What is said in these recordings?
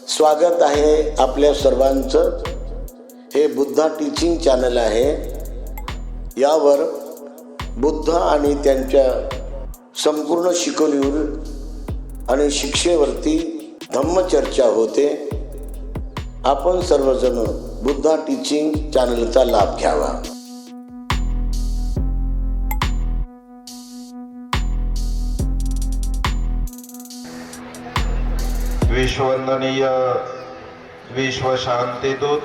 स्वागत आहे आपल्या सर्वांचं। हे बुद्धा टीचिंग चॅनल आहे। यावर बुद्ध आणि त्यांच्या संपूर्ण शिकवणीवर आणि शिक्षेवरती धम्मचर्चा होते। आपण सर्वजण बुद्धा टीचिंग चॅनलचा लाभ घ्यावा। विश्ववंदनीय विश्वशांतीदूत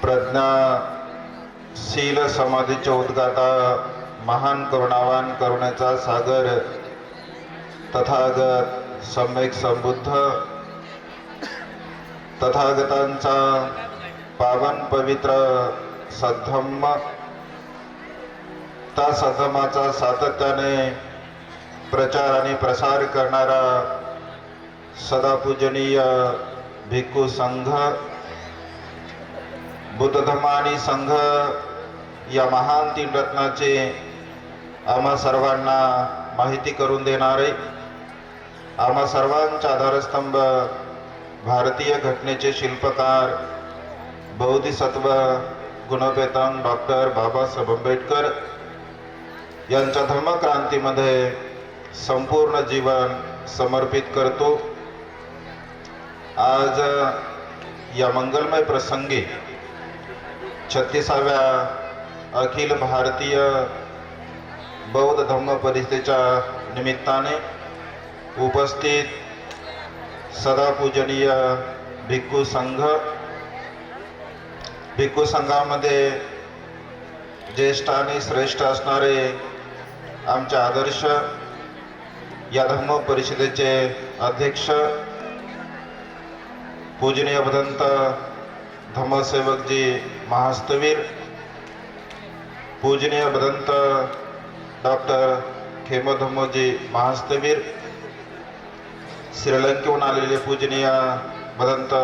प्रज्ञाशील समाधीचे उद्गाता महान करुणावान करुणेचा सागर तथागत सम्यक संबुद्ध तथागतांचा पावन पवित्र सद्धम्म त्या सद्धम्माचा सातत्याने प्रचार आणि प्रसार करणारा सदा पूजनीय भिक्खू संघ, बुद्ध धम्म आणि संघ या महान तीन रत्नाचे आम्हा सर्वांना माहिती करून देणारे, आम्हा सर्वांचा आधारस्तंभ भारतीय घटनेचे शिल्पकार बोधिसत्व गुणवेतन डॉक्टर बाबासाहेब आंबेडकर यांच्या धम्मक्रांतीमध्ये संपूर्ण जीवन समर्पित करतो। आज या मंगलमय प्रसंगी 36व्या अखिल भारतीय बौद्ध धम्म परिषदेच्या निमित्ताने उपस्थित सदा पूजनीय भिक्खू संघामध्ये ज्येष्ठ आणि श्रेष्ठ असणारे आमचे आदर्श या धम्म परिषदेचे अध्यक्ष पूजनीय भदंत धम्मसेवकजी महास्तवीर, पूजनीय भदंत डॉक्टर खेमधम्मोजी महास्तवीर, श्रीलंकेहून आलेले पूजनीय भदंत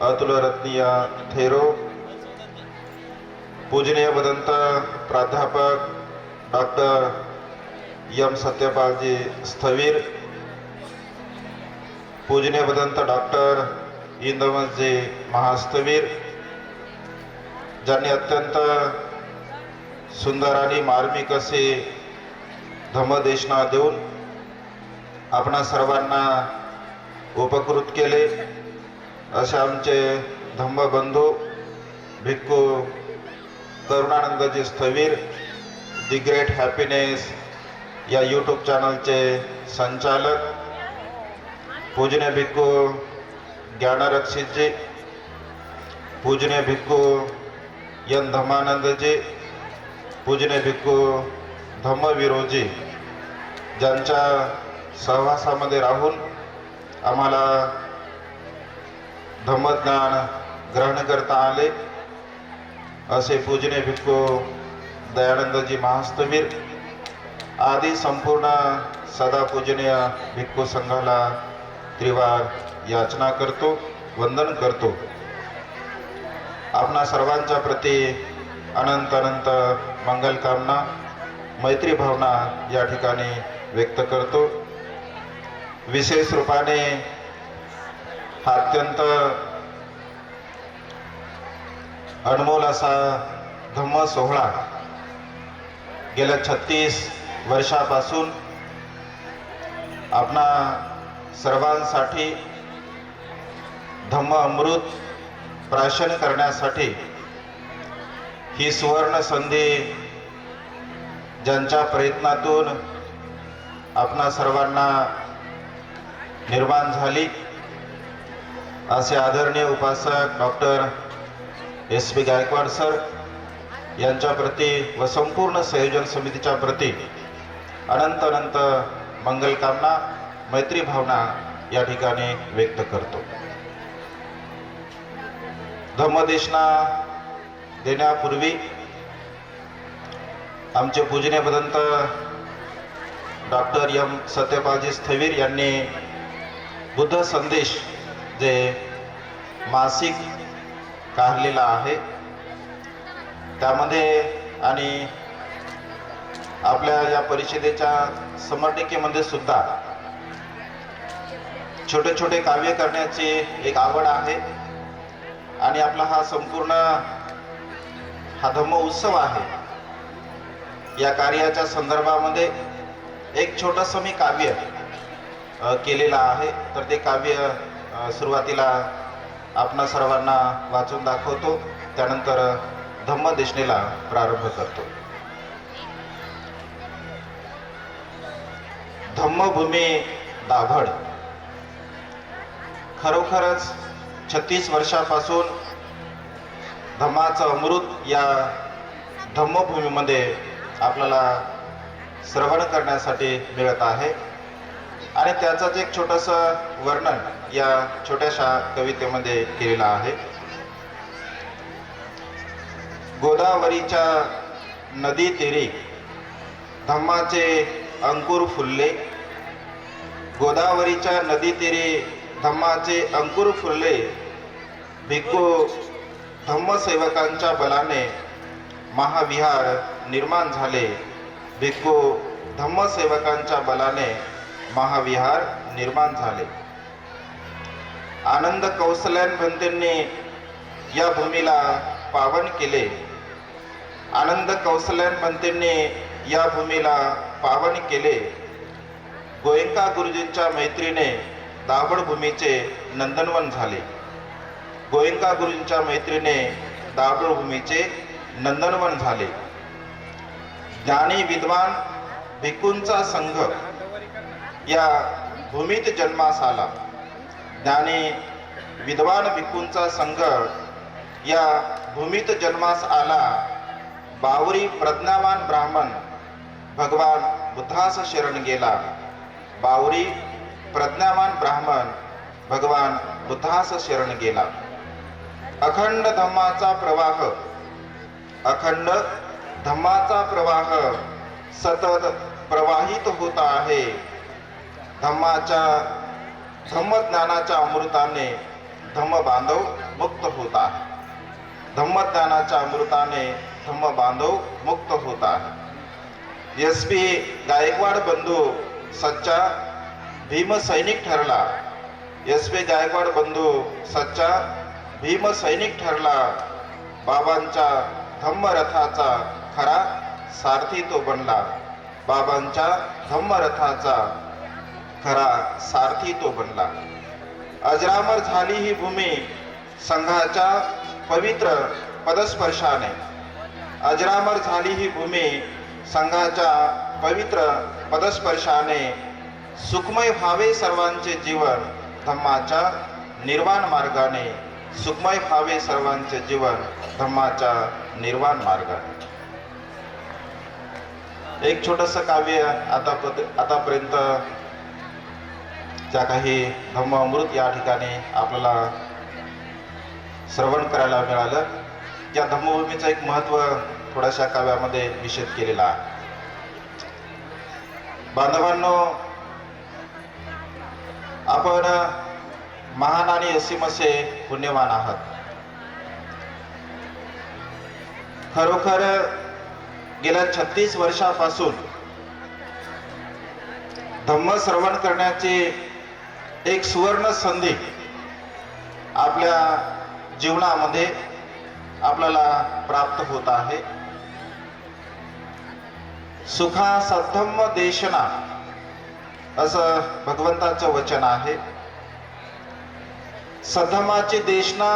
अतुलरत्नीय थेरो, पूजनीय भदंत प्राध्यापक डॉक्टर एम सत्यपालजी स्थवीर, पूजनीय भदंत डॉक्टर इंदमजी महास्थवीर, ज्यांनी अत्यंत सुंदर आणि मार्मिक असे धम्मदेशना देऊन आपणा सर्वांना उपकृत केले, असे आमचे धम्मबंधू भिक्खू करुणानंदजी स्थवीर दी ग्रेट हॅपीनेस या यूट्यूब चॅनलचे संचालक, पूजनीय भिक्खू ज्ञानरक्षितजी, पूजनीय भिक्खू एन धम्मानंदजी, पूजनीय भिक्खू धम्मवीरोजी, ज्यांच्या सहवासामध्ये राहून आम्हाला धम्मज्ञान ग्रहण करता आले, असे पूजनीय भिक्खू दयानंदजी महास्तवीर आदी संपूर्ण सदा पूजनीय भिक्खू संघाला त्रिवार याचना करतो, वंदन करतो। आपणा सर्वांच्या प्रती अनंत अनंत मंगल कामना मैत्री भावना या ठिकाणी व्यक्त करतो। विशेष रूपाने हा अत्यंत अनमोल असा धम्म सोहळा गेल्या 36 वर्षापासून आपणा सर्वांसाठी धम्म अमृत प्राशन करण्यासाठी ही सुवर्ण संधी ज्यांच्या प्रयत्नातून आपणा सर्वांना निर्माण झाली, असे आदरणीय उपासक डॉक्टर SP गायकवाड सर यांच्या प्रती व संपूर्ण संयोजन समितीच्या प्रती अनंत अनंत मंगल कामना मैत्री भावना या ठिकाणी व्यक्त करतो। धम्मदेशना देण्यापूर्वी आमचे पूजनीय भदंत डॉक्टर एम सत्यपालजी स्थवीर यांनी बुद्ध संदेश जे मासिक काढलेला आहे, त्यामध्ये आणि आपल्या या परिषदेच्या समर्थिकेमध्ये सुद्धा छोटे छोटे काव्य करण्याची एक आवड आहे आणि आपला हा संपूर्ण हा धम्म उत्सव आहे. या कार्याच्या संदर्भामध्ये एक छोटंसं मी काव्य केलेलं आहे. तर ते काव्य सुरुवातीला आपणा सर्वांना वाचून दाखवतो, त्यानंतर धम्मदेशनेला प्रारंभ करतो. धम्मभूमी दाभड. खरोखरच 36 वर्षापासून धम्माचं अमृत या धम्मभूमीमध्ये आपल्याला श्रवण करण्यासाठी मिळत आहे आणि त्याचंच एक छोटंसं वर्णन या छोट्याशा कवितेमध्ये केलेलं आहे. गोदावरीच्या नदी तीरी धम्माचे अंकुर फुलले. गोदावरीच्या नदी तीरी धम्माचे अंकुर फुलले. भिक्खू धम्मसेवकांच्या बलाने महाविहार निर्माण झाले. भिक्खू धम्मसेवकांच्या बलाने महाविहार निर्माण झाले. आनंद कौशल्यांबंधूंनी या भूमीला पावन केले. आनंद कौशल्यांबंधूंनी या भूमीला पावन केले. गोयंका गुरुजींच्या मैत्रीने दाभड भूमीचे नंदनवन झाले. गोयंका गुरुजींच्या मैत्रीने दाभड भूमीचे नंदनवन झाले. ज्ञानी विद्वान भिक्खूंचा संघ या भूमीत जन्मास आला. ज्ञानी विद्वान भिक्खूंचा संघ या भूमीत जन्मास आला. बावरी प्रज्ञावान ब्राह्मण भगवान बुद्धास शरण गेला. बावरी प्रज्ञावान ब्राह्मण भगवान बुद्धास शरण गेला. अखंड धम्माचा प्रवाह, अखंड धम्माचा प्रवाह सतत प्रवाहित होत आहे. धम्माच्या धम्मज्ञानाच्या अमृताने धम्म बांधव मुक्त होत आहे. धम्मज्ञानाच्या अमृताने धम्म बांधव मुक्त होत आहे. SP गायकवाड बंधू सच्चा भीम सैनिक ठरला. SP गायकवाड बंधू सच्चा भीम सैनिक ठरला. बाबांच्या धम्मरथाचा खरा सारथी तो बनला. बाबांच्या धम्मरथाचा खरा सारथी तो बनला. अजरामर झाली ही भूमी संघाच्या पवित्र पदस्पर्शाने. अजरामर झाली ही भूमी संघाच्या पवित्र पदस्पर्शाने. सुखमय व्हावे सर्वांचे जीवन धम्माच्या निर्वाण मार्गाने. सुखमय व्हावे सर्वांचे जीवन धम्माच्या निर्वाण मार्गाने. एक छोटंसं काव्य आतापर्यंत ज्या काही धम्म अमृत या ठिकाणी आपल्याला श्रवण करायला मिळालं. या धम्मभूमीचं एक महत्त्व थोड्याशा काव्यामध्ये निषेध केलेला आहे. बांधवांनो, आपण महान आणि असीम असे पुण्यवान आहात. खरोखर गेल्या 36 वर्षापासून धम्म श्रवण करण्याची एक सुवर्ण संधी आपल्या जीवनामध्ये आपल्याला प्राप्त होत आहे. सुखा सद्धम्म देशना असं भगवंताचं वचन आहे. सद्धम्माची देशना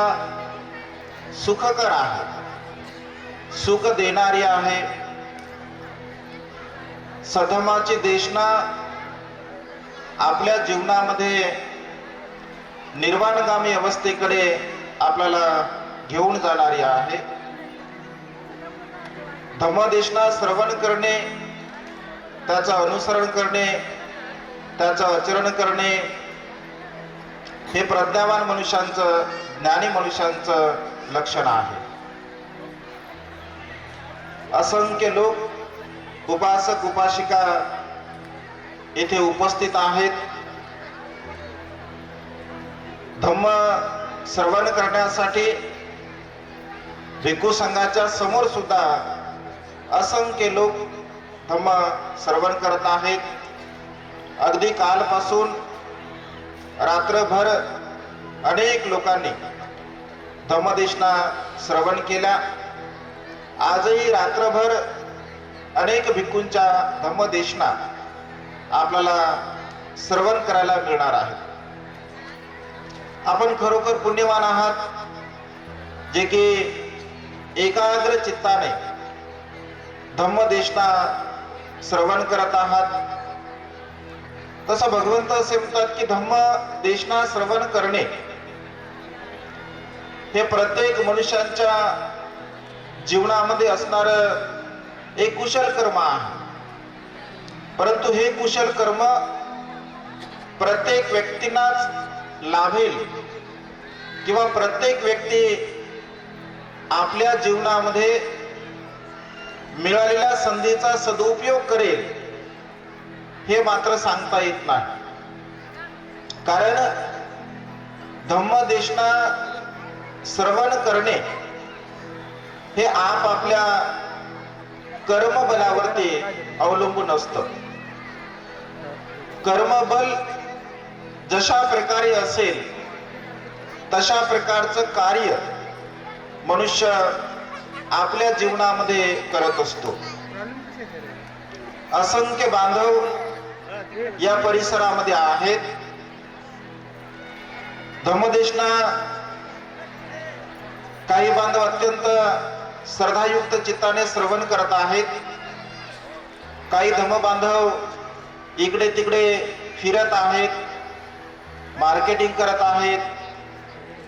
सुखकर आहे, सुख देणारी आहे. सद्धम्माची देशना आपल्या जीवनामध्ये निर्वाणगामी अवस्थेकडे आपल्याला घेऊन जाणारी आहे. धम्मदेशना श्रवण करणे, त्याचं अनुसरण करणे, त्याचं आचरण करणे हे प्रज्ञावान मनुष्यांचं, ज्ञानी मनुष्यांचं लक्षण आहे. असंख्य लोक, उपासक उपासिका येथे उपस्थित आहेत. धम्म श्रवण करण्यासाठी भिक्खू संघाच्या समोर सुद्धा असंख्य लोक धम्म श्रवण करत आहेत. अगदी कालपासून रात्रभर अनेक लोकांनी धम्मदेशना श्रवण केला. आजही रात्रभर अनेक भिक्खूंच्या धम्मदेशना आपल्याला श्रवण करायला मिळणार आहे. आपण खरोखर पुण्यवान आहात जे की एकाग्र चित्ताने धम्मदेशना श्रवण करत आहात. तसं भगवंत असे म्हणतात की धम्मदेशना श्रवण करणे हे प्रत्येक मनुष्यांच्या जीवनामध्ये असणार एक कुशल कर्म आहे. परंतु हे कुशल कर्म प्रत्येक व्यक्तींनाच लाभेल किंवा प्रत्येक व्यक्ती आपल्या जीवनामध्ये मिळालेल्या संधीचा सदुपयोग करेल हे मात्र सांगता येत नाही. कारण धम्मदेशना श्रवण करणे हे आपापल्या कर्मबलावरती अवलंबून असतं. कर्मबल जशा प्रकारे असेल तशा प्रकारचं कार्य मनुष्य आपल्या जीवनामध्ये करत असतो. असंख्य बांधव या परिसरामध्ये आहेत. धम्मदेशना काही बांधव अत्यंत श्रद्धायुक्त चित्ताने श्रवण करत आहेत. काही धम्म बांधव इकडे तिकडे फिरत आहेत, मार्केटिंग करत आहेत,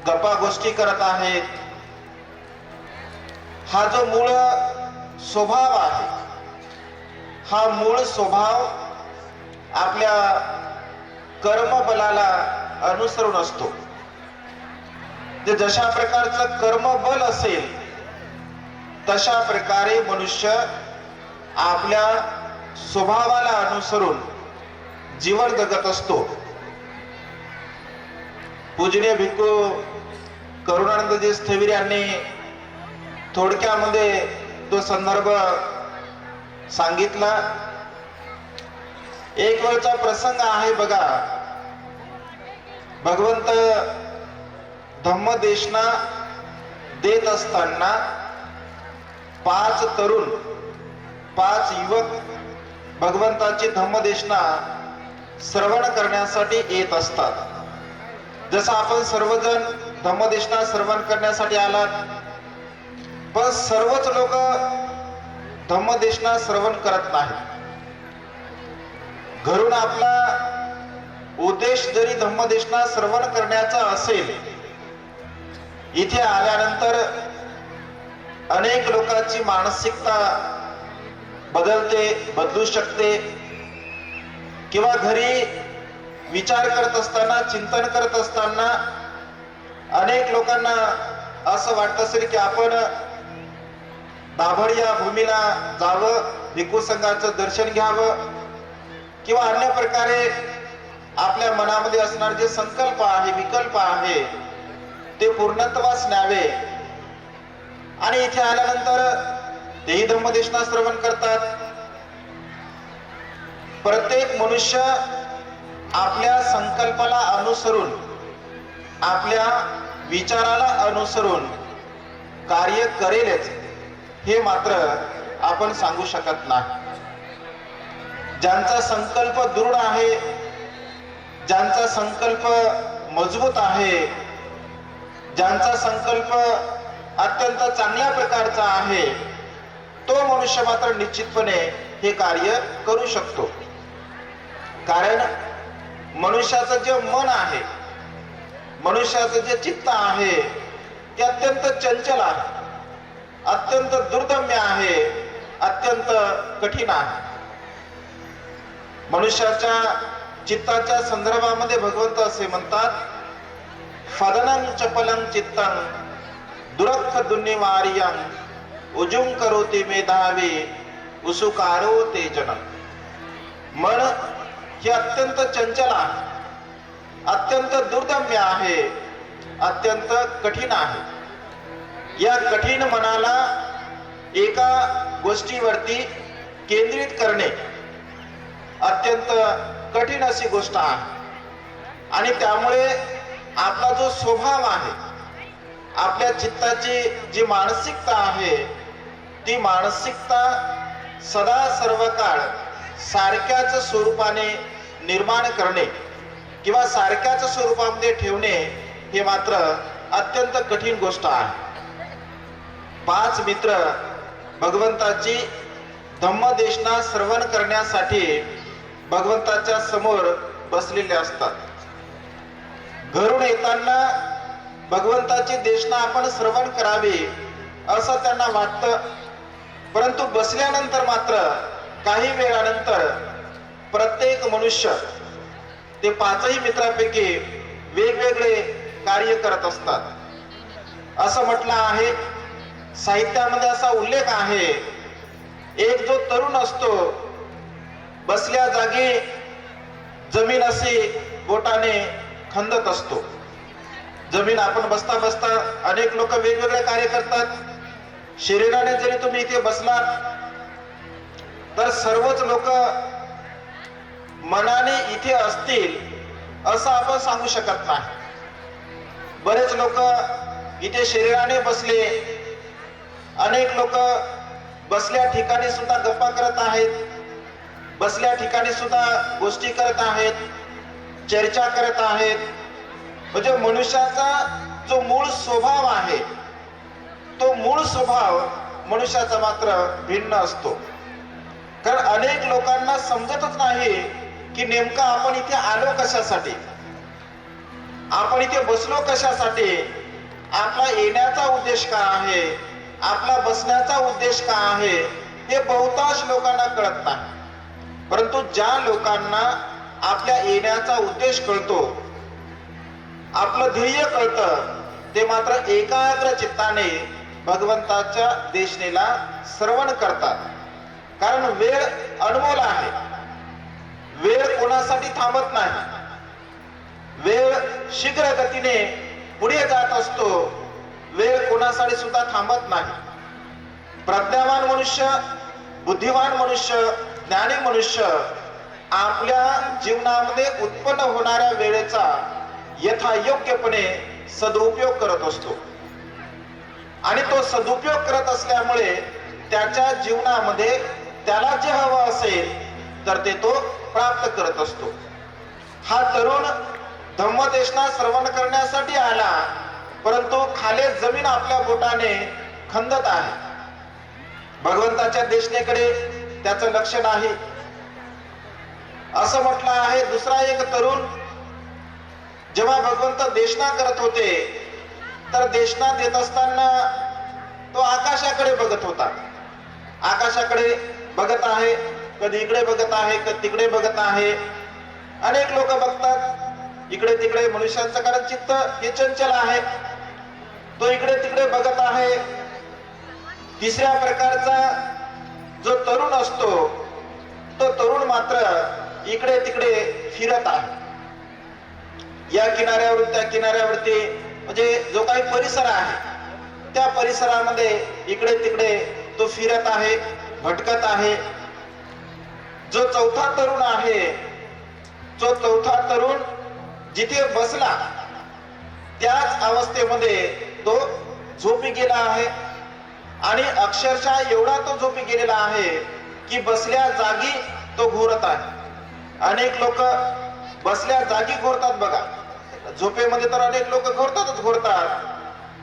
गप्पा गोष्टी करत आहेत. हा जो मूळ स्वभाव आहे, हा मूळ स्वभाव आपल्या कर्मबलाला अनुसरून असतो. जे जशा प्रकारचं कर्मबल असेल तशा प्रकारे मनुष्य आपल्या स्वभावाला अनुसरून जीवन जगत असतो. पूजनीय भिक्खू करुणानंदजी स्थविर यांनी थोडक्यामध्ये तो संदर्भ सांगितला. एक वेळचा प्रसंग आहे बघा. भगवंत धम्मदेशना देत असताना 5 तरुण 5 युवक भगवंताची धम्मदेशना श्रवण करण्यासाठी येत असतात. जसं आपण सर्वजण धम्मदेशना श्रवण करण्यासाठी आलात, पण सर्वच लोक धम्मदेशना श्रवण करत नाहीत. घरून आपला उद्देश जरी धम्मदेशना श्रवण करण्याचा असेल, इथे आल्यानंतर अनेक लोकांची मानसिकता बदलू शकते. किंवा घरी विचार करत असताना, चिंतन करत असताना अनेक लोकांना असं वाटत असेल की आपण दाभड या भूमीला जावं, भिक्खू संघाचं दर्शन घ्यावं, किंवा अन्य प्रकारे आपल्या मनामध्ये असणार जे संकल्प आहे, विकल्प आहे, ते पूर्णत्वास न्यावे. आणि इथे आल्यानंतर तेही धम्मदेशना श्रवण करतात. प्रत्येक मनुष्य आपल्या संकल्पाला अनुसरून, आपल्या विचाराला अनुसरून कार्य करेलच हे मात्र आपण सांगू शकत नाही. ज्यांचा संकल्प दृढ आहे, ज्यांचा संकल्प मजबूत आहे, ज्यांचा संकल्प अत्यंत चांगल्या प्रकारचा आहे, तो मनुष्य मात्र निश्चितपणे हे कार्य करू शकतो. कारण मनुष्याचं जे मन आहे, मनुष्याचं जे चित्त आहे, ते अत्यंत चंचल आहे, अत्यंत दुर्दम्य आहे, अत्यंत कठीण आहे. मनुष्याच्या चित्ताच्या संदर्भामध्ये भगवंत असे म्हणतात, फदनं चपलं चित्तं दुरक्ष दुर्निवार्यं उजुं करोति मेधावी उसुकारो ते जनम. मन हे अत्यंत चंचल आहे, अत्यंत दुर्दम्य आहे, अत्यंत कठीण आहे. या कठीण मनाला एका गोष्टीवरती केंद्रित करणे अत्यंत कठीण अशी गोष्ट आहे. आणि त्यामुळे आपला जो स्वभाव आहे, आपल्या चित्ताची जी मानसिकता आहे, ती मानसिकता सदा सर्व काळ सारख्याच स्वरूपाने निर्माण करणे किंवा सारख्याच स्वरूपामध्ये ठेवणे हे मात्र अत्यंत कठीण गोष्ट आहे. 5 मित्र भगवंताची धम्मदेशना श्रवण करण्यासाठी भगवंताच्या समोर बसलेले असतात. घरून येताना भगवंताची देशना आपण श्रवण करावी असं त्यांना वाटतं, परंतु बसल्यानंतर मात्र काही वेळानंतर प्रत्येक मनुष्य ते 5ही मित्रांपैकी वेगवेगळे कार्य करत असतात. असं म्हटलं आहे, साहित्यामध्ये असा उल्लेख आहे, एक जो तरुण असतो बसल्या जागी जमीन अशी बोटाने खंदत असतो. जमीन आपण बसता बसता अनेक लोक वेगवेगळे कार्य करतात. शरीराने जरी तुम्ही इथे बसलात तर सर्वच लोक मनाने इथे असतील असं आपण सांगू शकत नाही. बरेच लोक इथे शरीराने बसले, अनेक लोक बसल्या ठिकाणी सुद्धा गप्पा करत आहेत, बसल्या ठिकाणी सुद्धा गोष्टी करत आहेत, चर्चा करत आहेत. म्हणजे मनुष्याचा जो मूळ स्वभाव आहे, तो मूळ स्वभाव मनुष्याचा मात्र भिन्न असतो. कारण अनेक लोकांना समजतच नाही की नेमकं आपण इथे आलो कशासाठी, आपण इथे बसलो कशासाठी, आपला येण्याचा उद्देश काय आहे, आपला बसण्याचा उद्देश काय आहे, हे बहुतांश लोकांना कळत नाही. परंतु ज्या लोकांना आपल्या येण्याचा उद्देश कळतो, आपलं ध्येय कळतं, ते मात्र एकाग्र चित्ताने भगवंताच्या देशनेला श्रवण करतात. कारण वेळ अनमोल आहे, वेळ कोणासाठी थांबत नाही, वेळ शीघ्र गतीने पुढे जात असतो, वेळ कोणासाठी सुद्धा थांबत नाही. प्रज्ञावान मनुष्य, बुद्धिवान मनुष्य, ज्ञानी मनुष्य आपल्या जीवनामध्ये उत्पन्न होणाऱ्या वेळेचा यथायोग्यपणे सदुपयोग करत असतो. आणि तो सदुपयोग करत असल्यामुळे त्याच्या जीवनामध्ये त्याला जे हवं असेल तर ते तो प्राप्त करत असतो. हा तरुण धम्मदेशना श्रवण करण्यासाठी आला, परंतु खाली जमीन आपल्या बोटाने खंदत आहे. भगवंताच्या देशनेकडे त्याचं लक्ष नाही. असं म्हटलं आहे, दुसरा एक तरुण जेव्हा भगवंत देशना करत होते तर देशना देत असताना तो आकाशाकडे बघत होता. आकाशाकडे बघत आहे, कधी इकडे बघत आहे, कधी तिकडे बघत आहे. अनेक लोक बघतात इकडे तिकडे. मनुष्यांचं कारण चित्त हे चंचल आहे, तो इकडे तिकडे बघत आहे. तिसऱ्या प्रकारचा जो तरुण असतो, तो तरुण मात्र इकडे तिकडे फिरत आहे. या किनाऱ्यावरून त्या किनाऱ्यावरती, म्हणजे जो काही परिसर आहे त्या परिसरामध्ये इकडे तिकडे तो फिरत आहे, भटकत आहे. जो चौथा तरुण आहे, जो चौथा तरुण जिथे बसला त्याच अवस्थेमध्ये तो झोपी गेला आहे. आणि अक्षरशः एवढा तो झोपी गेलेला आहे की बसल्या जागी तो घोरत आहे. अनेक लोक बसल्या जागी घोरतात बघा. झोपेमध्ये तर अनेक लोक घोरतात,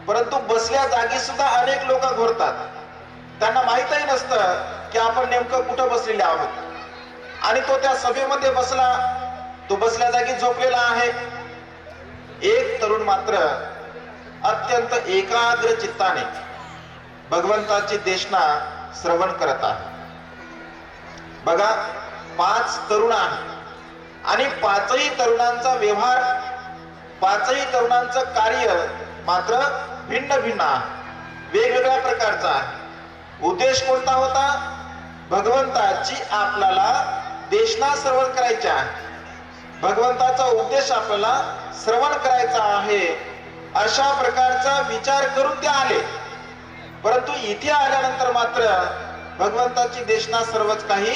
परंतु बसल्या जागी सुद्धा अनेक लोक घोरतात. त्यांना माहीतही नसतं की आपण नेमकं कुठं बसलेले आहोत. आणि तो त्या सभेमध्ये बसला, तो बसल्या जागी झोपलेला आहे. एक तरुण मात्र अत्यंत एकाग्र चित्ताने भगवंताची देशना श्रवण करत आहे. बघा, 5 तरुण आहेत आणि 5ही तरुणांचा व्यवहार, 5ही तरुणांचं कार्य मात्र भिन्न भिन्न आहे, वेगवेगळ्या प्रकारचा आहे. उद्देश कोणता होता? भगवंताची आपल्याला देशना श्रवण करायची आहे. भगवंताचा उद्देश आपल्याला श्रवण करायचा आहे, अशा प्रकारचा विचार करून ते आले. परंतु इथे आल्यानंतर मात्र भगवंताची देशना सर्वच काही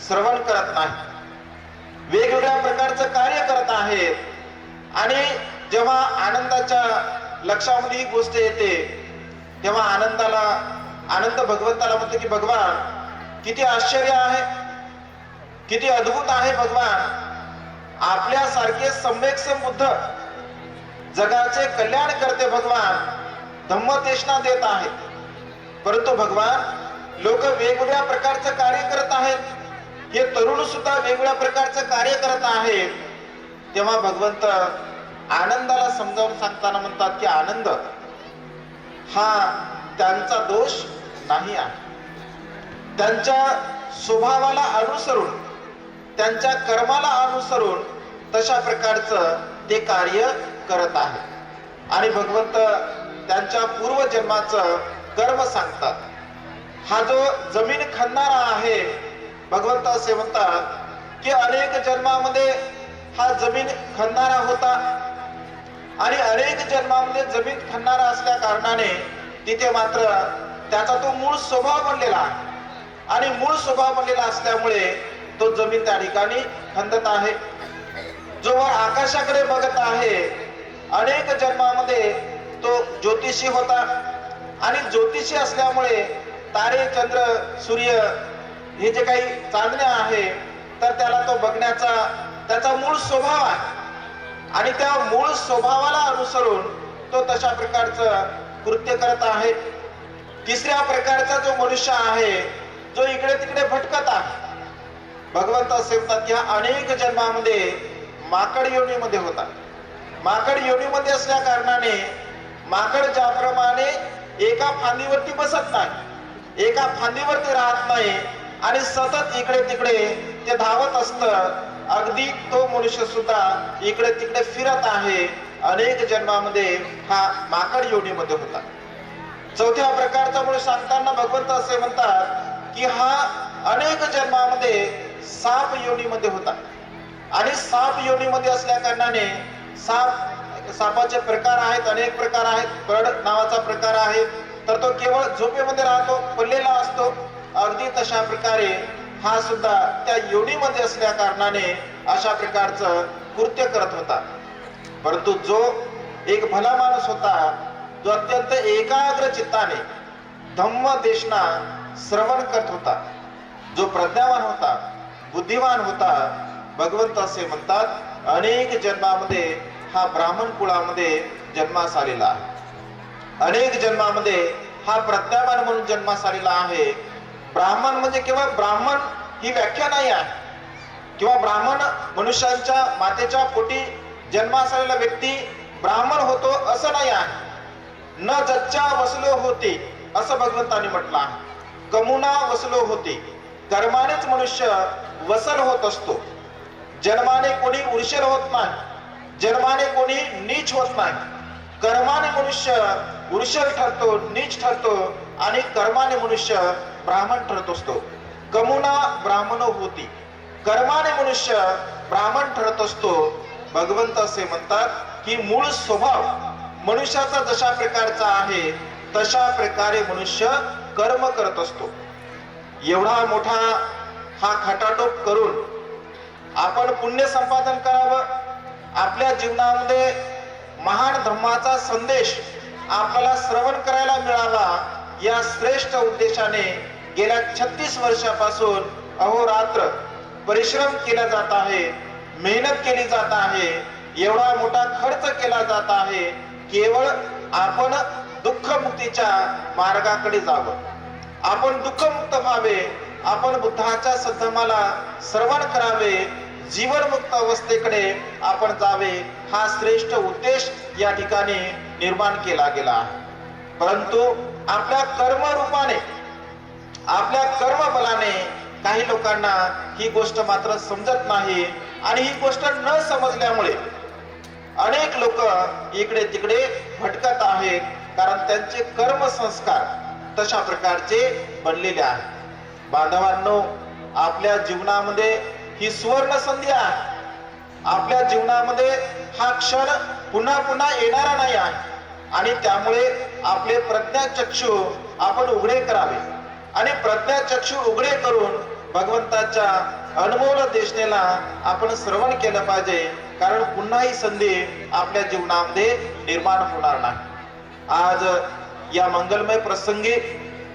श्रवण करत नाही, वेगवेगळ्या प्रकारचं कार्य करत आहेत. आणि जेव्हा आनंदाच्या लक्षामध्ये ही गोष्ट येते तेव्हा आनंद भगवंताला म्हणतो की भगवान किती आश्चर्य आहे, किती अद्भुत आहे भगवान, आपल्यासारखे सम्यक संबुद्ध जगाचे कल्याण करते भगवान धम्मदेशना देत आहेत. परंतु भगवान लोक वेगवेगळ्या प्रकारचं कार्य करत आहेत, हे तरुण सुद्धा वेगवेगळ्या प्रकारचं कार्य करत आहेत. तेव्हा भगवंत आनंदाला समजावून सांगताना म्हणतात की आनंद हा त्यांचा दोष नाही आहे, त्यांच्या स्वभावाला अनुसरून त्यांच्या कर्माला अनुसरून तशा प्रकारचं ते कार्य करत आहे. आणि भगवंत त्यांच्या पूर्वजन्माचं कर्म सांगतात. हा जो जमीन खणणारा आहे, भगवंत असे म्हणतात की अनेक जन्मामध्ये हा जमीन खणणारा होता आणि अनेक जन्मामध्ये जमीन खणणारा असल्या कारणाने तिथे मात्र त्याचा तो मूळ स्वभाव बनलेला आहे आणि मूळ स्वभाव बनलेला असल्यामुळे तो जमीन त्या ठिकाणी खंदत आहे. जो वर आकाशाकडे बघत आहे, अनेक जन्मामध्ये तो ज्योतिषी होता आणि ज्योतिषी असल्यामुळे तारे चंद्र सूर्य हे जे काही चांदणे आहे तर त्याला तो बघण्याचा त्याचा मूळ स्वभाव आहे आणि त्या मूळ स्वभावाला अनुसरून तो तशा प्रकारचं कृत्य करत आहे. तिसऱ्या प्रकारचा जो मनुष्य आहे जो इकडे तिकडे भटकत आहे, भगवंत असे म्हणतात की हा अनेक जन्मामध्ये माकड योनीमध्ये होता. माकड योनीमध्ये असल्या कारणाने माकड ज्याप्रमाणे एका फांदीवरती बसत नाही, एका फांदीवरती राहत नाही आणि सतत इकडे तिकडे ते धावत असतं, अगदी तो मनुष्य सुद्धा इकडे तिकडे फिरत आहे. अनेक जन्मामध्ये हा माकड योनीमध्ये होता. चौथ्या प्रकारचा मनुष्य सांगताना भगवंत असे म्हणतात की हा अनेक जन्मामध्ये साप योनीमध्ये होता आणि साप योनीमध्ये असल्या कारणाने सापाचे प्रकार आहेत, अनेक प्रकार आहेत. परड नावाचा प्रकार आहे तर तो केवळ झोपेमध्ये राहतो, पडलेला असतो. अगदी तशा प्रकारे हा सुद्धा त्या योनीमध्ये असल्या कारणाने अशा प्रकारचं कृत्य करत होता. परंतु जो एक भला माणूस होता, जो अत्यंत एकाग्र चित्ताने धम्मदेशना श्रवण करत होता, जो प्रज्ञावान होता, बुद्धिमान होता, भगवंत असे म्हणतात अनेक जन्मामध्ये हा ब्राह्मण कुळामध्ये जन्मास आलेला आहे. अनेक जन्मामध्ये हा प्रज्ञावान म्हणून जन्मास आलेला आहे. ब्राह्मण म्हणजे केवळ ब्राह्मण ही व्याख्या नाही आहे किंवा ब्राह्मण मनुष्यांच्या मातेच्या पोटी जन्मास आलेला व्यक्ती ब्राह्मण होतो असं नाही आहे. न जच्चा वसलो होते असं भगवंतांनी म्हटलं आहे. कमुना वसलो होते, कर्मानेच मनुष्य वसल होत असतो. जन्माने कोणी उर्शेल होत नाही, जन्माने कोणी नीच होत नाही. कर्माने मनुष्य उर्शेल ठरतो, नीच ठरतो आणि कर्माने मनुष्य ब्राह्मण ठरत असतो. कमुना ब्राह्मण होती, कर्माने मनुष्य ब्राह्मण ठरत असतो. भगवंत असे म्हणतात की मूळ स्वभाव मनुष्याचा जशा प्रकारचा आहे तशा प्रकारे मनुष्य कर्म करत असतो. एवढा मोठा हा खटाटोप करून आपण पुण्य संपादन करावं, आपल्या जीवनामध्ये महान धम्माचा संदेश आपल्याला श्रवण करायला मिळावा, या श्रेष्ठ उद्देशाने गेल्या 36 वर्षापासून अहोरात्र परिश्रम केला जात आहे, मेहनत केली जात आहे, एवढा मोठा खर्च केला जात आहे. केवळ आपण दुःखमुक्तीच्या मार्गाकडे जावं, आपण दुःखमुक्त व्हावे, आपण बुद्धाच्या सद्धर्माला श्रवण करावे, जीवनमुक्त अवस्थेकडे आपण जावे, हा श्रेष्ठ उद्देश या ठिकाणी निर्माण केला गेला आहे. परंतु आपल्या कर्मरूपाने, आपल्या कर्मबलाने काही लोकांना ही गोष्ट मात्र समजत नाही आणि ही गोष्ट न समजल्यामुळे अनेक लोक इकडे तिकडे भटकत आहेत, कारण त्यांचे कर्मसंस्कार तशा प्रकारचे बनलेले आहेत. बांधवांनो, आपल्या जीवनामध्ये ही सुवर्ण संधी आहे. आपल्या जीवनामध्ये हा क्षण पुन्हा पुन्हा येणारा नाही आहे आणि त्यामुळे आपले प्रज्ञाचक्षु आपण उघडे करावे आणि प्रज्ञाचक्षु उघडे करून भगवंताच्या अनमोल देशनेला आपण श्रवण केलं पाहिजे. कारण पुन्हा ही संधी आपल्या जीवनामध्ये निर्माण होणार नाही. आज या मंगलमय प्रसंगी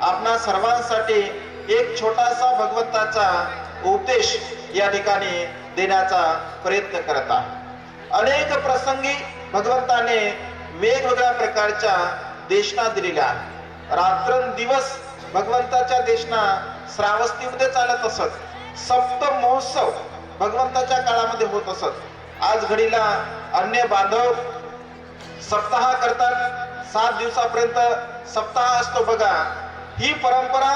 आपणा सर्वांसाठी एक छोटासा भगवंताचा उपदेश या ठिकाणी देण्याचा प्रयत्न करत आहे. अनेक प्रसंगी भगवंताने वेगवेगळ्या प्रकारच्या देशना दिलेल्या आहेत. रात्रंदिवस भगवंताच्या देशना श्रावस्तीमध्ये चालत असत. सप्त महोत्सव भगवंताच्या काळामध्ये होत असत. आज घडीला अन्य बांधव सप्ताह करतात. 7 दिवसापर्यंत सप्ताह असतो बघा. ही परंपरा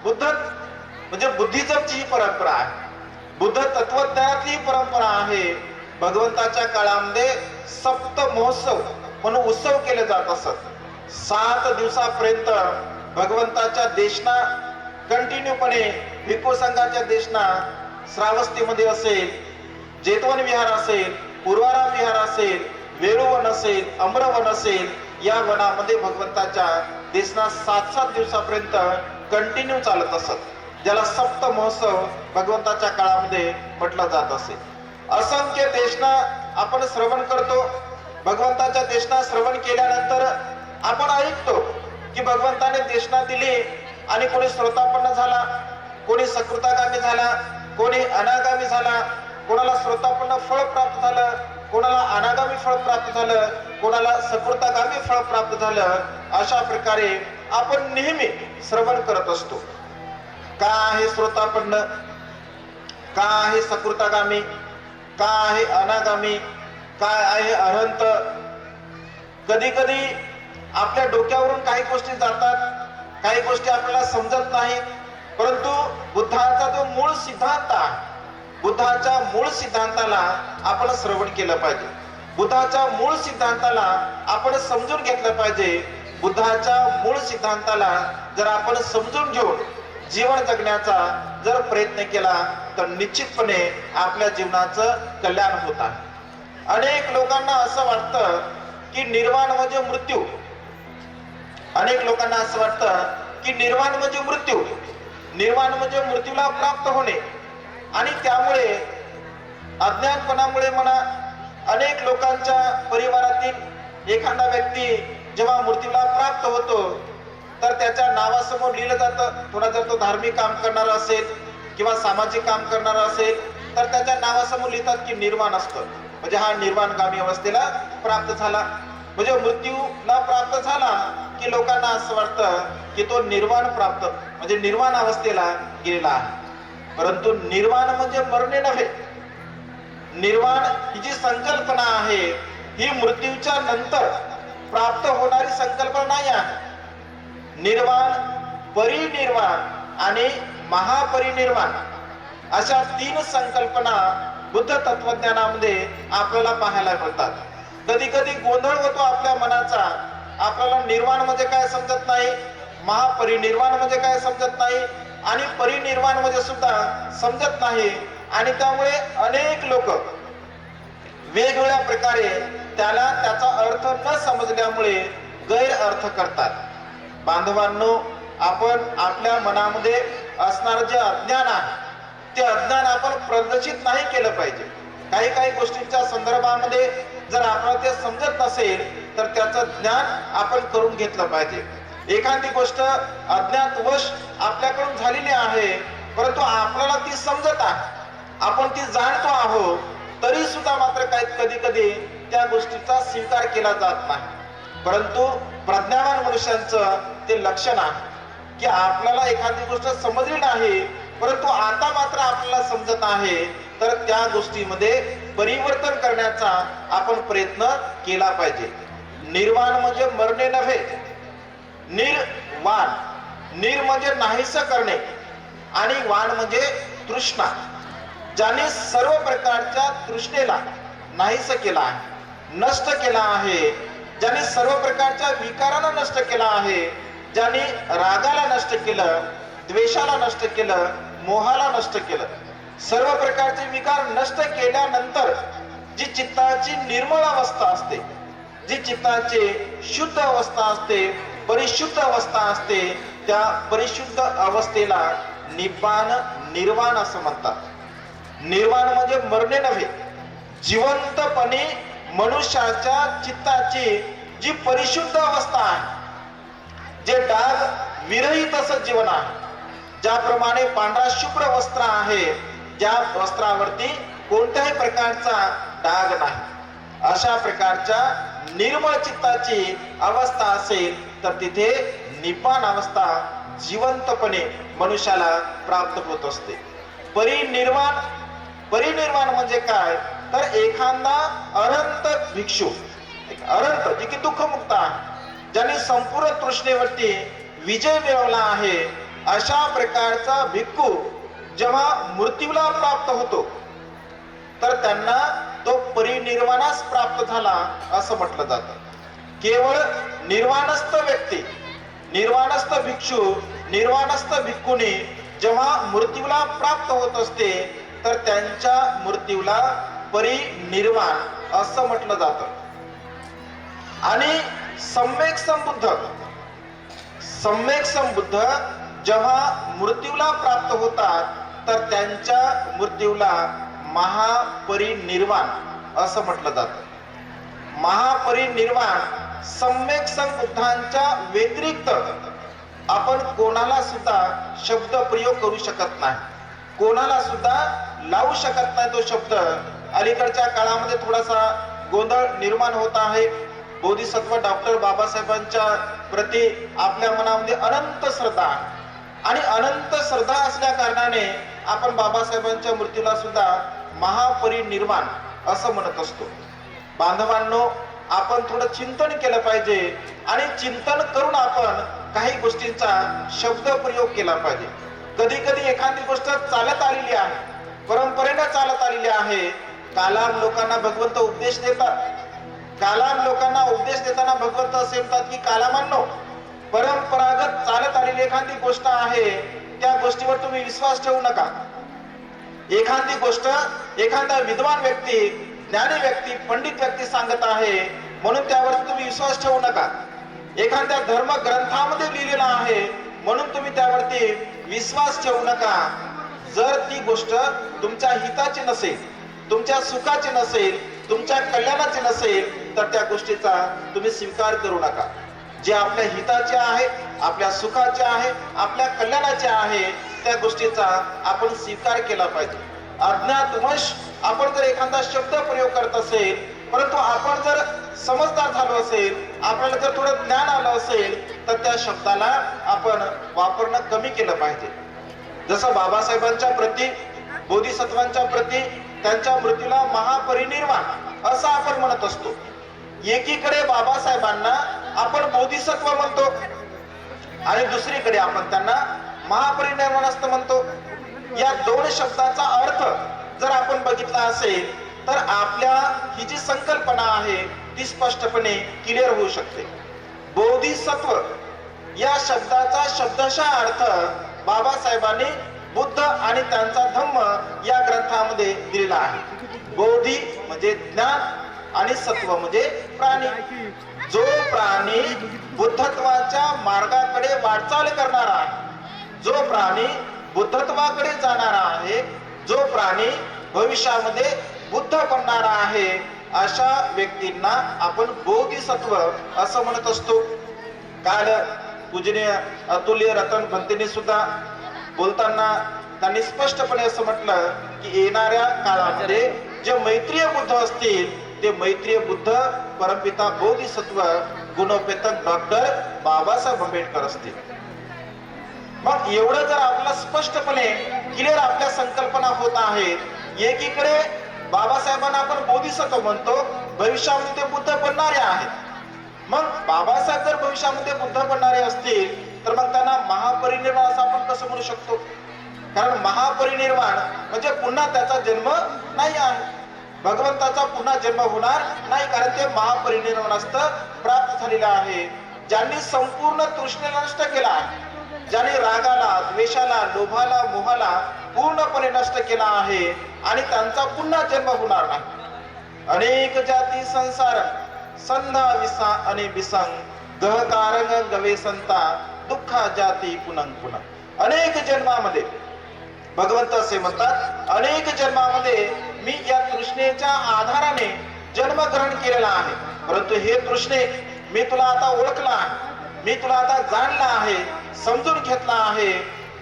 बुद्ध म्हणजे बुद्धिझमची ही परंपरा आहे. बुद्ध तत्वज्ञानातली ही परंपरा आहे. भगवंताच्या काळामध्ये सप्त महोत्सव म्हणून उत्सव केले जात असत. 7 दिवसापर्यंत भगवंताच्या देशना कंटिन्यूपणे भिक्खू संघाच्या देशना श्रावस्तीमध्ये असेल, जेतवन विहार असेल, पूर्वाराम विहार असेल, वेळूवन असेल, अम्रवन असेल, या वनामध्ये भगवंताच्या देशना 7-7 दिवसापर्यंत कंटिन्यू चालत असत. ज्याला सप्त महोत्सव भगवंताच्या काळामध्ये म्हटलं जात असेल. असंख्य देशना आपण श्रवण करतो. भगवंताच्या देशना श्रवण केल्यानंतर आपण ऐकतो की भगवंताने देशना दिली आणि कोणी श्रोतापन्न झाला, कोणी सकृतागामी झाला, कोणी अनागामी झाला, कोणाला श्रोतापन्न फळ प्राप्त झालं, कोणाला अनागामी फळ प्राप्त झालं, कोणाला सकृतागामी फळ प्राप्त झालं. अशा प्रकारे आपण नेहमी श्रवण करत असतो. का आहे श्रोतापन्न, का आहे सकृतागामी, का आहे अनागामी, काय आहे अनंत. कधी कधी आपल्या डोक्यावरून काही गोष्टी जातात, काही गोष्टी आपल्याला समजत नाही. परंतु बुद्धाचा जो मूळ सिद्धांत आहे, बुद्धाच्या मूळ सिद्धांताला आपण श्रवण केलं पाहिजे. बुद्धाच्या मूळ सिद्धांताला आपण समजून घेतलं पाहिजे. बुद्धाच्या मूळ सिद्धांताला जर आपण समजून घेऊन जीवन जगण्याचा जर प्रयत्न केला तर निश्चितपणे आपल्या जीवनाचं कल्याण होत आहे. अनेक लोकांना असं वाटतं की निर्वाण म्हणजे मृत्यू. अनेक लोकांना असं वाटतं की निर्वाण म्हणजे मृत्यू, निर्वाण म्हणजे मृत्यूला प्राप्त होणे. आणि त्यामुळे अज्ञानपणामुळे म्हणा, अनेक लोकांच्या परिवारातील एखादा व्यक्ती जेव्हा मृत्यूला प्राप्त होतो तर त्याच्या नावासमोर लिहिलं जातं. थोडा जर तो धार्मिक काम करणारा असेल किंवा सामाजिक काम करणारा असेल तर त्याच्या नावासमोर लिहितात की निर्वाण असतं, म्हणजे हा निर्वाणगामी अवस्थेला प्राप्त झाला. म्हणजे मृत्यूला प्राप्त झाला की लोकांना असं वाटतं की तो निर्वाण प्राप्त म्हणजे निर्वाण अवस्थेला गेलेला आहे. परंतु निर्वाण म्हणजे मरणे नव्हे. निर्वाण ही जी संकल्पना आहे ही मृत्यूच्या नंतर प्राप्त होणारी संकल्पना नाही आहे. निर्वाण, परिनिर्वाण आणि महापरिनिर्वाण अशा 3 संकल्पना बुद्ध तत्वज्ञानामध्ये आपल्याला पाहायला मिळतात. कधी कधी गोंधळ होतो आपल्या मनाचा. आपल्याला निर्वाण म्हणजे काय समजत नाही, महापरिनिर्वाण म्हणजे काय समजत नाही आणि परिनिर्वाण म्हणजे सुद्धा समजत नाही. आणि त्यामुळे अनेक लोक वेगवेगळ्या प्रकारे त्याला त्याचा अर्थ न समजल्यामुळे गैर अर्थ करतात. बांधवांनो, आपण आपल्या मनामध्ये असणारं जे अज्ञान आहे ते अज्ञान आपण प्रदर्शित नाही केलं पाहिजे. काही गोष्टींच्या संदर्भामध्ये जर आपल्याला ते समजत नसेल तर त्याचं ज्ञान आपण करून घेतलं पाहिजे. एखादी गोष्ट अज्ञातवश आपल्याकडून झालेली आहे परंतु आपल्याला ती समजत आहे, आपण ती जाणतो आहोत, तरी सुद्धा मात्र कधी कधी त्या गोष्टीचा स्वीकार केला जात नाही. परंतु प्रज्ञावान मनुष्यांचं ते लक्षण आहे की आपल्याला एखादी गोष्ट समजली नाही परंतु आता मात्र आपल्याला समजत आहे तर त्या गोष्टीमध्ये परिवर्तन करण्याचा आपण प्रयत्न केला पाहिजे. निर्वाण म्हणजे मरणे नव्हे. निर्वाण, निर म्हणजे नाहीसं करणे आणि वाण म्हणजे तृष्णा. ज्याने सर्व प्रकारच्या तृष्णेला नाहीसं केला आहे, नष्ट केला आहे, ज्याने सर्व प्रकारच्या विकारांना नष्ट केला आहे, ज्याने रागाला नष्ट केलं, द्वेषाला नष्ट केलं, मोहाला नष्ट केलं, सर्व प्रकारचे विकार नष्ट केल्यानंतर जी चित्ताची निर्मळ अवस्था असते, जी चित्ताची शुद्ध अवस्था असते, परिशुद्ध अवस्था असते, त्या परिशुद्ध अवस्थेला निब्बाण, निर्वाण असं म्हणतात. निर्वाण म्हणजे मरणे नव्हे. जिवंतपणे मनुष्याच्या चित्ताची जी परिशुद्ध अवस्था आहे, जे डाग विरहित असं जीवन आहे, ज्याप्रमाणे पांढरा शुभ्र वस्त्र आहे, ज्या वस्त्रावरती कोणत्याही प्रकारचा डाग नाही, अशा प्रकारच्या निर्मळ चित्ताची अवस्था असेल तर तिथे निपान अवस्था जिवंतपणे मनुष्याला प्राप्त होत असते. परिनिर्वाण म्हणजे काय तर एखादा अनंत भिक्षू, एक अनंत जे की दुःखमुक्त आहे, ज्यांनी संपूर्ण तृष्णेवरती विजय मिळवला आहे, अशा प्रकारचा भिक्खू जेव्हा मृत्यूला प्राप्त होतो तर त्यांना तो परिनिर्वाणास प्राप्त झाला असं म्हटलं जातं. केवळ निर्वाणस्थ व्यक्ती, निर्वाणस्थ भिक्षू, निर्वाणस्थ भिक्खुनी जेव्हा मृत्यूला प्राप्त होत असते तर त्यांच्या मृत्यूला परिनिर्वाण असं म्हटलं जातं. आणि सम्यक संबुद्ध जेव्हा मृत्यूला प्राप्त होतात तर त्यांच्या मृत्यूला महापरिनिर्वाण असं म्हटलं जातं. महापरिनिर्वाण सम्यक संबुद्धांच्या व्यतिरिक्त आपण कोणाला सुद्धा शब्द प्रयोग करू शकत नाही, कोणाला सुद्धा लावू शकत नाही तो शब्द. अलीकडच्या काळामध्ये थोडासा गोंधळ निर्माण होत आहे. बोधिसत्व डॉक्टर बाबासाहेबांच्या प्रती आपल्या मनामध्ये अनंत श्रद्धा आणि अनंत श्रद्धा असल्या कारणाने आपण बाबासाहेबांच्या मृत्यूला सुद्धा महापरिनिर्वाण असं म्हणत असतो. बांधवांनो, आपण थोडं चिंतन केलं पाहिजे आणि चिंतन करून आपण काही गोष्टींचा शब्द प्रयोग केला पाहिजे. कधी कधी एखादी गोष्ट चालत आलेली आहे, परंपरेनं चालत आलेली आहे. कालाम लोकांना भगवंत उपदेश देतात. कालाम लोकांना उपदेश देताना भगवंत असे म्हणतात की कालामांनो, परंपरागत चालत आलेली एखादी गोष्ट आहे, त्या गोष्टीवर तुम्ही विश्वास ठेवू नका. एखादी गोष्ट एखादा विद्वान व्यक्ती, ज्ञानी व्यक्ती, पंडित व्यक्ती सांगत आहे म्हणून त्यावर तुम्ही विश्वास ठेवू नका. एखाद्या धर्म ग्रंथामध्ये लिहिलेला आहे म्हणून तुम्ही त्यावरती विश्वास ठेवू नका. जर ती गोष्ट तुमच्या हिताची नसेल, तुमच्या सुखाची नसेल, तुमच्या कल्याणाची नसेल तर त्या गोष्टीचा तुम्ही स्वीकार करू नका. जे आपल्या हिताचे आहे, आपल्या सुखाचे आहे, आपल्या कल्याणाचे आहे, त्या गोष्टीचा आपण स्वीकार केला पाहिजे. अज्ञातवश आपण जर एखादा शब्द प्रयोग करत असेल, परंतु आपण जर समजदार झालो असेल, आपल्याला जर थोडं ज्ञान आलं असेल तर त्या शब्दाला आपण वापरणं कमी केलं पाहिजे. जसं बाबासाहेबांच्या प्रती, बोधिसत्वांच्या प्रती त्यांच्या मृत्यूला महापरिनिर्वाण असं आपण म्हणत असतो. एकीकडे बाबासाहेबांना आपण बोधिसत्व म्हणतो आणि दुसरीकडे आपण त्यांना महापरिनिर्वाण असं म्हणतो. या दोन शब्दाचा अर्थ जर आपण बघितला असेल तर आपल्या ही जी संकल्पना आहे ती स्पष्टपणे क्लिअर होऊ शकते. बोधिसत्व या शब्दाचा शब्दशः अर्थ बाबासाहेबांनी बुद्ध आणि त्यांचा धम्म या ग्रंथामध्ये दिलेला आहे. बोधी म्हणजे ज्ञान आणि सत्व म्हणजे प्राणी. जो प्राणी बुद्धत्वाच्या मार्गाकडे वाटचाल करणारा आहे, जो प्राणी बुद्धत्वाकडे जाणारा आहे, जो प्राणी भविष्यामध्ये बुद्ध बनणारा आहे, अशा व्यक्तींना आपण बोधिसत्व असं म्हणत असतो. काल पूजनीय अतुल्य रतन भंतेने सुद्धा बोलताना त्यांनी स्पष्टपणे असं म्हटलं की येणाऱ्या काळामध्ये जे मैत्रीय बुद्ध असतील ते मैत्रीय बुद्ध परमपिता बोधिसत्व गुणोपेतक डॉक्टर बाबासाहेब आंबेडकर असतील. मग एवढं जर आपल्याला स्पष्टपणे क्लिअर आपल्या संकल्पना होत आहेत, एकीकडे बाबासाहेबांना आपण बोधिसत्व म्हणतो, भविष्यामध्ये ते बुद्ध बनणारे आहेत. मग बाबासाहेब जर भविष्यामध्ये बुद्ध बनणारे असतील तर मग त्यांना महापरिनिर्वाण असं आपण कसं म्हणू शकतो? कारण महापरिनिर्वाण म्हणजे पुन्हा त्याचा जन्म नाही आहे, भगवंताचा पुन्हा जन्म होणार नाही, कारण ते महापरिनिर्वाणास्त प्राप्त झालेलं आहे. ज्यांनी संपूर्ण तृष्णेला नष्ट केला आहे, ज्यांनी रागाला, द्वेषाला, लोभाला, मोहाला पूर्णपणे नष्ट केला आहे आणि त्यांचा पुन्हा जन्म होणार नाही. अनेक जाती संसार संधा विसा आणि विसंग गहकारंग गवे संता दुःखा जाती पुनंग पुनंग. अनेक जन्मामध्ये भगवंत असे म्हणतात, अनेक जन्मामध्ये मी या तृष्णेच्या आधाराने जन्मग्रहण केलेला आहे, परंतु हे तृष्णे मी तुला आता ओळखला आहे, मी तुला आता जाणला आहे, समजून घेतला आहे.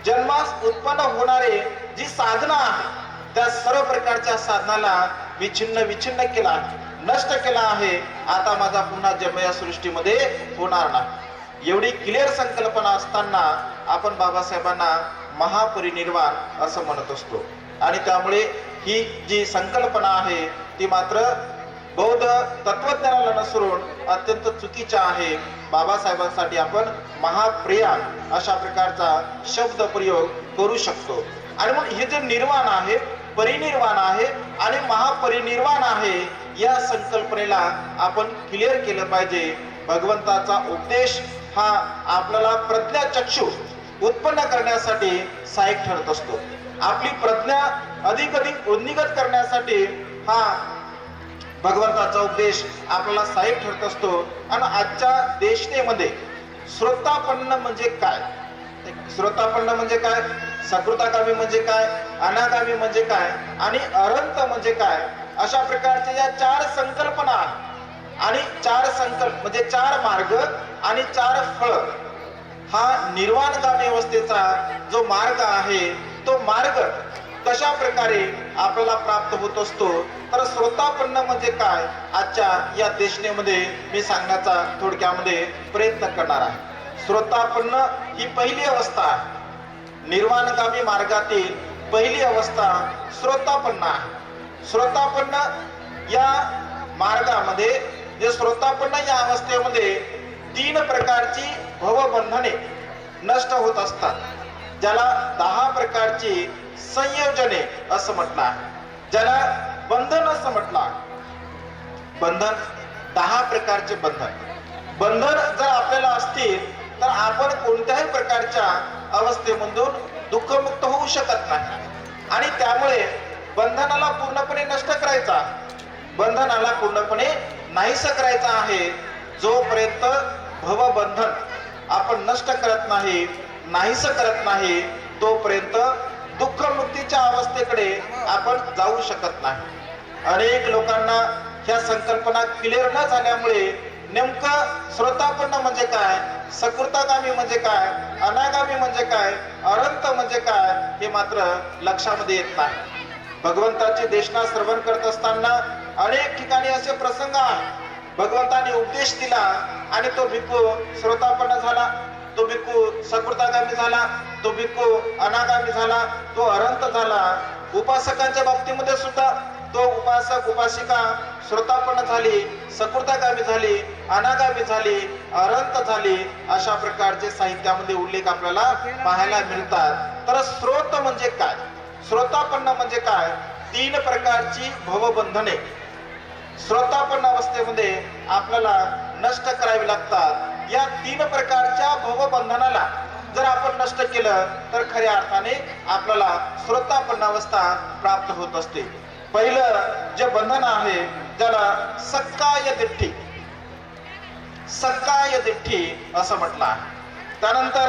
जन्मास उत्पन्न होणारे जी साधना आहे त्या सर्व प्रकारच्या साधनाला मी छिन्न विछिन्न केला, नष्ट केला आहे. आता माझा पुन्हा जन्म या सृष्टीमध्ये होणार नाही. एवढी क्लिअर संकल्पना असताना आपण बाबासाहेबांना महापरिनिर्वाण असं म्हणत असतो. आणि त्यामुळे ही जी संकल्पना आहे ती मात्र बौद्ध तत्वज्ञानाला नसरून अत्यंत चुकीच्या आहे. बाबासाहेबांसाठी आपण महाप्रयाण अशा प्रकारचा शब्द प्रयोग करू शकतो. आणि मग हे जे निर्वाण आहे, परिनिर्वाण आहे आणि महापरिनिर्वाण आहे, या संकल्पनेला आपण क्लिअर केलं पाहिजे. भगवंताचा उपदेश हा आपल्याला प्रज्ञाचक्षु उत्पन्न करण्यासाठी सहाय्यक ठरत असतो. आपली प्रज्ञा अधिक उन्निगत करण्यासाठी हा भगवंताचा उपदेश आपल्याला सहाय्यक ठरत असतो. आणि आजच्या देशनेमध्ये श्रोतापन्न म्हणजे काय, श्रोतापन्न म्हणजे काय, सकृतागामी म्हणजे काय, अनागामी म्हणजे काय आणि अनंत म्हणजे काय, अशा प्रकारच्या या चार संकल्पना आणि चार संकल्प म्हणजे चार मार्ग आणि चार फळ. हा निर्वाणगामी अवस्थेचा जो मार्ग आहे तो मार्ग कशा प्रकारे आपल्याला प्राप्त होत असतो, तर श्रोतापन्न म्हणजे काय आजच्या या देशनेमध्ये मी सांगण्याचा थोडक्यामध्ये प्रयत्न करणार आहे. श्रोतापन्न ही पहिली अवस्था आहे. निर्वाणगामी मार्गातील पहिली अवस्था श्रोतापन्न आहे. श्रोतापन्न या मार्गामध्ये जे श्रोतापन्न या अवस्थेमध्ये 3 प्रकारची भवबंधने नष्ट होत असतात, ज्याला 10 प्रकारची संयोजने असं म्हटलं आहे, ज्याला बंधन असं म्हटलं आहे. बंधन 10 प्रकारचे बंधन जर आपल्याला असतील तर आपण कोणत्याही प्रकारच्या अवस्थेमधून दुःखमुक्त होऊ शकत नाही. आणि त्यामुळे बंधनाला पूर्णपणे नष्ट करायचा, बंधनाला पूर्णपणे नाहीस करायचा आहे. जोपर्यंत भवबंधन आपण नष्ट करत नाही, नाहीस करत नाही, तोपर्यंत दुःखमुक्तीच्या अवस्थेकडे आपण जाऊ शकत नाही. अनेक लोकांना ह्या संकल्पना क्लिअर न झाल्यामुळे नेमकं श्रोतापन्न म्हणजे काय, सकृतागामी म्हणजे काय, अनागामी म्हणजे काय, अनंत म्हणजे काय हे मात्र लक्षामध्ये येत नाही. भगवंताची देशना श्रवण करत असताना अनेक ठिकाणी असे प्रसंग आहेत. भगवंताने उपदेश दिला आणि तो भिक्खू श्रोतापन्न झाला, तो भिक्खू सकृतागामी झाला, तो भिक्खू अनागामी झाला, तो अनंत झाला. उपासकांच्या बाबतीमध्ये सुद्धा तो उपासक उपासिका श्रोतापन्न झाली, सकृतागामी झाली, अनागामी झाली, अनंत झाली. अशा प्रकारचे साहित्यामध्ये उल्लेख आपल्याला पाहायला मिळतात. तर श्रोत म्हणजे काय, श्रोतापन्न म्हणजे काय, 3 प्रकारची भवबंधने श्रोतापन्न अवस्थेमध्ये आपल्याला नष्ट करावी लागतात. या 3 प्रकारच्या भवबंधनाला जर आपण नष्ट केलं तर खऱ्या अर्थाने आपल्याला श्रोतापन्न अवस्था प्राप्त होत असते. पहिलं जे बंधन आहे ज्याला सक्काय दिठ्ठी, सक्काय दिठ्ठी असं म्हटलं आहे. त्यानंतर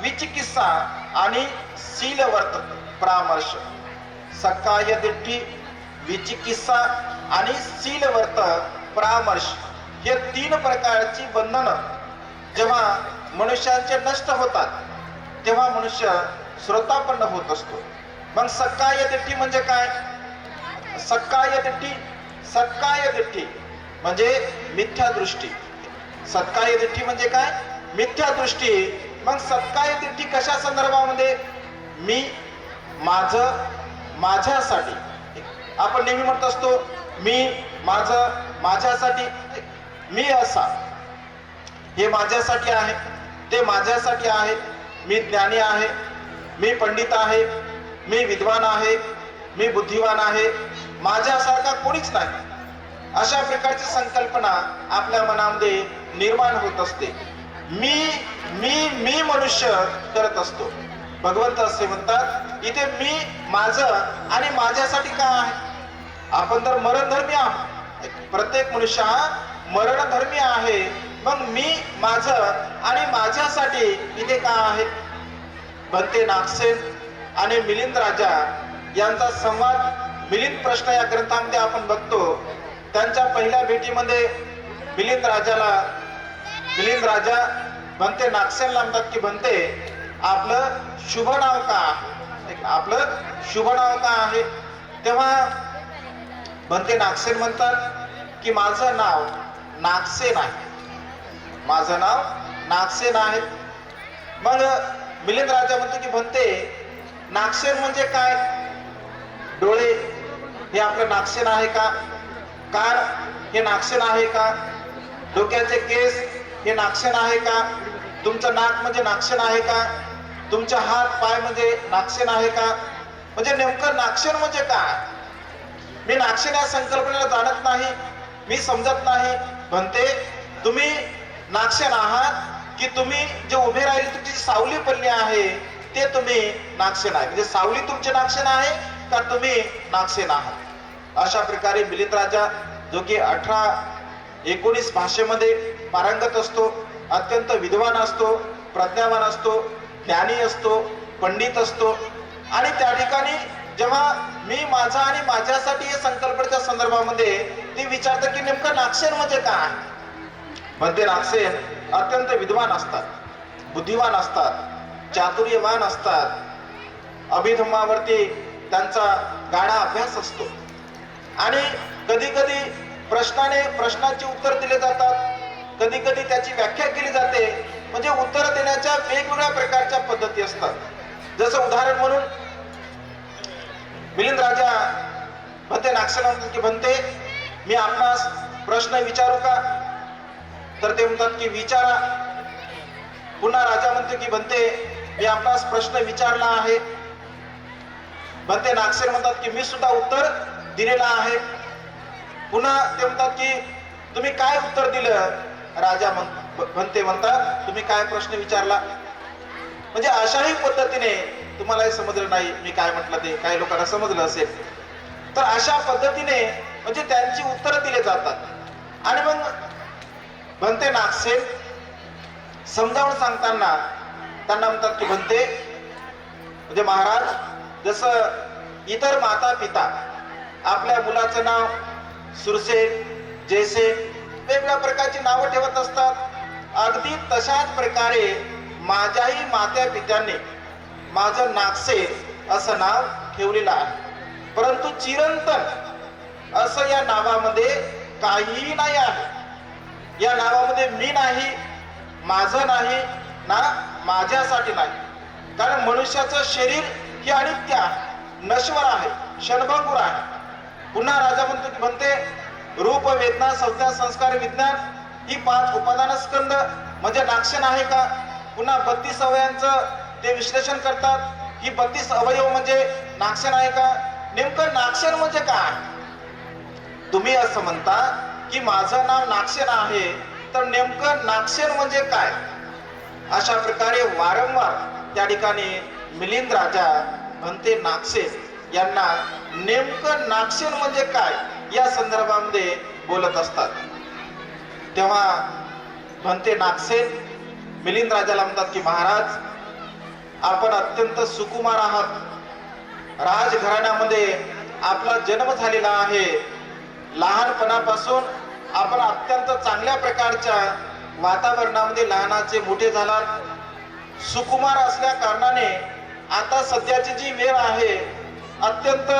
विचिकित्सा आणि शीलवर्त परामर्श. सक्काय दिठ्ठी, विचिकित्सा आणि शीलवर्त परामर्श हे 3 प्रकारची बंधनं जेव्हा मनुष्याचे नष्ट होतात तेव्हा मनुष्य श्रोतापन्न होत असतो. मग सक्काय दिठ्ठी म्हणजे काय, सक्काय दिठ्ठी, सत्काय दिठ्ठी म्हणजे मिथ्या दृष्टी. सत्काय दिठ्ठी म्हणजे काय, मिथ्या दृष्टी. मग सत्काय दिठ्ठी कशा संदर्भामध्ये, मी माझं माझ्यासाठी, आपण नेहमी म्हणत असतो मी माझं माझ्यासाठी, मी असा, हे माझ्यासाठी आहे, ते माझ्यासाठी आहे, मी ज्ञानी आहे, मी पंडित आहे, मी विद्वान आहे, मी बुद्धिवान आहे, माझ्यासारखा कोणीच नाही. अशा प्रकारची संकल्पना आपल्या मनामध्ये निर्माण होत असते. मी मी मी मनुष्य करत असतो. भगवंत असे म्हणतात इथे मी माझं आणि माझ्यासाठी का आहे. आपण तर मरणधर्मी आहोत, प्रत्येक मनुष्य हा मरणधर्मी आहे. मग मी माझं आणि माझ्यासाठी इथे का आहे. भंते नागसेन आणि मिलिंद राजा यांचा संवाद मिलिंद प्रश्न या ग्रंथामध्ये आपण बघतो, त्यांच्या पहिल्या भेटीमध्ये मिलिंद राजा बनते नागसेनला म्हणतात की बनते आपलं शुभ नाव का आहे, आपलं शुभ नाव का आहे. तेव्हा बनते नागसेन म्हणतात की माझं नाव नागसेन आहे, माझं नाव नागसेन आहे. मग मिलिंद राजा म्हणतो की बनते नागसेन म्हणजे काय? डोळे हे आपलं नागसेन आहे का? कान हे नागसेन आहे का? डोक्याचे केस हे नागसेन आहे का? तुमचं नाक म्हणजे नागसेन आहे का? तुमचे हात पाय म्हणजे नागसेन आहे का? म्हणजे नेमकं नागसेन म्हणजे काय? मी नागसेन या संकल्पनेला जाणत नाही, मी समजत नाही. म्हणते तुम्ही नागसेन आहात की तुम्ही जे उभे राहिले तुमची सावली पडली आहे ते तुम्ही नागसेन आहे, म्हणजे सावली तुमचे नागसेन आहे का तुम्ही नागसेन आहात. अशा प्रकारे मिलिंद राजा जो की 18-19 भाषेमध्ये पारंगत असतो, अत्यंत विद्वान असतो, प्रज्ञावान असतो, ज्ञानी असतो, पंडित असतो. आणि त्या ठिकाणी जेव्हा मी माझा आणि माझ्यासाठी या संकल्पनेच्या संदर्भामध्ये ते विचारतं की नेमकं नागसेन म्हणजे काय. म्हणते नागसेन अत्यंत विद्वान असतात, बुद्धिवान असतात, चातुर्यवान असतात, अभिधम्मावरती त्यांचा गाढा अभ्यास असतो. आणि कधी कधी प्रश्नाची उत्तर दिले जातात, कधी कधी त्याची व्याख्या केली जाते. म्हणजे उत्तर देण्याच्या वेगवेगळ्या प्रकारच्या पद्धती असतात. जसं उदाहरण म्हणून मिलिंद राजा म्हणते नागसेन म्हणतात की म्हणते मी आपणास प्रश्न विचारू का? तर ते म्हणतात की विचारा. पुन्हा राजा म्हणते की म्हणते मी आपणास प्रश्न विचारला आहे. म्हणते नागसेन म्हणतात की मी सुद्धा उत्तर दिलेलं आहे. पुन्हा ते म्हणतात की तुम्ही काय उत्तर दिलं? राजा म्हणतात तुम्ही काय प्रश्न विचारला. म्हणजे अशाही पद्धतीने तुम्हाला हे समजलं नाही मी काय म्हटलं, ते काही लोकांना समजलं असेल तर अशा पद्धतीने म्हणजे त्यांची उत्तरं दिले जातात. आणि मग म्हणते नागसेन समजावून सांगताना त्यांना म्हणतात की म्हणते म्हणजे महाराज जसं इतर माता पिता आपल्या मुलाचं नाव सुरसेन, जयसेन वेगवेगळ्या प्रकारची नावं ठेवत असतात, अगदी तशाच प्रकारे माझ्याही मात्या पित्यांनी माझं नागसेन असं नाव ठेवलेलं आहे. परंतु चिरंतन असं या नावामध्ये काहीही नाही आहे. या नावामध्ये मी नाही, माझं नाही ना माझ्यासाठी नाही. कारण मनुष्याचं शरीर हे अनित्य आहे, नश्वर आहे, क्षणभंगुर आहे. पुन्हा राजा म्हणतो की म्हणते रूप, वेदना, संज्ञा, संस्कार, विज्ञान ही 5 उपादान स्कंद म्हणजे नागसेन आहे का? पुन्हा 32 अवयवांचं ते विश्लेषण करतात, ही 32 अवयव म्हणजे नागसेन आहे का? नेमकं नागसेन म्हणजे काय? तुम्ही असं म्हणता की माझं नाव नागसेन आहे, तर नेमकं नागसेन म्हणजे काय? अशा प्रकारे वारंवार त्या ठिकाणी मिलिंद राजा म्हणते नागसेन यांना नेमकं नागसेन म्हणजे काय या संदर्भामध्ये बोलत असतात. तेव्हा म्हणते नागसेन मिलिंद राजाला म्हणतात की महाराज आपण अत्यंत सुकुमार आहात, राजघराण्यामध्ये आपला जन्म झालेला आहे, लहानपणापासून आपण अत्यंत चांगल्या प्रकारच्या वातावरणामध्ये लहानाचे मोठे झालात. सुकुमार असल्या कारणाने आता सध्याची जी वेळ आहे अत्यंत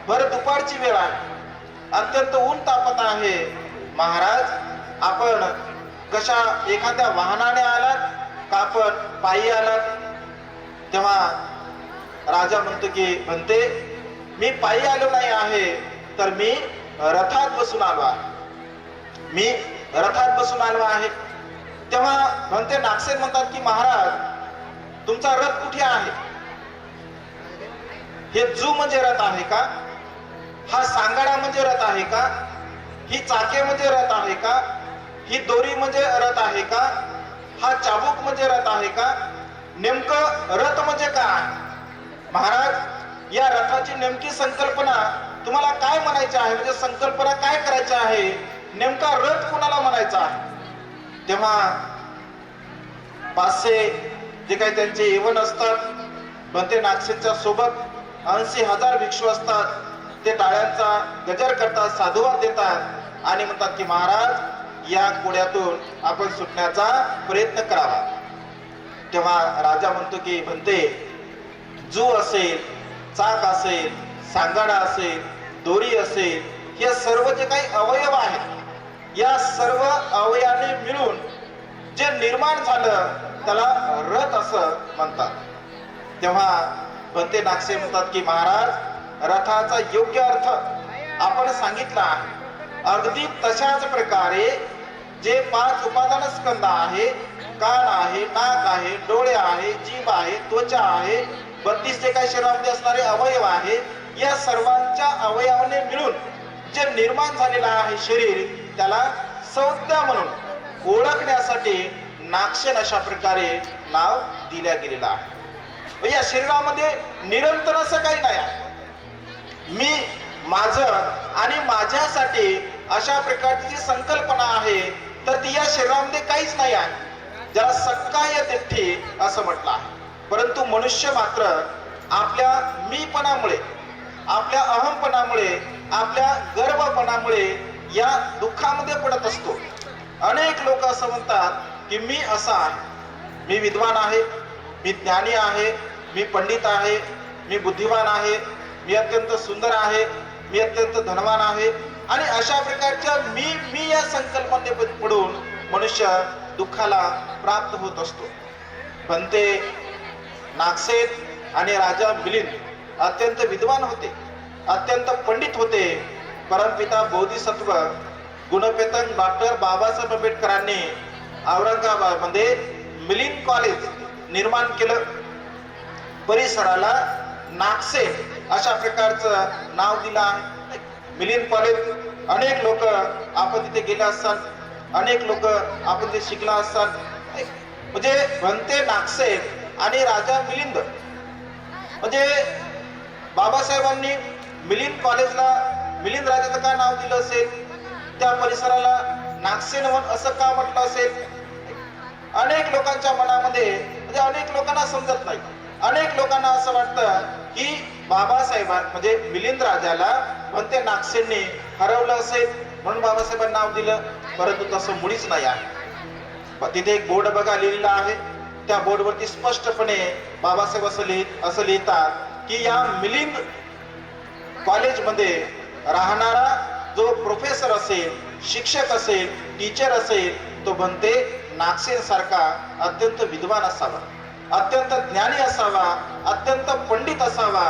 भर दुपारची वेळ आहे, अत्यंत ऊन तापत आहे. महाराज आपण कशा एखाद्या वाहनाने आलात का आपण पायी आलात? तेव्हा राजा म्हणतो की म्हणते मी पायी आलो नाही आहे, तर मी रथात बसून आलो आहे, मी रथात बसून आलो आहे. तेव्हा म्हणते नागसेन म्हणतात की महाराज तुमचा रथ कुठे आहे? हे जू म्हणजे रथ आहे का? हा सांगाडा म्हणजे रथ आहे का? ही चाके म्हणजे रथ आहे का? ही दोरी म्हणजे रथ आहे का? हा चाबूक म्हणजे रथ आहे का? नेमकं रथ म्हणजे काय? महाराज या रथाची नेमकी संकल्पना तुम्हाला काय म्हणायची आहे, म्हणजे संकल्पना काय करायची आहे, नेमका रथ कुणाला म्हणायचा आहे? तेव्हा 500 जे काही त्यांचे येवन असतात, म्हणते नागसेनच्या सोबत 80,000 भिक्षू असतात. ते टाळ्यांचा गजर करतात, साधुवाद देतात आणि म्हणतात की महाराज या कोड्यातून आपण सुटण्याचा प्रयत्न करावा. तेव्हा राजा म्हणतो की म्हणते जू असेल, चाक असेल, सांगाडा असेल, दोरी असेल, हे सर्व जे काही अवयव आहेत या सर्व अवयवाने मिळून जे निर्माण झालं त्याला रथ असं म्हणतात. तेव्हा बनते नागसे म्हणतात की महाराज रथाचा योग्य अर्थ आपण सांगितला आहे. अगदी तशाच प्रकारे जे 5 उपादान स्कंद आहे, कान आहे, नाक आहे, डोळे आहे, जीभ आहे, त्वचा आहे, 32 जे काही शरीरामध्ये असणारे अवयव आहे, या सर्वांच्या अवयवाने मिळून जे निर्माण झालेलं आहे शरीर त्याला संज्ञा म्हणून ओळखण्यासाठी नागसेन अशा प्रकारे नाव दिल्या गेलेलं आहे. या शरीरामध्ये निरंतर असं काही नाही आहे. मी माझं आणि माझ्यासाठी अशा प्रकारची जी संकल्पना आहे तर ती या शरीरामध्ये काहीच नाही आहे, ज्याला सक्काय तिठ्ठी असं म्हटलं आहे. परंतु मनुष्य मात्र आपल्या मीपणामुळे, आपल्या अहमपणामुळे, आपल्या गर्वपणामुळे या दुःखामध्ये पडत असतो. अनेक लोक असं म्हणतात की मी असा आहे, मी विद्वान आहे, मी ज्ञानी आहे, मी पंडित आहे, मी बुद्धिमान आहे, मी अत्यंत सुंदर आहे, मी अत्यंत धनवान आहे आणि अशा प्रकारच्या मी या संकल्पने पडून मनुष्य दुःखाला प्राप्त होत असतो. पण ते नागसेन आणि राजा मिलिंद अत्यंत विद्वान होते, अत्यंत पंडित होते. परमपिता बोधिसत्व गुणपेतन डॉक्टर बाबासाहेब आंबेडकरांनी औरंगाबादमध्ये मिलिंद कॉलेज निर्माण केलं. परिसराला नागसेन अशा प्रकारचं नाव दिलं आहे. मिलिंद कॉलेज, अनेक लोक आपण तिथे गेले असतात, अनेक लोक आपण तिथे शिकला असतात. म्हणजे बनते नागसेन आणि राजा मिलिंद, म्हणजे बाबासाहेबांनी मिलिंद कॉलेजला मिलिंद राजाचं का नाव दिलं असेल, त्या परिसराला नागसेन वन असं का म्हटलं असेल. अनेक लोकांच्या मनामध्ये, म्हणजे अनेक लोकांना समजत नाही, अनेक लोकांना असं वाटतं की बाबासाहेब म्हणजे मिलिंद राजाला म्हणते नागसेनने हरवलं असेल म्हणून बाबासाहेबांना नाव दिलं. परंतु तसं मुळीच नाही आहे. तिथे एक बोर्ड बघा लिहिलेला आहे, त्या बोर्डवरती स्पष्टपणे बाबासाहेब असं लिहितात की या मिलिंद कॉलेजमध्ये राहणारा जो प्रोफेसर असेल, शिक्षक असेल, टीचर असेल, तो बनते नागसेन सारखा अत्यंत विद्वान असावा, अत्यंत ज्ञानी असावा, अत्यंत पंडित असावा.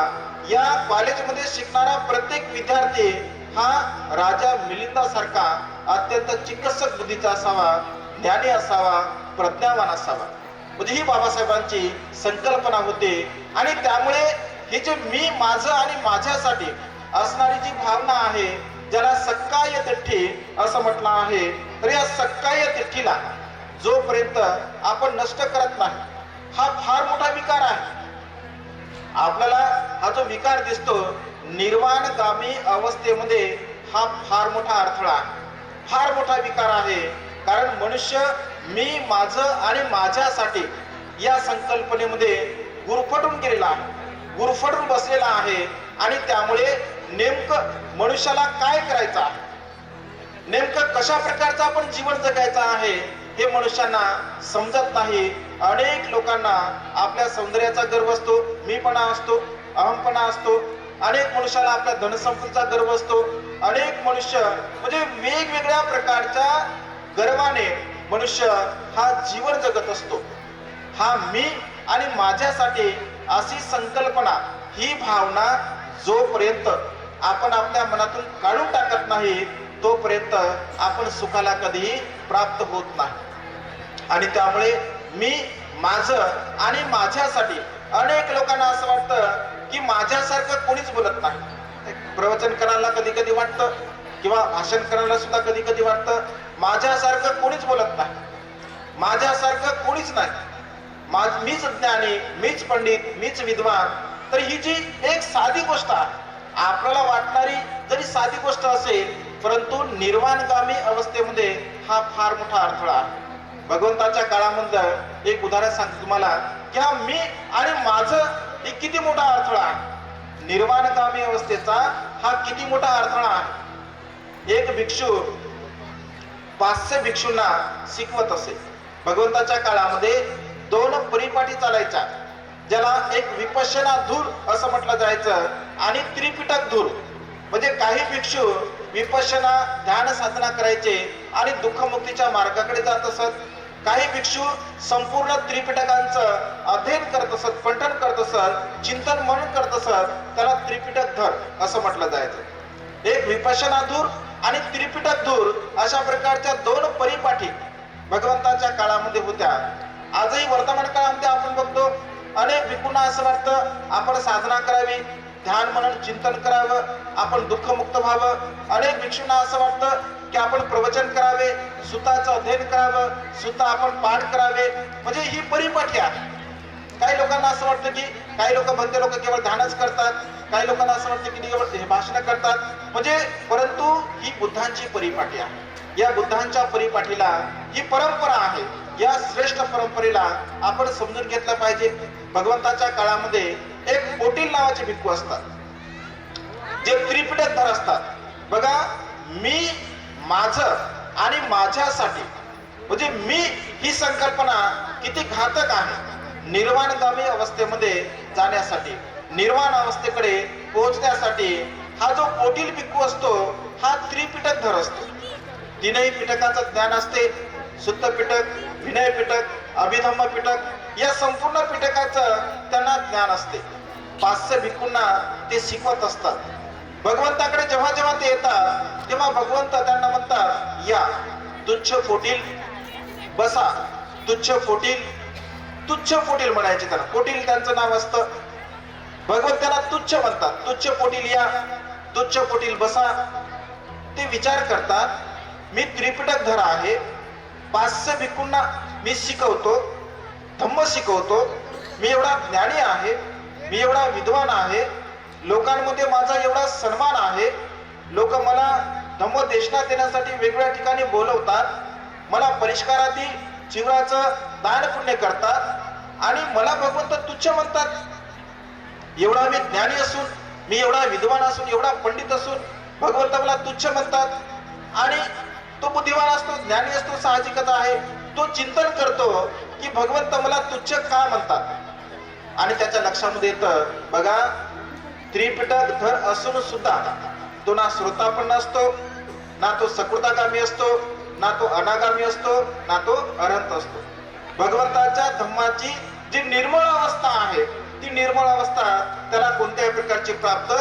या कॉलेजमध्ये शिकणारा प्रत्येक विद्यार्थी हा राजा मिलिंदासारखा अत्यंत चिकित्सक बुद्धीचा असावा, ज्ञानी असावा, प्रज्ञावान असावा. म्हणजे ही बाबासाहेबांची संकल्पना होती. आणि त्यामुळे हे जे मी, माझं आणि माझ्यासाठी असणारी जी भावना आहे, ज्याला सक्काय तिठ्ठी असं म्हटलं आहे, तर या सक्काय तिठ्ठीला जोपर्यंत आपण नष्ट करत नाही, हा फार मोठा विकार आहे. आपल्याला हा जो विकार दिसतो निर्वाणगामी अवस्थेमध्ये, हा फार मोठा अडथळा आहे, फार मोठा विकार आहे. कारण मनुष्य मी, माझं आणि माझ्यासाठी या संकल्पनेमध्ये गुरफटून गेलेला आहे, गुरफटून बसलेला आहे. आणि त्यामुळे नेमकं मनुष्याला काय करायचं आहे, नेमकं कशा प्रकारचं आपण जीवन जगायचं आहे हे मनुष्यांना समजत नाही. अनेक लोकांना आपल्या सौंदर्याचा गर्व असतो, मीपणा असतो, अहमपणा असतो. अनेक मनुष्याला आपल्या धनसंपत्तीचा गर्व असतो. अनेक मनुष्य म्हणजे वेगवेगळ्या प्रकारच्या गर्वाने मनुष्य हा जीवन जगत असतो. हा मी आणि माझ्यासाठी अशी संकल्पना, ही भावना जोपर्यंत आपण आपल्या मनातून काढून टाकत नाही तोपर्यंत आपण सुखाला कधीही प्राप्त होत नाही. आणि त्यामुळे मी, माझं आणि माझ्यासाठी अनेक लोकांना असं वाटतं की माझ्यासारखं कोणीच बोलत नाही. प्रवचन करायला कधी कधी वाटतं किंवा भाषण करायला सुद्धा कधी कधी वाटतं माझ्यासारखं कोणीच बोलत नाही, माझ्यासारखं कोणीच नाही, मीच ज्ञानी, मीच पंडित, मीच विद्वान. तर ही जी एक साधी गोष्ट आहे, आपल्याला वाटणारी जरी साधी गोष्ट असेल, परंतु निर्वाणगामी अवस्थेमध्ये हा फार मोठा अडथळा आहे. भगवंताच्या काळामधलं एक उदाहरण सांगतो तुम्हाला की हा मी आणि माझं हे किती मोठा अडथळा आहे. निर्वाणगामी अवस्थेचा हा किती मोठा अडथळा आहे. एक भिक्षू 500 भिक्षूंना शिकवत असे. भगवंताच्या काळामध्ये 2 परिपाठी चालायच्या, ज्याला एक विपश्यना धूर असं म्हटलं जायचं आणि त्रिपिटक धूर. म्हणजे काही भिक्षू विपश्यना ध्यान साधना करायचे आणि दुःखमुक्तीच्या मार्गाकडे जात असत. काही भिक्षू संपूर्ण त्रिपिटकांचं अध्ययन करत असत, पठण करत असत, चिंतन मनन करत असत. त्याला त्रिपिटक धर असं म्हटलं जायचं. एक विपश्यना धूर आणि त्रिपिटक धूर अशा प्रकारच्या 2 परिपाठी भगवंताच्या काळामध्ये होत्या. आजही वर्तमान काळामध्ये आपण बघतो अनेक भिक्षूंना असं वाटतं आपण साधना करावी, ध्यान मनन चिंतन करावं, आपण दुःखमुक्त व्हावं. अनेक भिक्षूंना असं वाटतं की आपण प्रवचन करावे, सुताचं अध्ययन करावं, सुता आपण पाठ करावे. म्हणजे ही परिपाठी आहे. काही लोकांना असं वाटतं की काही लोक भक्ती लोक केवळ ध्यानच करतात, काही लोकांना असं वाटतं की केवळ हे भाषण करतात. म्हणजे परंतु ही बुद्धांची परिपाठी आहे. या बुद्धांच्या परिपाठीला ही परंपरा आहे. या श्रेष्ठ परंपरेला आपण समजून घेतलं पाहिजे. भगवंताच्या काळामध्ये एक पोटील नावाचे भिक्खू असतात, जे त्रिपिटक धर असतात. बघा, मी, माझं आणि माझ्यासाठी, म्हणजे मी ही संकल्पना किती घातक आहे. निर्वाणगामी अवस्थेमध्ये जाण्यासाठी, निर्वाण अवस्थेकडे पोहोचण्यासाठी हा जो पोटील भिक्खू असतो हा त्रिपिटक धर असतो. 3ही पिटकाचं ज्ञान असते. शुद्ध पिटक, विनय पिटक, अभिधम्म पिटक या संपूर्ण पिटकाचं त्यांना ज्ञान असते. 500 भिक्खूंना ते शिकवत असतात. भगवंताकडे जेव्हा जेव्हा ते येतात तेव्हा भगवंत त्यांना म्हणतात, या तुच्छ पोटील बसा, तुच्छ पोटील. तुच्छ पोटील म्हणायचे त्यांना. पोटील त्यांचं नाव असतं. भगवंत त्यांना तुच्छ म्हणतात. तुच्छ पोटील या, तुच्छ पोटील बसा. ते विचार करतात, मी त्रिपिटक धर आहे, 500 भिक्खूंना मी शिकवतो, धम्म शिकवतो, मी एवढा ज्ञानी आहे, मी एवढा विद्वान आहे, लोकांमध्ये माझा एवढा सन्मान आहे, लोक मला धम्म देशना देण्यासाठी वेगवेगळ्या ठिकाणी बोलवतात, मला परिष्कारादी जीवनाचं दान पुण्य करतात आणि मला भगवंत तुच्छ म्हणतात. एवढा मी ज्ञानी असून, मी एवढा विद्वान असून, एवढा पंडित असून भगवंत मला तुच्छ म्हणतात. आणि तो बुद्धिवान असतो, ज्ञानी असतो, साहजिकच आहे. तो चिंतन करतो की भगवंत मला तुच्छ का म्हणतात. आणि त्याच्या लक्षामध्ये येतं, बघा, त्रिपिटक धर असून सुद्धा तो ना श्रोता पण नसतो, ना तो सकृतागामी असतो, ना तो अनागामी असतो, ना तो अरहंत असतो. भगवंताच्या धम्माची जी निर्मळ अवस्था आहे ती निर्मळ अवस्था त्याला कोणत्याही प्रकारची प्राप्त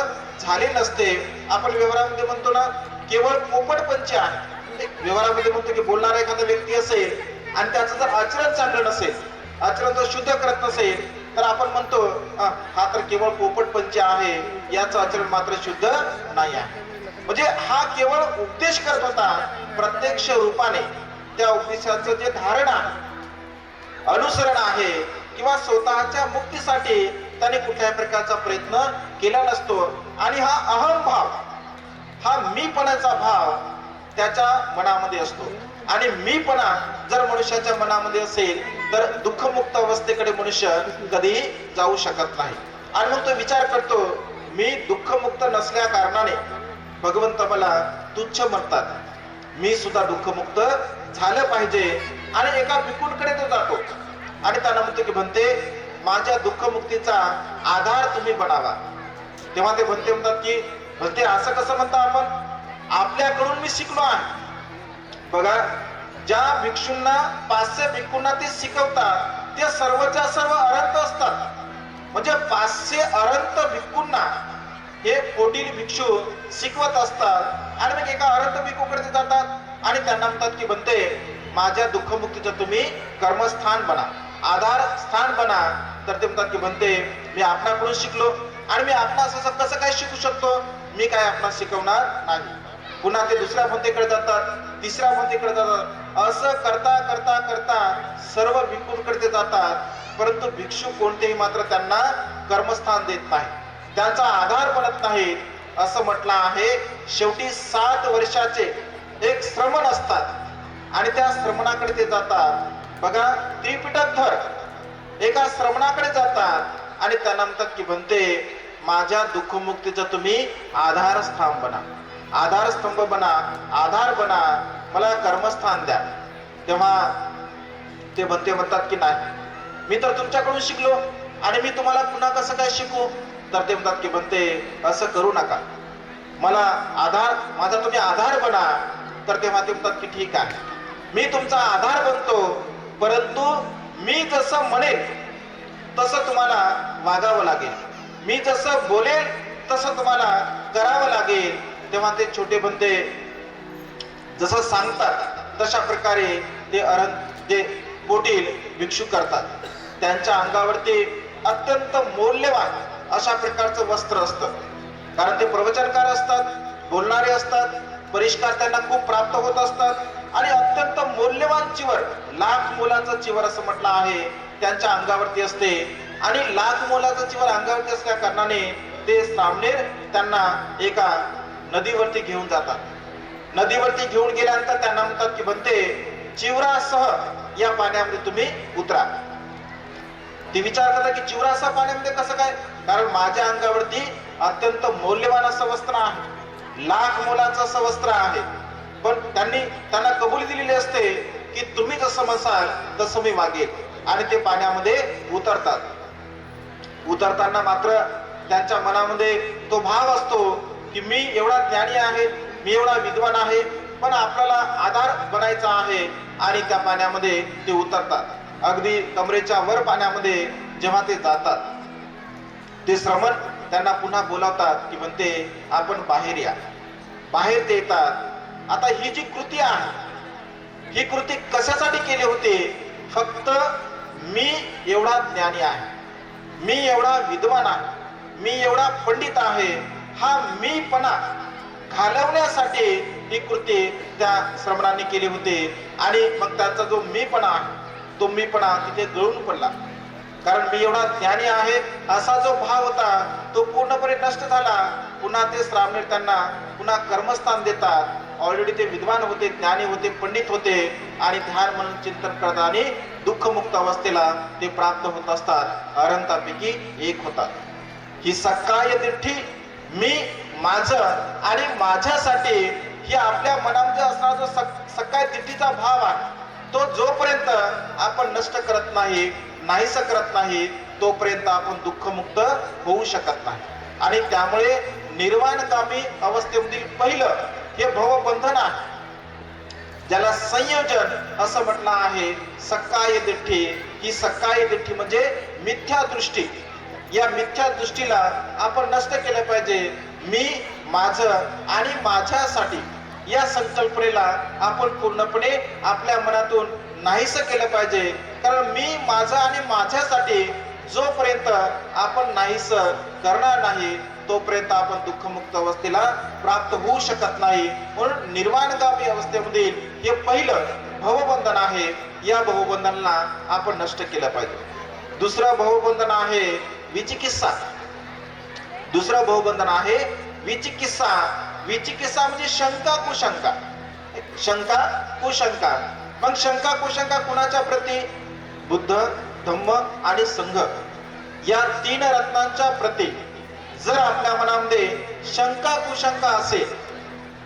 झाली नसते. आपण व्यवहारामध्ये म्हणतो ना, केवळ पोपटपंची आहे. व्यवहारामध्ये म्हणतो की बोलणारा एखादा व्यक्ती असेल आणि त्याचं जर आचरण चांगलं नसेल, आचरण जर शुद्ध करत नसेल, तर आपण म्हणतो हा तर केवळ पोपटपंची आहे, याचं आचरण मात्र शुद्ध नाही आहे. म्हणजे हा केवळ उपदेश करत होता, प्रत्यक्ष रूपाने त्या उपदेशाचं जे धारण आहे, अनुसरण आहे किंवा स्वतःच्या मुक्तीसाठी त्याने कुठल्याही प्रकारचा प्रयत्न केला नसतो. आणि हा अहंभाव, हा मीपणाचा भाव त्याच्या मनामध्ये असतो. आणि मीपणा जर मनुष्याच्या मनामध्ये असेल तर दुःखमुक्त अवस्थेकडे मनुष्य कधी जाऊ शकत नाही. आणि मग तो विचार करतो, मी दुःखमुक्त नसल्या कारणाने भगवंत मला तुच्छ म्हणतात, मी सुद्धा दुःखमुक्त झालं पाहिजे. आणि एका भिक्खूंकडे तो जातो आणि त्यांना म्हणतो की भंते, माझ्या दुःखमुक्तीचा आधार तुम्ही बनावा. तेव्हा ते भंते म्हणतात की भंते असं कसं म्हणता आपण, आपल्याकडून मी शिकलो आहे. बघा, ज्या भिक्षूंना 500 भिक्खूंना ते शिकवतात ते सर्वच्या सर्व अरहंत असतात. म्हणजे 500 अरहंत भिक्खूंना हे पोटील भिक्षू शिकवत असतात. आणि मग एका अरहंत भिक्खूकडे ते जातात आणि त्यांना म्हणतात की भंते, माझ्या दुःखमुक्तीचं तुम्ही कर्मस्थान बना, आधार स्थान बना. तर ते म्हणतात की भंते, मी आपणाकडून शिकलो आणि मी आपणास असं कसं काय शिकू शकतो, मी काय आपणास शिकवणार नाही. पुन्हा ते दुसऱ्या भंतेकडे जातात, तिसऱ्या भंतेकडे जातात. असं करता करता करता सर्व भिक्खूंकडे ते जातात, परंतु भिक्षू कोणतेही मात्र त्यांना कर्मस्थान देत नाही, त्यांचा आधार बनत नाही. असं म्हटलं आहे. शेवटी 7 वर्षाचे एक श्रमण असतात आणि त्या श्रमणाकडे ते जातात. बघा, त्रिपिटक धर एका श्रमणाकडे जातात आणि त्यांना म्हणतात की भंते, माझ्या दुःखमुक्तीचा तुम्ही आधारस्तंभ बना, आधारस्तंभ बना, आधार बना, मला कर्मस्थान द्या. तेव्हा ते म्हणतात की नाही, मी तर तुमच्याकडून शिकलो आणि मी तुम्हाला पुन्हा कसं काय शिकू. तर ते म्हणतात की बनते असं करू नका, मला आधार, माझा तुम्ही आधार बना. तर तेव्हा ते म्हणतात की ठीक आहे, मी तुमचा आधार बनतो, परंतु मी जसं म्हणेन तसं तुम्हाला वागावं लागेल, मी जसं बोलेल तसं तुम्हाला करावं लागेल. तेव्हा ते छोटे बनते जसं सांगतात तशा प्रकारे ते पोटील भिक्षू करतात. त्यांच्या अंगावरती अत्यंत मौल्यवान अशा प्रकारचं वस्त्र असतं, कारण ते प्रवचनकार असतात, बोलणारे असतात, परिष्कार त्यांना खूप प्राप्त होत असतात आणि अत्यंत मौल्यवान चिवर, लाख मोलाचं चिवर असं म्हटलं आहे, त्यांच्या अंगावरती असते. आणि लाख मोलाचं चिवर अंगावरती असल्या कारणाने ते सामनेर त्यांना एका नदीवरती घेऊन जातात. नदीवरती घेऊन गेल्यानंतर त्यांना म्हणतात की बनते चिवरासह या पाण्यामध्ये तुम्ही उतरा. ती विचार करतात की चिवरासह पाण्यामध्ये कसं काय, कारण माझ्या अंगावरती अत्यंत मौल्यवान असं वस्त्र आहे, लाख मोलाचं असं वस्त्र आहे. पण त्यांना कबुली दिलेली असते की तुम्ही जसं म्हणसाल तसं मी वागेल. आणि ते पाण्यामध्ये उतरतात. उतरताना मात्र त्यांच्या मनामध्ये तो भाव असतो की मी एवढा ज्ञानी आहे, मी एवढा विद्वान आहे, पण आपल्याला आधार बनायचा आहे. आणि त्या पाण्यामध्ये ते उतरतात. अगदी कमरेच्या वर पाण्यामध्ये जेव्हा ते जातात, ते श्रमण त्यांना पुन्हा बोलावतात की म्हणते आपण बाहेर या. बाहेर ते येतात. आता ही जी कृती आहे, ही कृती कशासाठी केली होती, फक्त मी एवढा ज्ञानी आहे, मी एवढा विद्वान आहे, मी एवढा पंडित आहे, हा मीपणा घालवण्यासाठी ही कृती त्या श्रमणांनी केली होती. आणि मग त्यांचा जो मीपणा आहे, तो मीपणा तिथे गळून पडला. कारण मी एवढा ज्ञानी आहे असा जो भाव होता तो पूर्णपणे नष्ट झाला. पुन्हा ते श्रामणेर त्यांना पुन्हा कर्मस्थान देतात. ऑलरेडी ते विद्वान होते, ज्ञानी होते, पंडित होते आणि ध्यान म्हणून चिंतन करतात आणि दुःखमुक्त अवस्थेला ते प्राप्त होत असतात. अरहंतापैकी एक होतात. ही सकाय दिठ्ठी, मी, माझं आणि माझ्यासाठी, ही आपल्या मनामध्ये असणारा जो सकाय दिठ्ठीचा भाव आहे, तो जोपर्यंत आपण नष्ट करत नाही, नाहीसं करत नाही, तोपर्यंत आपण दुःखमुक्त होऊ शकत नाही. आणि त्यामुळे निर्वाणगामी अवस्थेमधील पहिलं हे भवबंधन आहे, ज्याला संयोजन असं म्हटलं आहे. सकाय दिठ्ठी, ही सकाय दिठ्ठी म्हणजे मिथ्या दृष्टी. या मिथ्या दृष्टीला आपण नष्ट केलं पाहिजे. मी, माझं आणि माझ्यासाठी या संकल्पनेला आपण पूर्णपणे आपल्या मनातून नाहीसं केलं पाहिजे. कारण मी, माझं आणि माझ्यासाठी जोपर्यंत आपण नाहीसं करणार नाही, तोपर्यंत आपण दुःखमुक्त अवस्थेला प्राप्त होऊ शकत नाही. म्हणून निर्वाणगामी अवस्थेमधील हे पहिलं भवबंधन आहे. या भवबंधनाला आपण नष्ट केलं पाहिजे. दुसरं भवबंधन आहे विचिकित्सा. दुसरं भवबंधन आहे विचिकित्सा. विचिकित्सा म्हणजे शंका कुशंका. शंका कुशंका. मग शंका कुशंका कुणाच्या प्रती? बुद्ध, धम्म आणि संघ या तीन रत्नांच्या प्रती जर आपल्या मनामध्ये शंका कुशंका असेल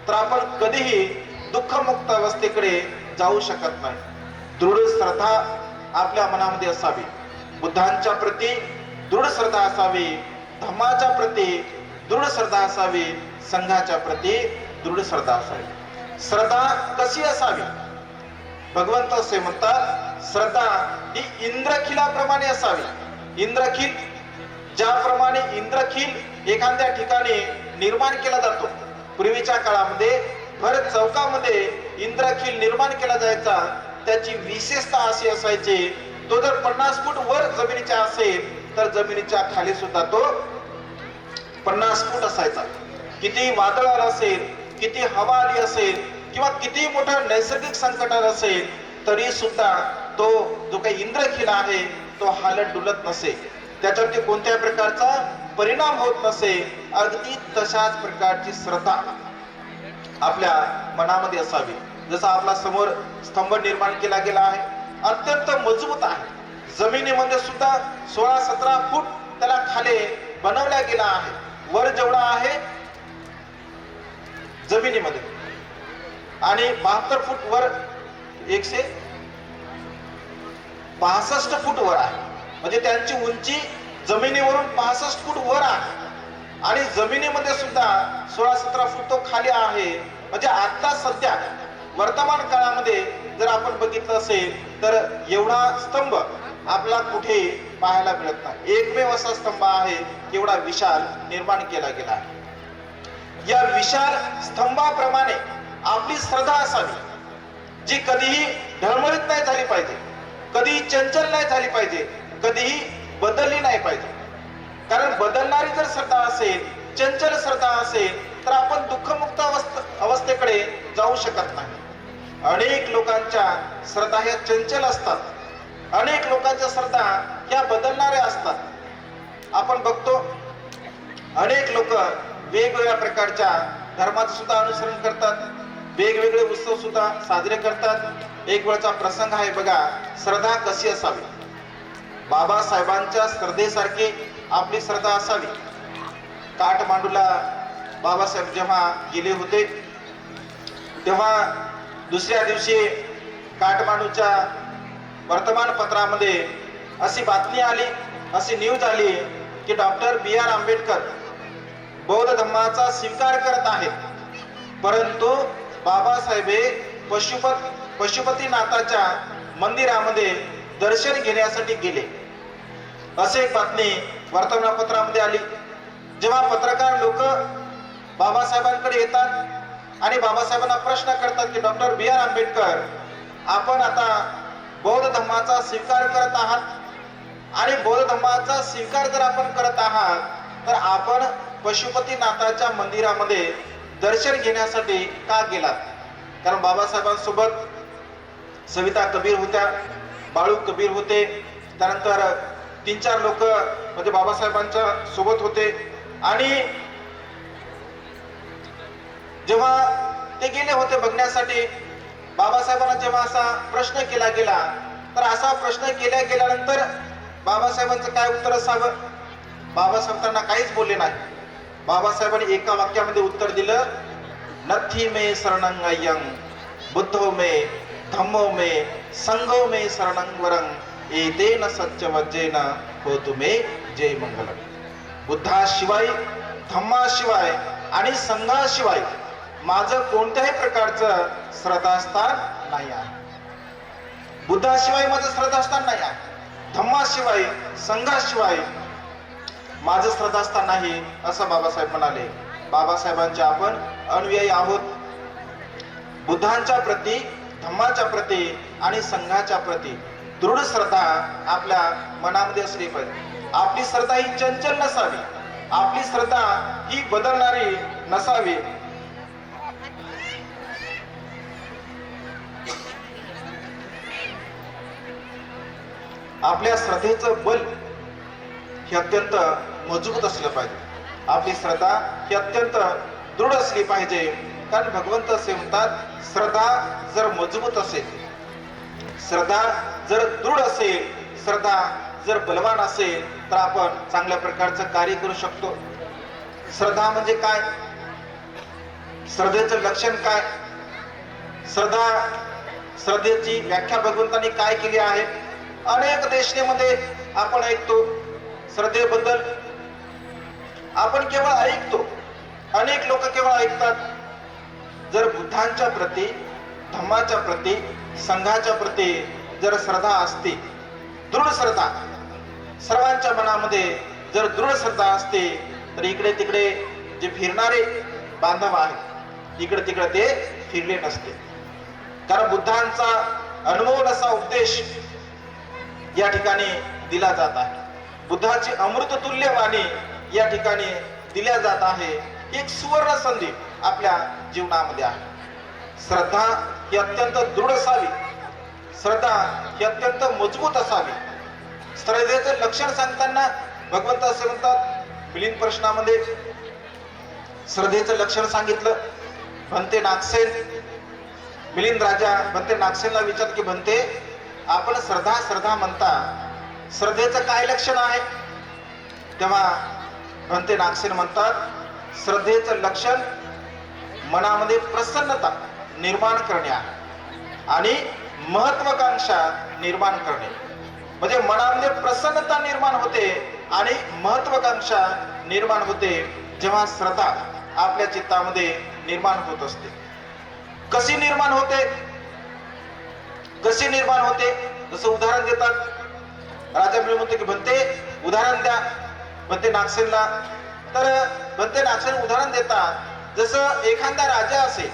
तर आपण कधीही दुःखमुक्त अवस्थेकडे जाऊ शकत नाही. दृढ श्रद्धा आपल्या मनामध्ये असावी. बुद्धांच्या प्रती दृढ श्रद्धा असावी, धम्माच्या प्रती दृढ श्रद्धा असावी, संघाच्या प्रती दृढ श्रद्धा असावी. श्रद्धा कशी असावी? भगवंत असे म्हणतात, श्रद्धा ही इंद्रखिलाप्रमाणे असावी. इंद्रखिल, ज्याप्रमाणे इंद्रखिल एखाद्या ठिकाणी निर्माण केला जातो, पूर्वीच्या काळामध्ये भर चौकामध्ये इंद्रखिल निर्माण केला जायचा. त्याची विशेषता अशी असायची, तो जर 50 फूट वर जमिनीच्या असेल तर जमिनीच्या खाली सुद्धा तो 50 फूट असायचा. किती वादळ आलं असेल, किती हवा आली असेल किंवा किती मोठं नैसर्गिक संकट आलं असेल, तरी सुद्धा तो जो काही इंद्रखिला आहे तो हालत डुलत नसे, त्याच्यावरती कोणत्याही प्रकारचा परिणाम होत नसे. अगदी तशाच प्रकारची श्रद्धा आपल्या मनामध्ये असावी. जसा आपला समोर स्तंभ निर्माण केला गेला आहे, अत्यंत मजबूत आहे. जमिनीमध्ये सुद्धा 16-17 फूट त्याला खाली बनवला गेला आहे. वर जेवढा आहे जमिनीमध्ये आणि 72 फूट वर 162 फूट वर आहे. म्हणजे त्यांची उंची जमिनीवरून 65 फूट वर आहे आणि जमिनीमध्ये सुद्धा 16-17 फूट तो खाली आहे. म्हणजे आता सध्या वर्तमान काळामध्ये जर आपण बघितलं असेल तर एवढा स्तंभ आपला कुठे पाहायला मिळत नाही. एकमेव असा स्तंभ आहे एवढा विशाल निर्माण केला गेला आहे. या विशाल स्तंभाप्रमाणे आपली श्रद्धा असावी, जी कधीही ढळमळीत नाही झाली पाहिजे, कधीही चंचल नाही झाली पाहिजे, कधीही बदलली नाही पाहिजे. कारण बदलणारी जर श्रद्धा असेल, चंचल श्रद्धा असेल तर आपण दुःखमुक्त अवस्थेकडे जाऊ शकत नाही. अनेक लोकांच्या श्रद्धा ह्या चंचल असतात, अनेक लोकांच्या श्रद्धा ह्या बदलणाऱ्या असतात. आपण बघतो अनेक लोक वेगवेगळ्या प्रकारच्या धर्माचं सुद्धा अनुसरण करतात, वेगवेगळे उत्सव सुद्धा साजरे करतात. एक वेळचा प्रसंग आहे बघा, श्रद्धा कशी असावी. बाबासाहेबांच्या श्रद्धेसारखी आपली श्रद्धा असावी. काठमांडूला बाबासाहेब जेव्हा गेले होते तेव्हा दुसऱ्या दिवशी काठमांडूच्या वर्तमानपत्रामध्ये अशी बातमी आली, अशी न्यूज आली की डॉक्टर B.R. आंबेडकर बौद्ध धर्माचा स्वीकार करत आहेत, परंतु बाबासाहेब पशुपतीनाथाच्या मंदिरामध्ये दर्शन घेण्यासाठी गेले. असे एक बातमी वर्तमानपत्रामध्ये आली. जेव्हा पत्रकार लोक बाबासाहेबांकडे येतात आणि बाबासाहेबांना प्रश्न करतात की डॉक्टर B.R. आंबेडकर, आपण आता बौद्ध धर्माचा स्वीकार करत आहात आणि बौद्ध धर्माचा स्वीकार जर आपण करत आहात तर आपण पशुपतीनाथाच्या मंदिरामध्ये दर्शन घेण्यासाठी का गेलात? कारण बाबासाहेबांसोबत सविता कबीर होत्या, बाळू कबीर होते, त्यानंतर 3-4 लोक म्हणजे बाबासाहेबांच्या सोबत होते. आणि जेव्हा ते गेले होते बघण्यासाठी, बाबासाहेबांना जेव्हा असा प्रश्न केला गेला तर असा प्रश्न केल्यानंतर बाबासाहेबांचं काय उत्तर असावं? बाबासाहेब त्यांना काहीच बोलले नाही. बाबासाहेबांनी एका वाक्यामध्ये उत्तर दिलं, नथी मे शरणंगयं बुद्धो मे धम्मो मे संघो मे शरणं वरं एतेन सत्यवज्जेन होतु मे जय मंगलम. बुद्धाशिवाय, धम्माशिवाय आणि संघाशिवाय माझं कोणत्याही प्रकारचं श्रद्धास्थान नाही आहे. बुद्धाशिवाय माझं श्रद्धास्थान नाही आहे, धम्माशिवाय, संघाशिवाय माझं श्रद्धास्थान नाही, असं बाबासाहेब म्हणाले. बाबासाहेबांचे आपण अनुयायी आहोत. बुद्धांच्या प्रती, धम्माच्या प्रती आणि संघाच्या प्रती दृढ श्रद्धा आपल्या मनामध्ये असली पाहिजे. आपली श्रद्धा ही चंचल नसावी, आपली श्रद्धा ही बदलणारी नसावी. आपल्या श्रद्धेचं बल हे अत्यंत मजबूत असलं पाहिजे. आपली श्रद्धा ही अत्यंत दृढ असली पाहिजे. कारण भगवंत असे म्हणतात, श्रद्धा जर मजबूत असेल, श्रद्धा जर दृढ असेल, श्रद्धा जर बलवान असेल तर आपण चांगल्या प्रकारचं कार्य करू शकतो. श्रद्धा म्हणजे काय? श्रद्धेचं लक्षण काय? श्रद्धेची व्याख्या भगवंतांनी काय केली आहे? अनेक देशनेमध्ये आपण ऐकतो श्रद्धेबद्दल. आपण केवळ ऐकतो, अनेक लोक केवळ ऐकतात. जर बुद्धांच्या प्रती, धम्माच्या प्रती, संघाच्या प्रती जर श्रद्धा असते, दृढ श्रद्धा, सर्वांच्या मनामध्ये जर दृढ श्रद्धा असते तर इकडे तिकडे जे फिरणारे बांधव आहेत, इकडे तिकडे ते फिरले नसते. कारण बुद्धांचा अनमोल असा उपदेश या ठिकाणी दिला जात आहे. बुद्धाची अमृततुल्य वाणी या ठिकाणी दिल्या जात आहे. एक सुवर्ण संधी आपल्या जीवनामध्ये आहे. श्रद्धा ही अत्यंत दृढ असावी, श्रद्धा ही अत्यंत मजबूत असावी. श्रद्धेचं लक्षण सांगताना भगवंत असे म्हणतात, मिलिंद प्रश्नामध्ये श्रद्धेचं लक्षण सांगितलं. भंते नागसेन, मिलिंद राजा भंते नागसेनला विचारत की भंते, आपण श्रद्धा श्रद्धा म्हणता, श्रद्धेचं काय लक्षण आहे? तेव्हा भंते नागसेन म्हणतात, श्रद्धेचं लक्षण मनामध्ये प्रसन्नता निर्माण करणे आहे आणि महत्वाकांक्षा निर्माण करणे. म्हणजे मनामध्ये प्रसन्नता निर्माण होते आणि महत्वाकांक्षा निर्माण होते जेव्हा श्रद्धा आपल्या चित्तामध्ये निर्माण होत असते. कशी निर्माण होते? कशी निर्माण होते? जसं उदाहरण देतात राजा मिळून म्हणते की भंते उदाहरण द्या भंते नागसेनला. तर भंते नागसेन उदाहरण देतात, जसं एखादा राजा असेल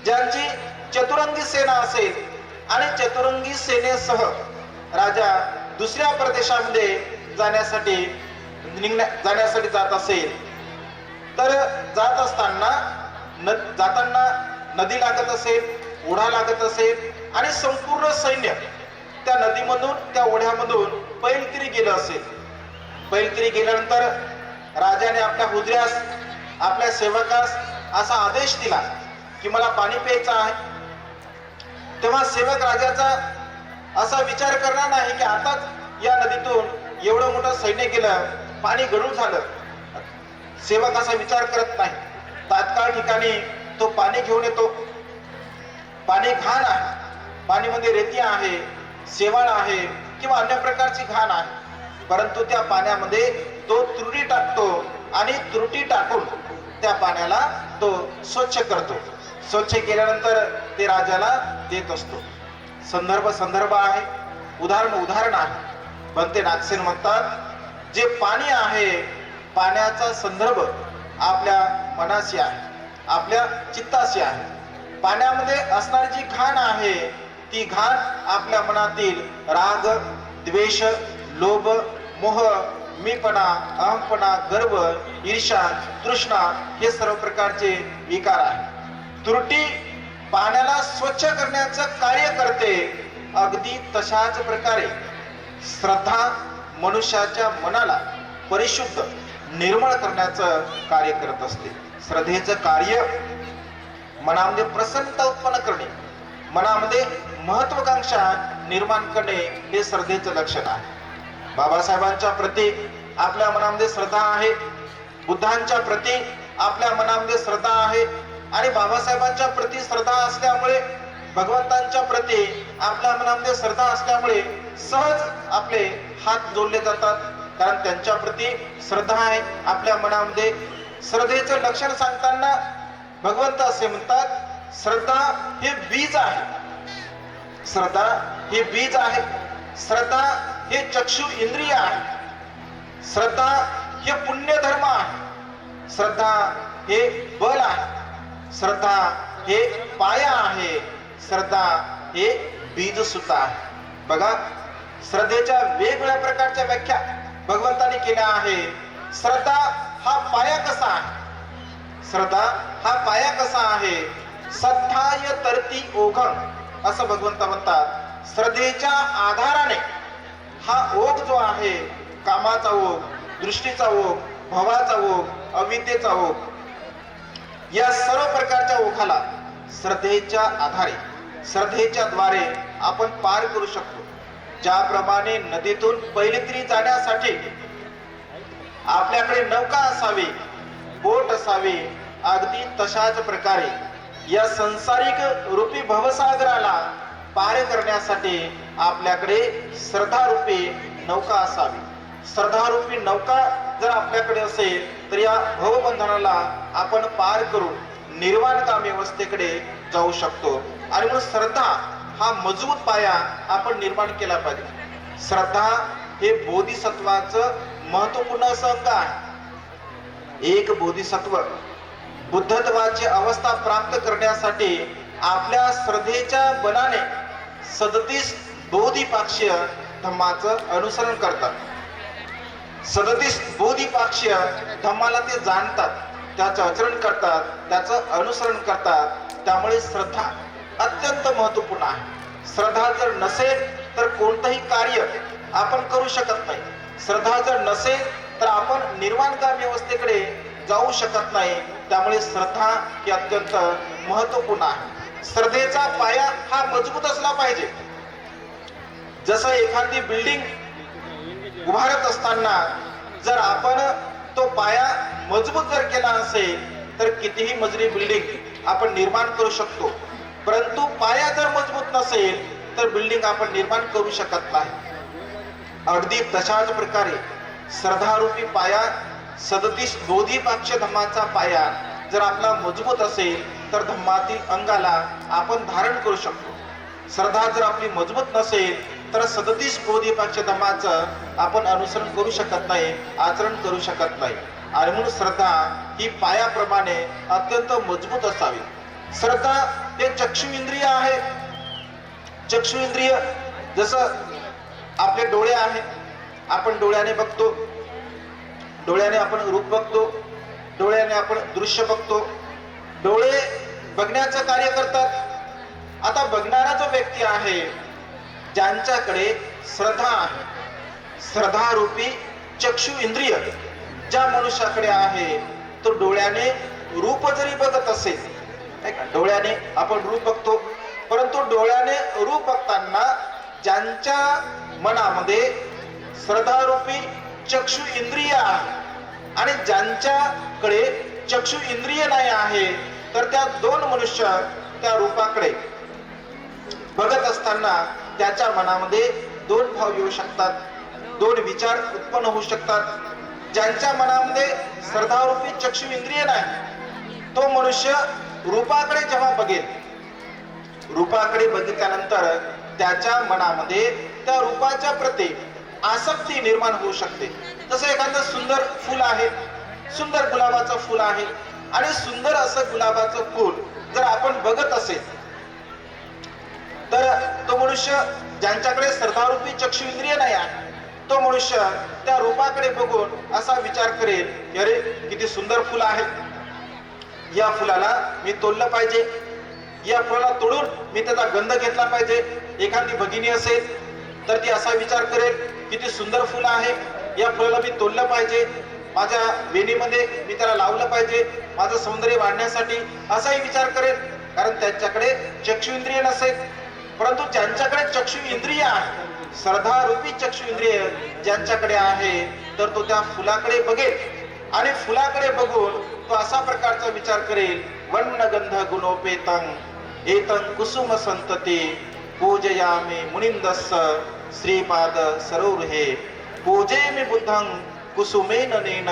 ज्यांची चतुरंगी सेना असेल आणि चतुरंगी सेनेसह राजा दुसऱ्या प्रदेशामध्ये जाण्यासाठी जात असेल, तर जात असताना जाताना नदी लागत असेल, ओढा लागत असेल आणि संपूर्ण सैन्य त्या नदीमधून त्या ओढ्यामधून पैलतीरी गेलं असेल. पैलतीरी गेल्यानंतर राजाने आपल्या हुजऱ्यास आपल्या सेवकास असा आदेश दिला की मला पाणी प्यायचं आहे. तेव्हा सेवक राजाचा असा विचार करणार नाही की आताच या नदीतून एवढं मोठं सैन्य गेलं, पाणी गढूळ झालं. सेवक असा विचार करत नाही. तात्काळ ठिकाणी तो पाणी घेऊन येतो. पाणी घाण आहे, पाणीमध्ये रेती आहे, शेवाळ आहे किंवा अन्य प्रकारची घाण आहे, परंतु त्या पाण्यामध्ये तो त्रुटी टाकतो आणि त्रुटी टाकून त्या पाण्याला तो स्वच्छ करतो. स्वच्छ केल्यानंतर ते राजाला देत असतो. संदर्भ आहे, उदाहरण आहे. भंते नागसेन म्हणतात, जे पाणी आहे पाण्याचा संदर्भ आपल्या मनाशी आहे, आपल्या चित्ताशी आहे. पाण्यामध्ये असणारी जी घाण आहे ती घाण आपल्या मनातील राग, द्वेष, लोभ, मोह, मीपणा, अहमपणा, गर्व, ईर्ष्या, तृष्णा हे सर्व प्रकारचे विकार आहे. त्रुटी पाण्याला स्वच्छ करण्याचं कार्य करते. अगदी तशाच प्रकारे श्रद्धा मनुष्याच्या मनाला परिशुद्ध निर्मळ करण्याचं कार्य करत असते. श्रद्धेचं कार्य मनामध्ये प्रसन्नता उत्पन्न करणे, मनामध्ये महत्वाकांक्षा निर्माण करणे हे श्रद्धेचं लक्षण आहे. बाबासाहेबांच्या प्रती आपल्या मनामध्ये श्रद्धा आहे, बुद्धांच्या प्रती आपल्या मनामध्ये श्रद्धा आहे आणि बाबासाहेबांच्या प्रती श्रद्धा असल्यामुळे, भगवंतांच्या प्रती आपल्या मनामध्ये श्रद्धा असल्यामुळे सहज आपले हात जोडले जातात, कारण त्यांच्या प्रती श्रद्धा आहे आपल्या मनामध्ये. श्रद्धेचं लक्षण सांगताना भगवंत असे म्हणतात, श्रद्धा हे बीज आहे. श्रद्धा हे बीज आहे. श्रद्धा हे चक्षु इंद्रिय आहे. श्रद्धा हे पुण्यधर्म आहे. श्रद्धा हे बल आहे. श्रद्धा हे पाया आहे. श्रद्धा हे बीज सुद्धा आहे. बघा, श्रद्धेच्या वेगवेगळ्या प्रकारच्या व्याख्या भगवंतांनी केल्या आहे. श्रद्धा हा पाया कसा आहे? श्रद्धा हा पाया कसा आहे? सत्ताय तरती ओघम असं भगवंत म्हणतात. श्रद्धेच्या आधाराने हा ओघ जो आहे, कामाचा ओघ, दृष्टीचा ओघ, भवाचा ओघ, अविद्येचा ओघ, या सर्व प्रकारच्या ओघाला श्रद्धेच्या आधारे, श्रद्धेच्या द्वारे आपण पार करू शकतो. ज्याप्रमाणे नदीतून पैलतीरी जाण्यासाठी आपल्याकडे नौका असावी, बोट असावी, अगदी तशाच प्रकारे या संसारिक रूपी भवसागराला पार करण्यासाठी आपल्याकडे श्रद्धारूपी नौका असावी. श्रद्धारूपी नौका जर आपल्याकडे असेल तर या भवबंधनाला आपण पार करून निर्वाणकामी अवस्थेकडे जाऊ शकतो. आणि म्हणून श्रद्धा हा मजबूत पाया आपण निर्माण केला पाहिजे. श्रद्धा हे बोधिसत्वाचं महत्वपूर्ण असं अंग आहे. एक बोधिसत्व बुद्धत्वाची अवस्था प्राप्त करण्यासाठी आपल्या श्रद्धेच्या बलाने 37 बोधिपाक्षीय धम्माचं अनुसरण करतात. 37 बोधिपाक्षीय धम्माला ते जाणतात, त्याचं आचरण करतात, त्याचं अनुसरण करतात. त्यामुळे श्रद्धा अत्यंत महत्वपूर्ण आहे. श्रद्धा जर नसेल तर कोणतंही कार्य आपण करू शकत नाही. श्रद्धा जर नसेल तर आपण निर्वाणकामी अवस्थेकडे जाऊ शकत नाही. त्यामुळे श्रद्धा ही अत्यंत महत्वपूर्ण आहे. श्रद्धेचा पाया हा मजबूत असला पाहिजे. जसं एखादी बिल्डिंग उभारत असताना जर आपण तो पाया मजबूत जर केला असेल तर कितीही मजली बिल्डिंग आपण निर्माण करू शकतो, परंतु पाया जर मजबूत नसेल तर बिल्डिंग आपण निर्माण करू शकत नाही. अगदी तशाच प्रकारे श्रद्धारूपी पाया 37 बोधिपाक्ष धम्माचा पाया जर आपला मजबूत असेल तर धम्मातील अंगाला आपण धारण करू शकतो. श्रद्धा जर आपली मजबूत नसेल तर 37 बोधिपाक्ष धम्माचं आपण अनुसरण करू शकत नाही, आचरण करू शकत नाही. आणि म्हणून श्रद्धा ही पायाप्रमाणे अत्यंत मजबूत असावी. श्रद्धा हे चक्षु इंद्रिय आहे. चक्षु इंद्रिय जसं आपले डोळे आहे, आपण डोळ्याने बघतो, डोळ्याने आपण रूप बघतो, डोळ्याने आपण दृश्य बघतो. डोळे बघण्याचं कार्य करतात. आता बघणारा जो व्यक्ती आहे ज्यांच्याकडे श्रद्धा आहे, श्रद्धारूपी चक्षु इंद्रिय ज्या मनुष्याकडे आहे तो डोळ्याने रूप जरी बघत असेल, डोळ्याने आपण रूप बघतो, परंतु डोळ्याने रूप बघताना ज्यांच्या मनामध्ये श्रद्धारूपी चक्षु इंद्रिय आहे आणि ज्यांच्याकडे चक्षु इंद्रिय नाही आहे तर त्या दोन मनुष्य त्या रूपाकडे बघत असताना त्याच्या मनामध्ये दोन भाव येऊ शकतात, दोन विचार उत्पन्न होऊ शकतात. ज्यांच्या मनामध्ये श्रद्धारूपी चक्षु इंद्रिय नाही तो मनुष्य रूपाकडे जेव्हा बघेल, रूपाकडे बघितल्यानंतर त्याच्या मनामध्ये त्या रूपाच्या प्रती आसक्ती निर्माण होऊ शकते. जसं एखादं सुंदर फूल आहे, सुंदर गुलाबाचं फूल आहे आणि सुंदर असं गुलाबाचं फूल जर आपण बघत असेल तर तो मनुष्य ज्यांच्याकडे श्रद्धारूपी चक्षु इंद्रिय नाही आहे तो मनुष्य त्या रूपाकडे बघून असा विचार करेल की अरे किती सुंदर फुल आहे, या फुलाला मी तोडलं पाहिजे, या फुलाला तोडून मी त्याचा गंध घेतला पाहिजे. एखादी भगिनी असेल तर ती असा विचार करेल किती सुंदर फुल आहे, या फुलाला मी तोडलं पाहिजे, माझ्या वेणीमध्ये मी त्याला लावलं पाहिजे, माझं सौंदर्य वाढण्यासाठी असाही विचार करेल, कारण त्यांच्याकडे चक्षु इंद्रिय नसेल. परंतु ज्यांच्याकडे चक्षु इंद्रिय आहे, श्रद्धारूपी चक्षु इंद्रिय ज्यांच्याकडे आहे तर तो त्या फुलाकडे बघेल आणि फुलाकडे बघून तो असा प्रकारचा विचार करेल वर्णगंध गुणोपेतं एतं कुसुम संतते पूजयामि मुनिंदस्स श्रीपाद सरोरुहे पूजेमि बुद्धं कुसुमेन नेन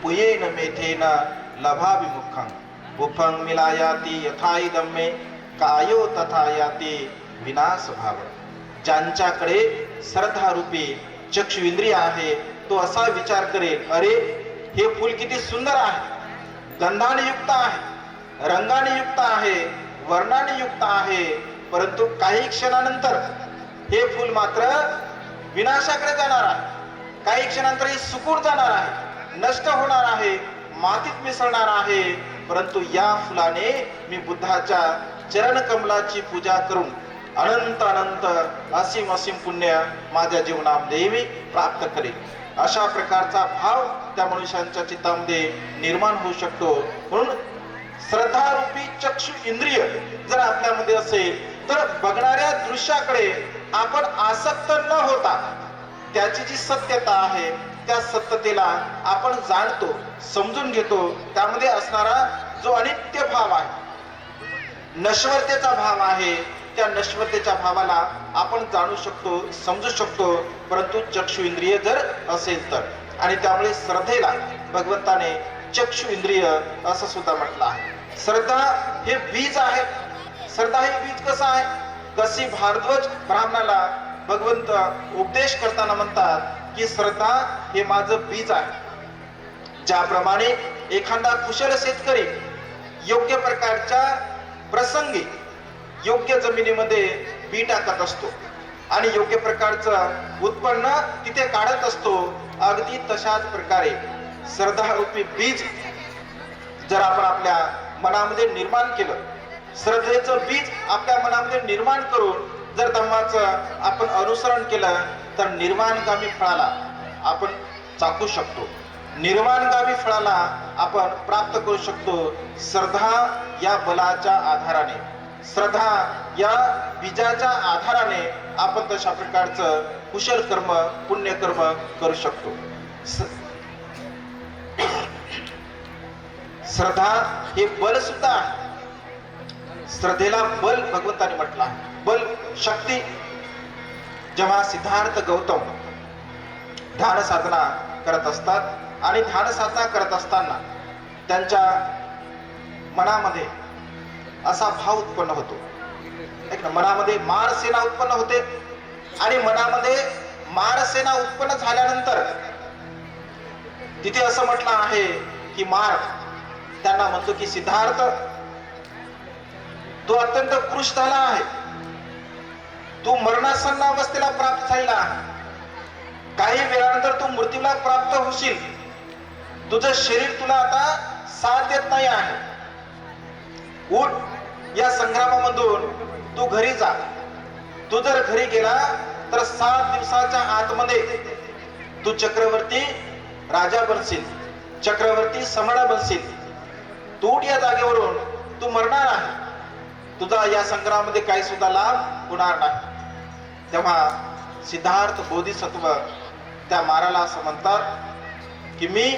पुयेन मेथेन लभाभिमुखं उफं मिलायाति यथाइदं मे कायो तथा याति विनाश भाव. ज्यांच्याकडे श्रद्धारूपी चक्षु इंद्रिय आहे तो असा विचार करेल अरे हे फूल किती सुंदर आहे, गंधाने युक्त आहे, रंगाने युक्त आहे, वर्णाने युक्त आहे, परंतु काही क्षणानंतर हे फूल मात्र विनाशाकडे जाणार आहे, काही क्षणानंतर हे सुकून जाणार आहे, नष्ट होणार आहे, मातीत मिसळणार आहे. परंतु या फुलाने मी बुद्धाच्या चरण कमलाची पूजा करून अनंत अनंत असीम असीम पुण्य माझ्या जीवनामध्ये मी प्राप्त करेल. अशा प्रकारचा भाव त्या मनुष्यांच्या चित्तामध्ये निर्माण होऊ शकतो. म्हणून श्रद्धारूपी चक्षु इंद्रिय जर आपल्यामध्ये असेल तर बघणाऱ्या दृश्याकडे आपण आसक्त न होता त्याची जी सत्यता आहे त्या सत्यतेला आपण जाणतो, समजून घेतो. त्यामध्ये असणारा जो अनित्य भाव आहे, नश्वरतेचा भाव आहे, त्या नश्वरतेच्या भावाला आपण जाणू शकतो, समजू शकतो. परंतु चक्षु इंद्रिय जर असेल तर, आणि त्यामुळे श्रद्धेला भगवंताने चक्षु इंद्रिय असं सुद्धा म्हटलं आहे. श्रद्धा हे बीज आहे. श्रद्धा हे बीज कसं आहे, कशी भारद्वाज ब्राह्मणाला भगवंत उपदेश करताना म्हणतात की श्रद्धा हे माझं बीज आहे. ज्याप्रमाणे एखादा कुशल शेतकरी योग्य प्रकारच्या प्रसंगी योग्य जमिनीमध्ये बी टाकत असतो आणि योग्य प्रकारचं उत्पन्न तिथे काढत असतो, अगदी तशाच प्रकारे श्रद्धारूपी बीज जर आपण आपल्या मनामध्ये निर्माण केलं, श्रद्धेचं बीज आपल्या मनामध्ये निर्माण करून जर धम्माचं आपण अनुसरण केलं तर निर्वाणगामी फळाला आपण चाखू शकतो, निर्वाणगामी फळाला आपण प्राप्त करू शकतो. श्रद्धा या बलाच्या आधाराने, श्रद्धा या बीजाच्या आधाराने आपण तशा प्रकारचं कुशल कर्म, पुण्यकर्म करू शकतो. श्रद्धा हे बल सुद्धा आहे. श्रद्धेला बल भगवंताने म्हटलं आहे, बल शक्ती. जेव्हा सिद्धार्थ गौतम ध्यान साधना करत असतात आणि ध्यान साधना करत असताना त्यांच्या मनामध्ये असा भाव उत्पन्न होतो, मनामध्ये मारसेना उत्पन्न होते. आणि मनामध्ये मारसेना उत्पन्न झाल्यानंतर तिथे असं म्हटलं आहे की मार त्यांना म्हणतो की सिद्धार्थ, तू अत्यंत कृश झाला आहे, तू मरणासन्न अवस्थेला प्राप्त झालेला आहे. काही वेळानंतर तू मृत्यूला प्राप्त होशील. तुझं शरीर तुला आता साथ देत नाही आहे. उठ, या संग्रामामधून तू घरी जा. तू जर घरी गेला तर 7 दिवसाच्या आतमध्ये तू चक्रवर्ती राजा बनशील, चक्रवर्ती सम्राट बनशील. तू उठ या जागेवरून, तू मरणार आहे. तुझा या संग्रामामध्ये काही सुद्धा लाभ होणार नाही. तेव्हा सिद्धार्थ बोधिसत्व त्या माराला असं म्हणतात की मी,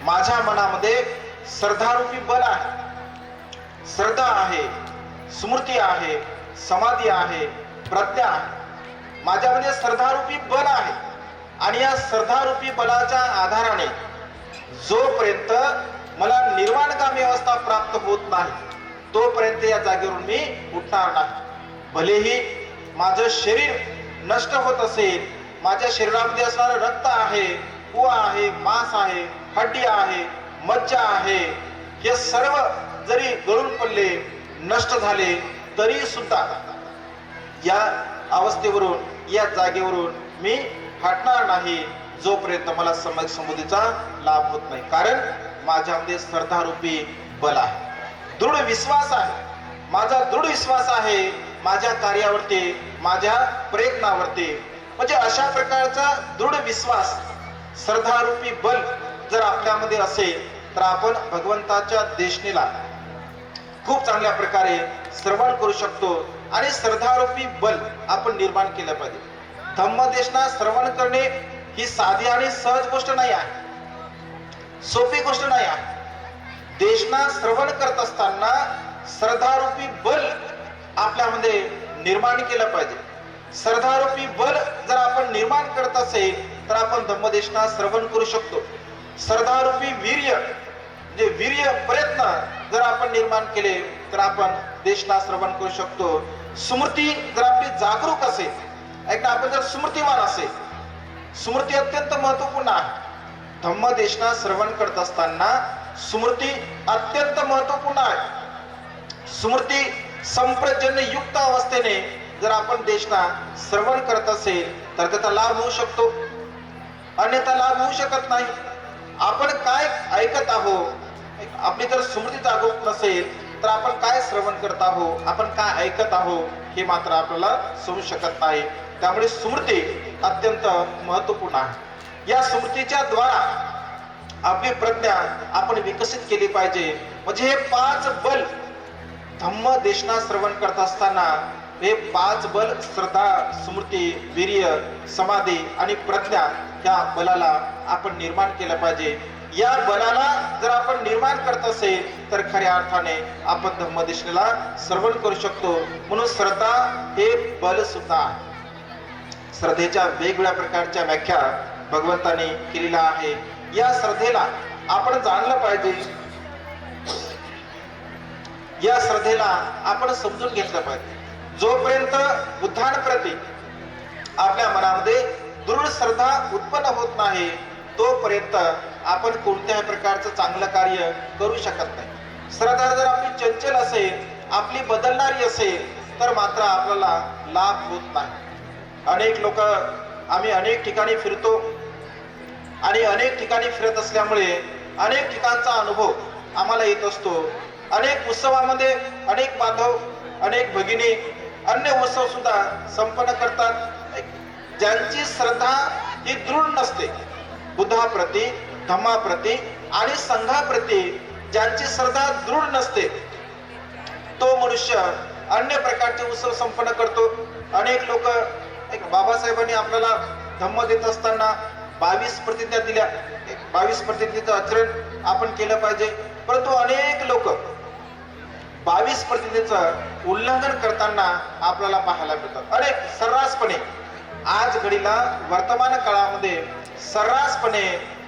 माझ्या मनामध्ये श्रद्धारूपी बल आहे. श्रद्धा आहे, स्मृती आहे, समाधी आहे, प्रज्ञा आहे. माझ्यामध्ये श्रद्धारूपी बल आहे. आणि या श्रद्धारूपी बलाच्या आधाराने जोपर्यंत मला निर्वाणगामी अवस्था प्राप्त होत नाही, तोपर्यंत या जागेवरून मी उठणार नाही. भलेही माझं शरीर नष्ट होत असेल, माझ्या शरीरामध्ये असणारं रक्त आहे, उवा आहे, मांस आहे, हड्डी आहे, मज्जा आहे, हे सर्व जरी गळून पडले, नष्ट झाले, तरी सुद्धा या अवस्थेवरून, या जागेवरून मी हटणार नाही जोपर्यंत मला सम्यक संबोधीचा लाभ होत नाही. कारण माझ्यामध्ये श्रद्धारूपी बल आहे, दृढ विश्वास आहे. माझा दृढ विश्वास आहे माझ्या कार्यावरती, माझ्या प्रयत्नावरती. म्हणजे अशा प्रकारचा दृढ विश्वास, श्रद्धारूपी बल जर आपल्यामध्ये असेल तर आपण भगवंताच्या देशनेला खूप चांगल्या प्रकारे श्रवण करू शकतो. आणि श्रद्धारूपी बल आपण निर्माण केलं पाहिजे. धम्मदेशना श्रवण करणे ही साधी आणि सहज गोष्ट नाही आहे, सोपी गोष्ट नाही आहे. देशना श्रवण करत असताना श्रद्धारूपी बल आपल्यामध्ये निर्माण केलं पाहिजे. श्रद्धारूपी बल जर आपण निर्माण करत असेल तर आपण धम्मदेशना श्रवण करू शकतो. श्रद्धारूपी वीर्य, म्हणजे वीर्य प्रयत्न जर आपण निर्माण केले तर आपण देशना श्रवण करू शकतो. स्मृती जर आपली जागरूक असेल, एकदा आपण जर स्मृतिमान असेल, स्मृती अत्यंत महत्वपूर्ण आहे. धम्मदेशना श्रवण करत असताना स्मृती अत्यंत महत्वपूर्ण आहे. स्मृती संप्रजन्य युक्त अवस्थेने जर आपण देशना श्रवण करत असेल तर त्याचा लाभ होऊ शकतो, अन्यथा लाभ होऊ शकत नाही. आपण काय ऐकत आहोत, आपली जर स्मृती जागरूक नसेल तर आपण काय श्रवण करत आहोत, आपण काय ऐकत आहोत हे मात्र आपल्याला समजू शकत नाही. त्यामुळे स्मृती अत्यंत महत्वपूर्ण आहे. या स्मृतीच्या द्वारा आपली प्रज्ञा आपण विकसित केली पाहिजे. म्हणजे हे 5 बल धम्म देशना श्रवण करत असताना, हे 5 बल श्रद्धा, स्मृती, वीर्य, समाधी आणि प्रज्ञा, या बलाला आपण निर्माण केलं पाहिजे. या बलाला जर आपण निर्माण करत असेल तर खऱ्या अर्थाने आपण धम्मदेशनेला श्रवण करू शकतो. म्हणून श्रद्धा हे बल सुद्धा आहे. श्रद्धेच्या वेगवेगळ्या प्रकारच्या व्याख्या भगवंताने केलेल्या आहे. या श्रद्धेला आपण जाणलं पाहिजे, या श्रद्धेला आपण समजून घेतलं पाहिजे. जोपर्यंत बुद्धांप्रती आपल्या मनामध्ये दृढ श्रद्धा उत्पन्न होत नाही तोपर्यंत आपण कोणत्याही प्रकारचं चांगलं कार्य करू शकत नाही. श्रद्धा जर आपली चंचल असेल, आपली बदलणारी असेल तर मात्र आपल्याला लाभ होत नाही. अनेक लोक, आम्ही अनेक ठिकाणी फिरतो आणि अनेक ठिकाणी फिरत असल्यामुळे अनेक ठिकाणचा अनुभव आम्हाला येत असतो. अनेक उत्सवामध्ये अनेक बांधव, अनेक भगिनी अन्य उत्सव सुद्धा संपन्न करतात. ज्यांची श्रद्धा ही दृढ नसते, बुद्धाप्रती, धम्माप्रती आणि संघाप्रती ज्यांची श्रद्धा दृढ नसते, तो मनुष्य अन्य प्रकारचे उत्सव संपन्न करतो. अनेक लोक, बाबासाहेबांनी आपल्याला धम्म देत असताना 22 प्रतिज्ञा दिल्या. 22 पद्धतीचं आचरण आपण केलं पाहिजे. परंतु अनेक लोक 22 पद्धतीचं उल्लंघन करताना आपल्याला पाहायला मिळतात. अनेक सर्रासपणे आज घडीला वर्तमान काळामध्ये सर्रासपणे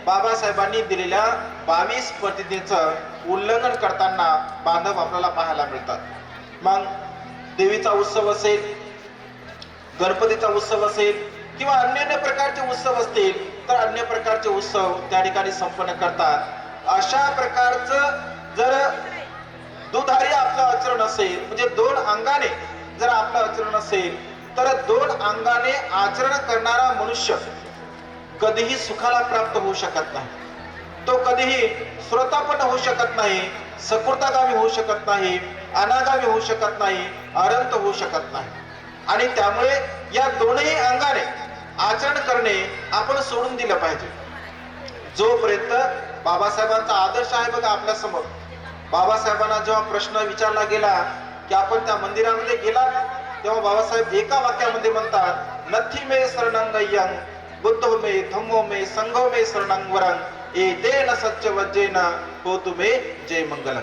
बाबासाहेबांनी दिलेल्या 22 पद्धतीचं उल्लंघन करताना बांधव आपल्याला पाहायला मिळतात. मग देवीचा उत्सव असेल, गणपतीचा उत्सव असेल किंवा अन्य प्रकारचे उत्सव असतील तर अन्य प्रकारचे उत्सव त्या ठिकाणी संपन्न करतात. अशा प्रकारचं जर दुधारी आपलं आचरण असेल, म्हणजे 2 अंगाने जर आपलं आचरण असेल तर 2 अंगाने आचरण करणारा मनुष्य कधीही सुखाला प्राप्त होऊ शकत नाही. तो कधीही श्रोतापन्न होऊ शकत नाही, सकृतागामी होऊ शकत नाही, अनागामी होऊ शकत नाही, अनंत होऊ शकत नाही. आणि त्यामुळे या दोनही अंगाने आचरण करणे आपण सोडून दिलं पाहिजे. जोपर्यंत बाबासाहेबांचा आदर्श आहे बघा आपल्या समोर. बाबासाहेबांना जेव्हा प्रश्न विचारला गेला की आपण त्या मंदिरामध्ये गेला, तेव्हा बाबासाहेब एका वाक्यामध्ये म्हणतात, नथी मे शरणंगय्यं बुद्धो मे धम्मो मे संघो मे शरणं वरं एतेन सच्च वज्जेन होतु मे जय मंगलम.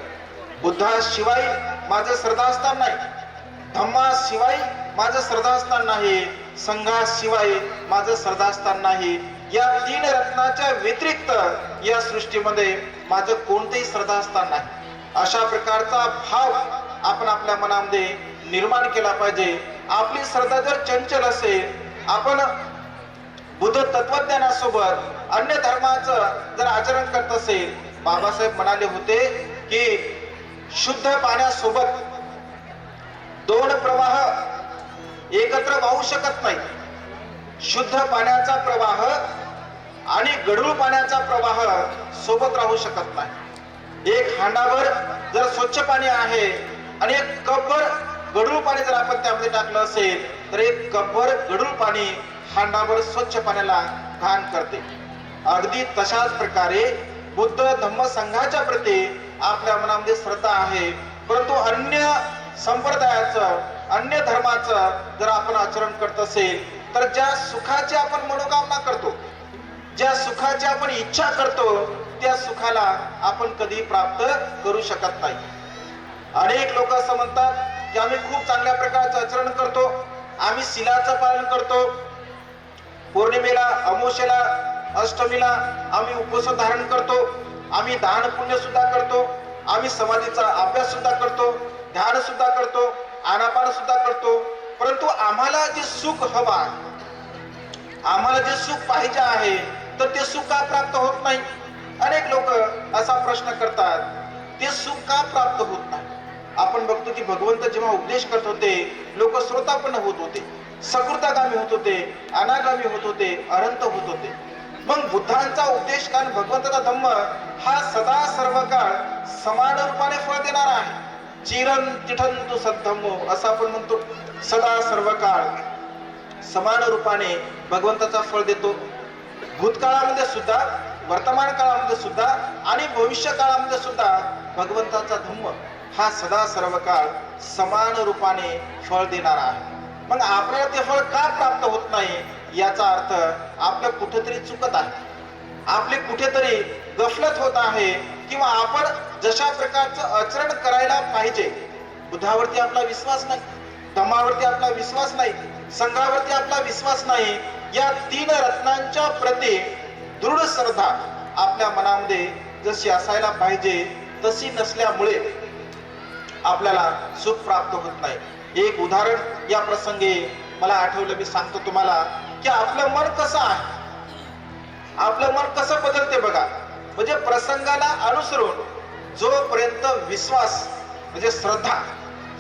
बुद्धाशिवाय माझं श्रद्धास्थान नाही, धम्माशिवाय माझं श्रद्धास्थान नाही, संघाशिवाय माझं श्रद्धास्थान नाही. या 3 रत्नाच्या व्यतिरिक्त या सृष्टीमध्ये माझं कोणतेही श्रद्धास्थान नाही. अशा प्रकारचा भाव आपण आपल्या मनामध्ये निर्माण केला पाहिजे. आपली श्रद्धा जर चंचल असेल, आपण बुद्ध तत्वज्ञानासोबत अन्य धर्माचं जर आचरण करत असेल, बाबासाहेब म्हणाले होते की शुद्ध पाण्यासोबत 2 प्रवाह एकत्र वाहू शकत नाही. शुद्ध पाण्याचा प्रवाह आणि गढूळ पाण्याचा प्रवाह सोबत राहू शकत नाही. एक हांडाभर जर स्वच्छ पाणी आहे आणि एक कपभर गढूळ पाणी जर आपण त्यामध्ये टाकलं असेल तर एक कपभर गढूळ पाणी हांडाभर स्वच्छ पाण्याला घाण करते. अगदी तशाच प्रकारे बुद्ध धम्म संघाच्या प्रती आपल्या मनामध्ये श्रद्धा आहे, परंतु अन्य संप्रदायाचं, अन्य धर्माचं जर आपण आचरण करत असेल तर ज्या सुखाची आपण मनोकामना करतो, ज्या सुखाची आपण इच्छा करतो, त्या सुखाला आपण कधी प्राप्त करू शकत नाही. अनेक लोक असं म्हणतात की आम्ही खूप चांगल्या प्रकारचं आचरण करतो, आम्ही शिलाचं पालन करतो, पौर्णिमेला, अमावस्येला, अष्टमीला आम्ही उपवास धारण करतो, आम्ही दान पुण्य सुद्धा करतो, आम्ही समाधीचा अभ्यास सुद्धा करतो, ध्यान सुद्धा करतो, आनापान सुद्धा करतो, परंतु आम्हाला जे सुख हवा, आम्हाला जे सुख पाहिजे आहे तर ते सुख का प्राप्त होत नाही. अनेक लोक असा प्रश्न करतात, ते सुख का प्राप्त होत नाही. आपण बघतो की भगवंत जेव्हा उपदेश करत होते, लोक श्रोतापन्न होत होते, सकृतागामी होत होते, अनागामी होत होते, अनंत होत होते. मग बुद्धांचा उपदेश कारण भगवंताचा धम्म हा सदा सर्व काळ समान रूपाने फळ देणारा आहे. चिरं तिठंतु सद्धम्मो असं आपण म्हणतो. सदा सर्व काळ समान रूपाने भगवंताचा फळ देतो. भूतकाळामध्ये सुद्धा, वर्तमान काळामध्ये सुद्धा आणि भविष्य काळामध्ये सुद्धा भगवंताचा धम्म हा सदा सर्व काळ समान रूपाने फळ देणारा आहे. मग आपल्याला ते फळ का प्राप्त होत नाही, याचा अर्थ आपलं कुठेतरी चुकत आहे, आपले कुठेतरी गफलत होत आहे, किंवा आपण जशा प्रकारचं आचरण करायला पाहिजे, बुद्धावरती आपला विश्वास नाही, धम्मावरती आपला विश्वास नाही, संघावरती आपला विश्वास नाही. या 3 रत्नांच्या प्रती दृढ श्रद्धा आपल्या मनामध्ये जशी असायला पाहिजे तशी नसल्यामुळे आपल्याला सुख प्राप्त होत नाही. एक उदाहरण या प्रसंगी मला आठवलं, मी सांगतो तुम्हाला की आपलं मन कसं आहे, आपलं मन कसं बदलते बघा. म्हणजे प्रसंगाला अनुसरून जोपर्यंत विश्वास म्हणजे श्रद्धा,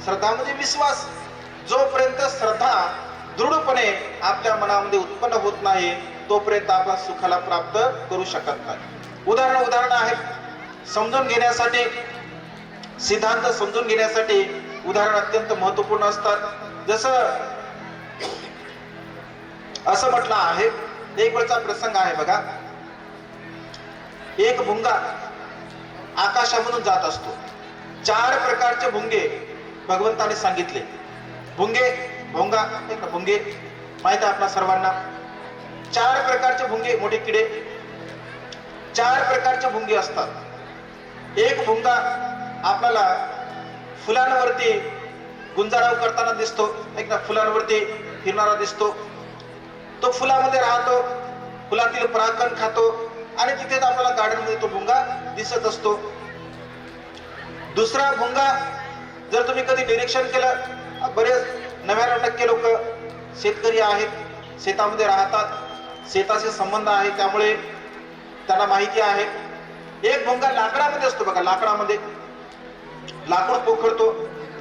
श्रद्धा म्हणजे विश्वास, जोपर्यंत श्रद्धा दृढपणे आपल्या मनामध्ये उत्पन्न होत नाही तोपर्यंत आपण सुखाला प्राप्त करू शकत नाही. उदाहरण आहे समजून घेण्यासाठी, सिद्धांत समजून घेण्यासाठी उदाहरण अत्यंत महत्वपूर्ण असतात. जसं असं म्हटलं आहे, एक वेळचा प्रसंग आहे बघा. एक भुंगा आकाशामधून जात असतो. 4 प्रकारचे भुंगे भगवंताने सांगितले. भुंगे, भोंगा, भुंगे माहित आहे आपल्या सर्वांना. 4 प्रकारचे भुंगे, मोठे किडे. 4 प्रकारचे भुंगे असतात. एक भुंगा आपल्याला फुलांवरती गुंजाराव करताना दिसतो, एक ना फुलांवरती फिरणारा दिसतो. तो फुलामध्ये राहतो, फुलातील परागकण खातो आणि तिथेच आपल्याला गार्डन मध्ये तो भुंगा दिसत असतो. दुसरा भुंगा जर तुम्ही कधी निरीक्षण केलं, बरेच 99% लोक शेतकरी आहेत, शेतामध्ये राहतात, शेताचे संबंध आहे, त्यामुळे त्यांना माहिती आहे. एक भुंगा लाकडामध्ये असतो बघा, लाकडामध्ये लाकूड पोखरतो,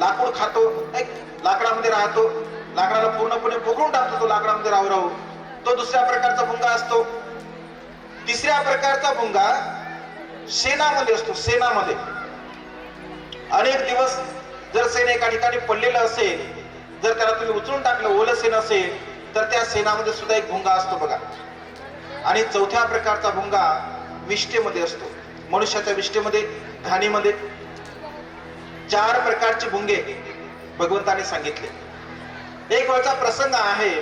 लाकूड खातो, एक लाकडामध्ये राहतो, लाकडाला पूर्णपणे पोखरून टाकतो तो लाकडामध्ये राहू राहू. तो दुसऱ्या प्रकारचा भुंगा असतो. तिसऱ्या प्रकारचा भुंगा शेणामध्ये असतो. शेणामध्ये अनेक दिवस जर शेण एका ठिकाणी पडलेलं असेल, जर त्याला तुम्ही उचलून टाकलं, ओलं शेण असेल, तर त्या शेणामध्ये सुद्धा एक भुंगा असतो बघा. आणि चौथ्या प्रकारचा भुंगा विष्ठेमध्ये असतो, मनुष्याच्या विष्ठेमध्ये, घाणीमध्ये. 4 प्रकारचे भुंगे भगवंताने सांगितले. एक वेळचा प्रसंग आहे,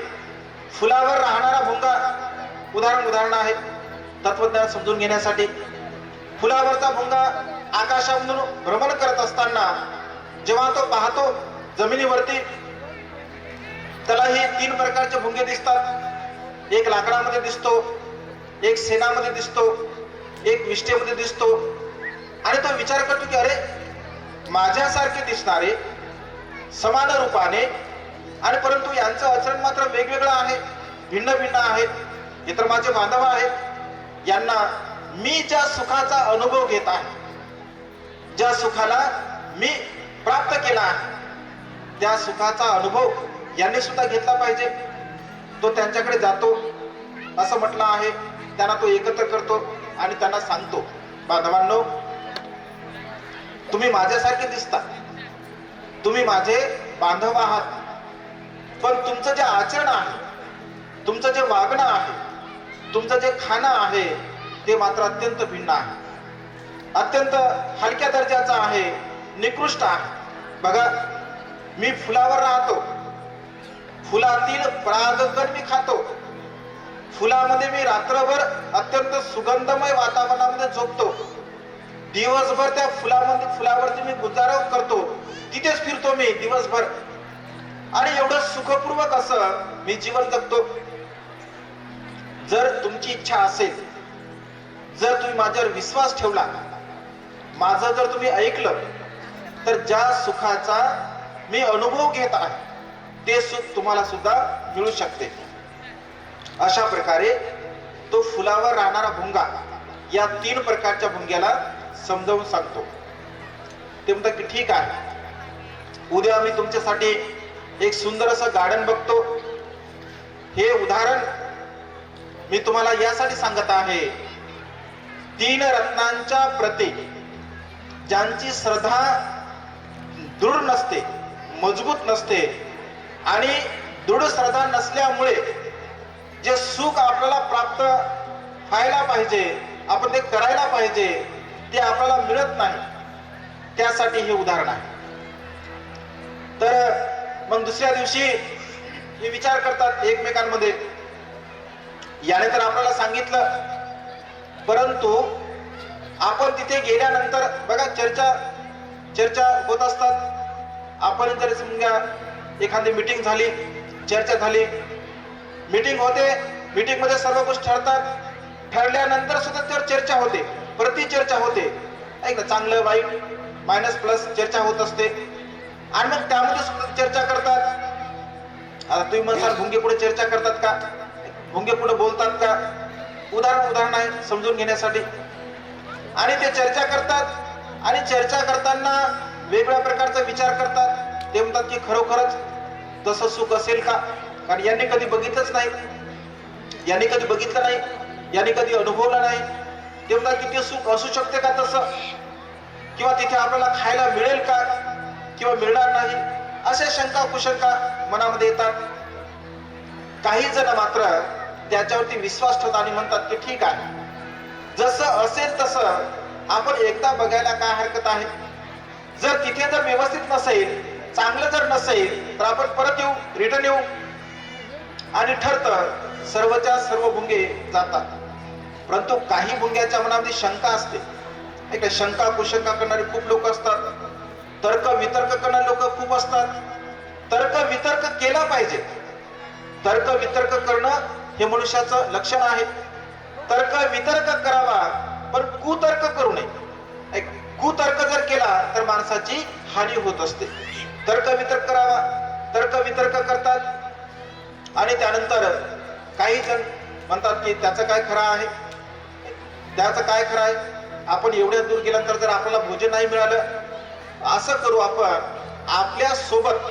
फुलावर राहणारा भुंगा. उदाहरण आहे तत्वज्ञान समजून घेण्यासाठी. फुलावरचा भुंगा आकाशामधून भ्रमण करत असताना जेव्हा तो पाहतो जमिनीवरती, त्याला हे 3 प्रकारचे भुंगे दिसतात. एक लाकडामध्ये दिसतो, एक शेणामध्ये दिसतो, एक विष्ठेमध्ये दिसतो. आणि तो विचार करतो की अरे, माझ्यासारखे दिसणारे समान रूपाने, आणि परंतु यांचं आचरण मात्र वेगवेगळं आहे, भिन्न भिन्न आहे. हे तर माझे बांधव आहेत, यांना मी ज्या सुखाचा अनुभव घेत आहे, ज्या सुखाला मी प्राप्त केला आहे, त्या सुखाचा अनुभव यांनी सुद्धा घेतला पाहिजे. तो त्यांच्याकडे जातो, असं म्हटलं आहे. त्यांना तो एकत्र करतो आणि त्यांना सांगतो, बांधवांनो, तुम्ही माझ्यासारखे दिसता, तुम्ही माझे बांधव आहात, पण तुमचं जे आचरण आहे, तुमचं जे वागणं आहे, तुमचं जे खाणं आहे, ते मात्र अत्यंत भिन्न आहे, अत्यंत हलक्या दर्जाचं आहे, निकृष्ट आहे. बघा, मी फुलावर राहतो, फुलातील परागकण मी खातो, फुलामध्ये मी रात्रभर अत्यंत सुगंधमय वातावरणामध्ये झोपतो, दिवसभर त्या फुलावरती मी गुजाराव करतो, तिथेच फिरतो मी दिवसभर, आणि एवढं सुखपूर्वक असं मी जीवन जगतो. जर तुमची इच्छा असेल, जर तुम्ही माझ्यावर विश्वास ठेवला, माझं जर तुम्ही ऐकलं, तर ज्या सुखाचा मी अनुभव घेत आहे, ते सुख तुम्हाला सुद्धा मिळू शकते. अशा प्रकारे तो फुलावर राहणारा भुंगा या 3 प्रकारच्या भुंग्याला समजावून सांगतो. ते म्हणतात की ठीक आहे, उद्या मी तुमच्यासाठी एक सुंदर असं गार्डन बघतो. हे उदाहरण मी तुम्हाला यासाठी सांगत आहे, 3 रत्नांच्या प्रती ज्यांची श्रद्धा दृढ नसते, मजबूत नसते, आणि दृढ श्रद्धा नसल्यामुळे जे सुख आपल्याला प्राप्त व्हायला पाहिजे, आपण ते करायला पाहिजे, ते आपल्याला मिळत नाही. त्यासाठी हे उदाहरण आहे. तर मग दुसऱ्या दिवशी हे विचार करतात एकमेकांमध्ये, याने तर आपल्याला सांगितलं, परंतु आपण तिथे गेल्यानंतर बघा चर्चा होत असतात. आपण जर समजा एखादी मीटिंग झाली, चर्चा झाली, मीटिंग होते, मीटिंग मध्ये सर्व गोष्टी ठरतात, ठरल्यानंतर सुद्धा त्यावर चर्चा होते, प्रतिचर्चा होते, ऐक ना, चांगलं वाईट मायनस प्लस चर्चा होत असते. आणि मग त्यामध्ये सुद्धा चर्चा करतात. आता तुम्ही म्हणसाल भुंगे पुढे चर्चा करतात का, भुंगे पुढे बोलतात का? उदाहरण आहे समजून घेण्यासाठी. आणि ते चर्चा करतात, आणि चर्चा करताना वेगवेगळ्या प्रकारचा विचार करतात. ते म्हणतात की खरोखरच तसं सुख असेल का, कारण यांनी कधी बघितलंच नाही, यांनी कधी बघितलं नाही, यांनी कधी अनुभवलं नाही. ते म्हणतात की ते सुख असू शकते का तसं, किंवा तिथे आपल्याला खायला मिळेल का किंवा मिळणार नाही, अशा शंका कुशंका मनामध्ये येतात. काही जण मात्र त्याच्यावरती विश्वास ठेवतात आणि म्हणतात की ठीक आहे, जसं असेल तसं आपण एकदा बघायला काय हरकत आहे. जर तिथे जर व्यवस्थित नसेल, चांगलं जर नसेल, तर आपण परत येऊ, रिटर्न येऊ. आणि ठरतं सर्वच्या सर्व भुंगे जातात. परंतु काही भुंग्याच्या मनामध्ये शंका असते. एक शंका कुशंका करणारे खूप लोक असतात. तर्क वितर्क करणारे लोक खूप असतात. तर्क वितर्क केला पाहिजे. तर्क वितर्क करणं हे मनुष्याचं लक्षण आहे. तर्क वितर्क करावा, पण कुतर्क करू नये. कुतर्क जर केला तर माणसाची हानी होत असते. तर्क वितर्क करावा. तर्क वितर्क करतात आणि त्यानंतर काही जण म्हणतात की त्याचं काय खरं आहे, त्याचं काय खरं आहे. आपण एवढ्या दूर गेल्यानंतर जर आपल्याला भोजन नाही मिळालं, असं करू आपण आपल्या सोबत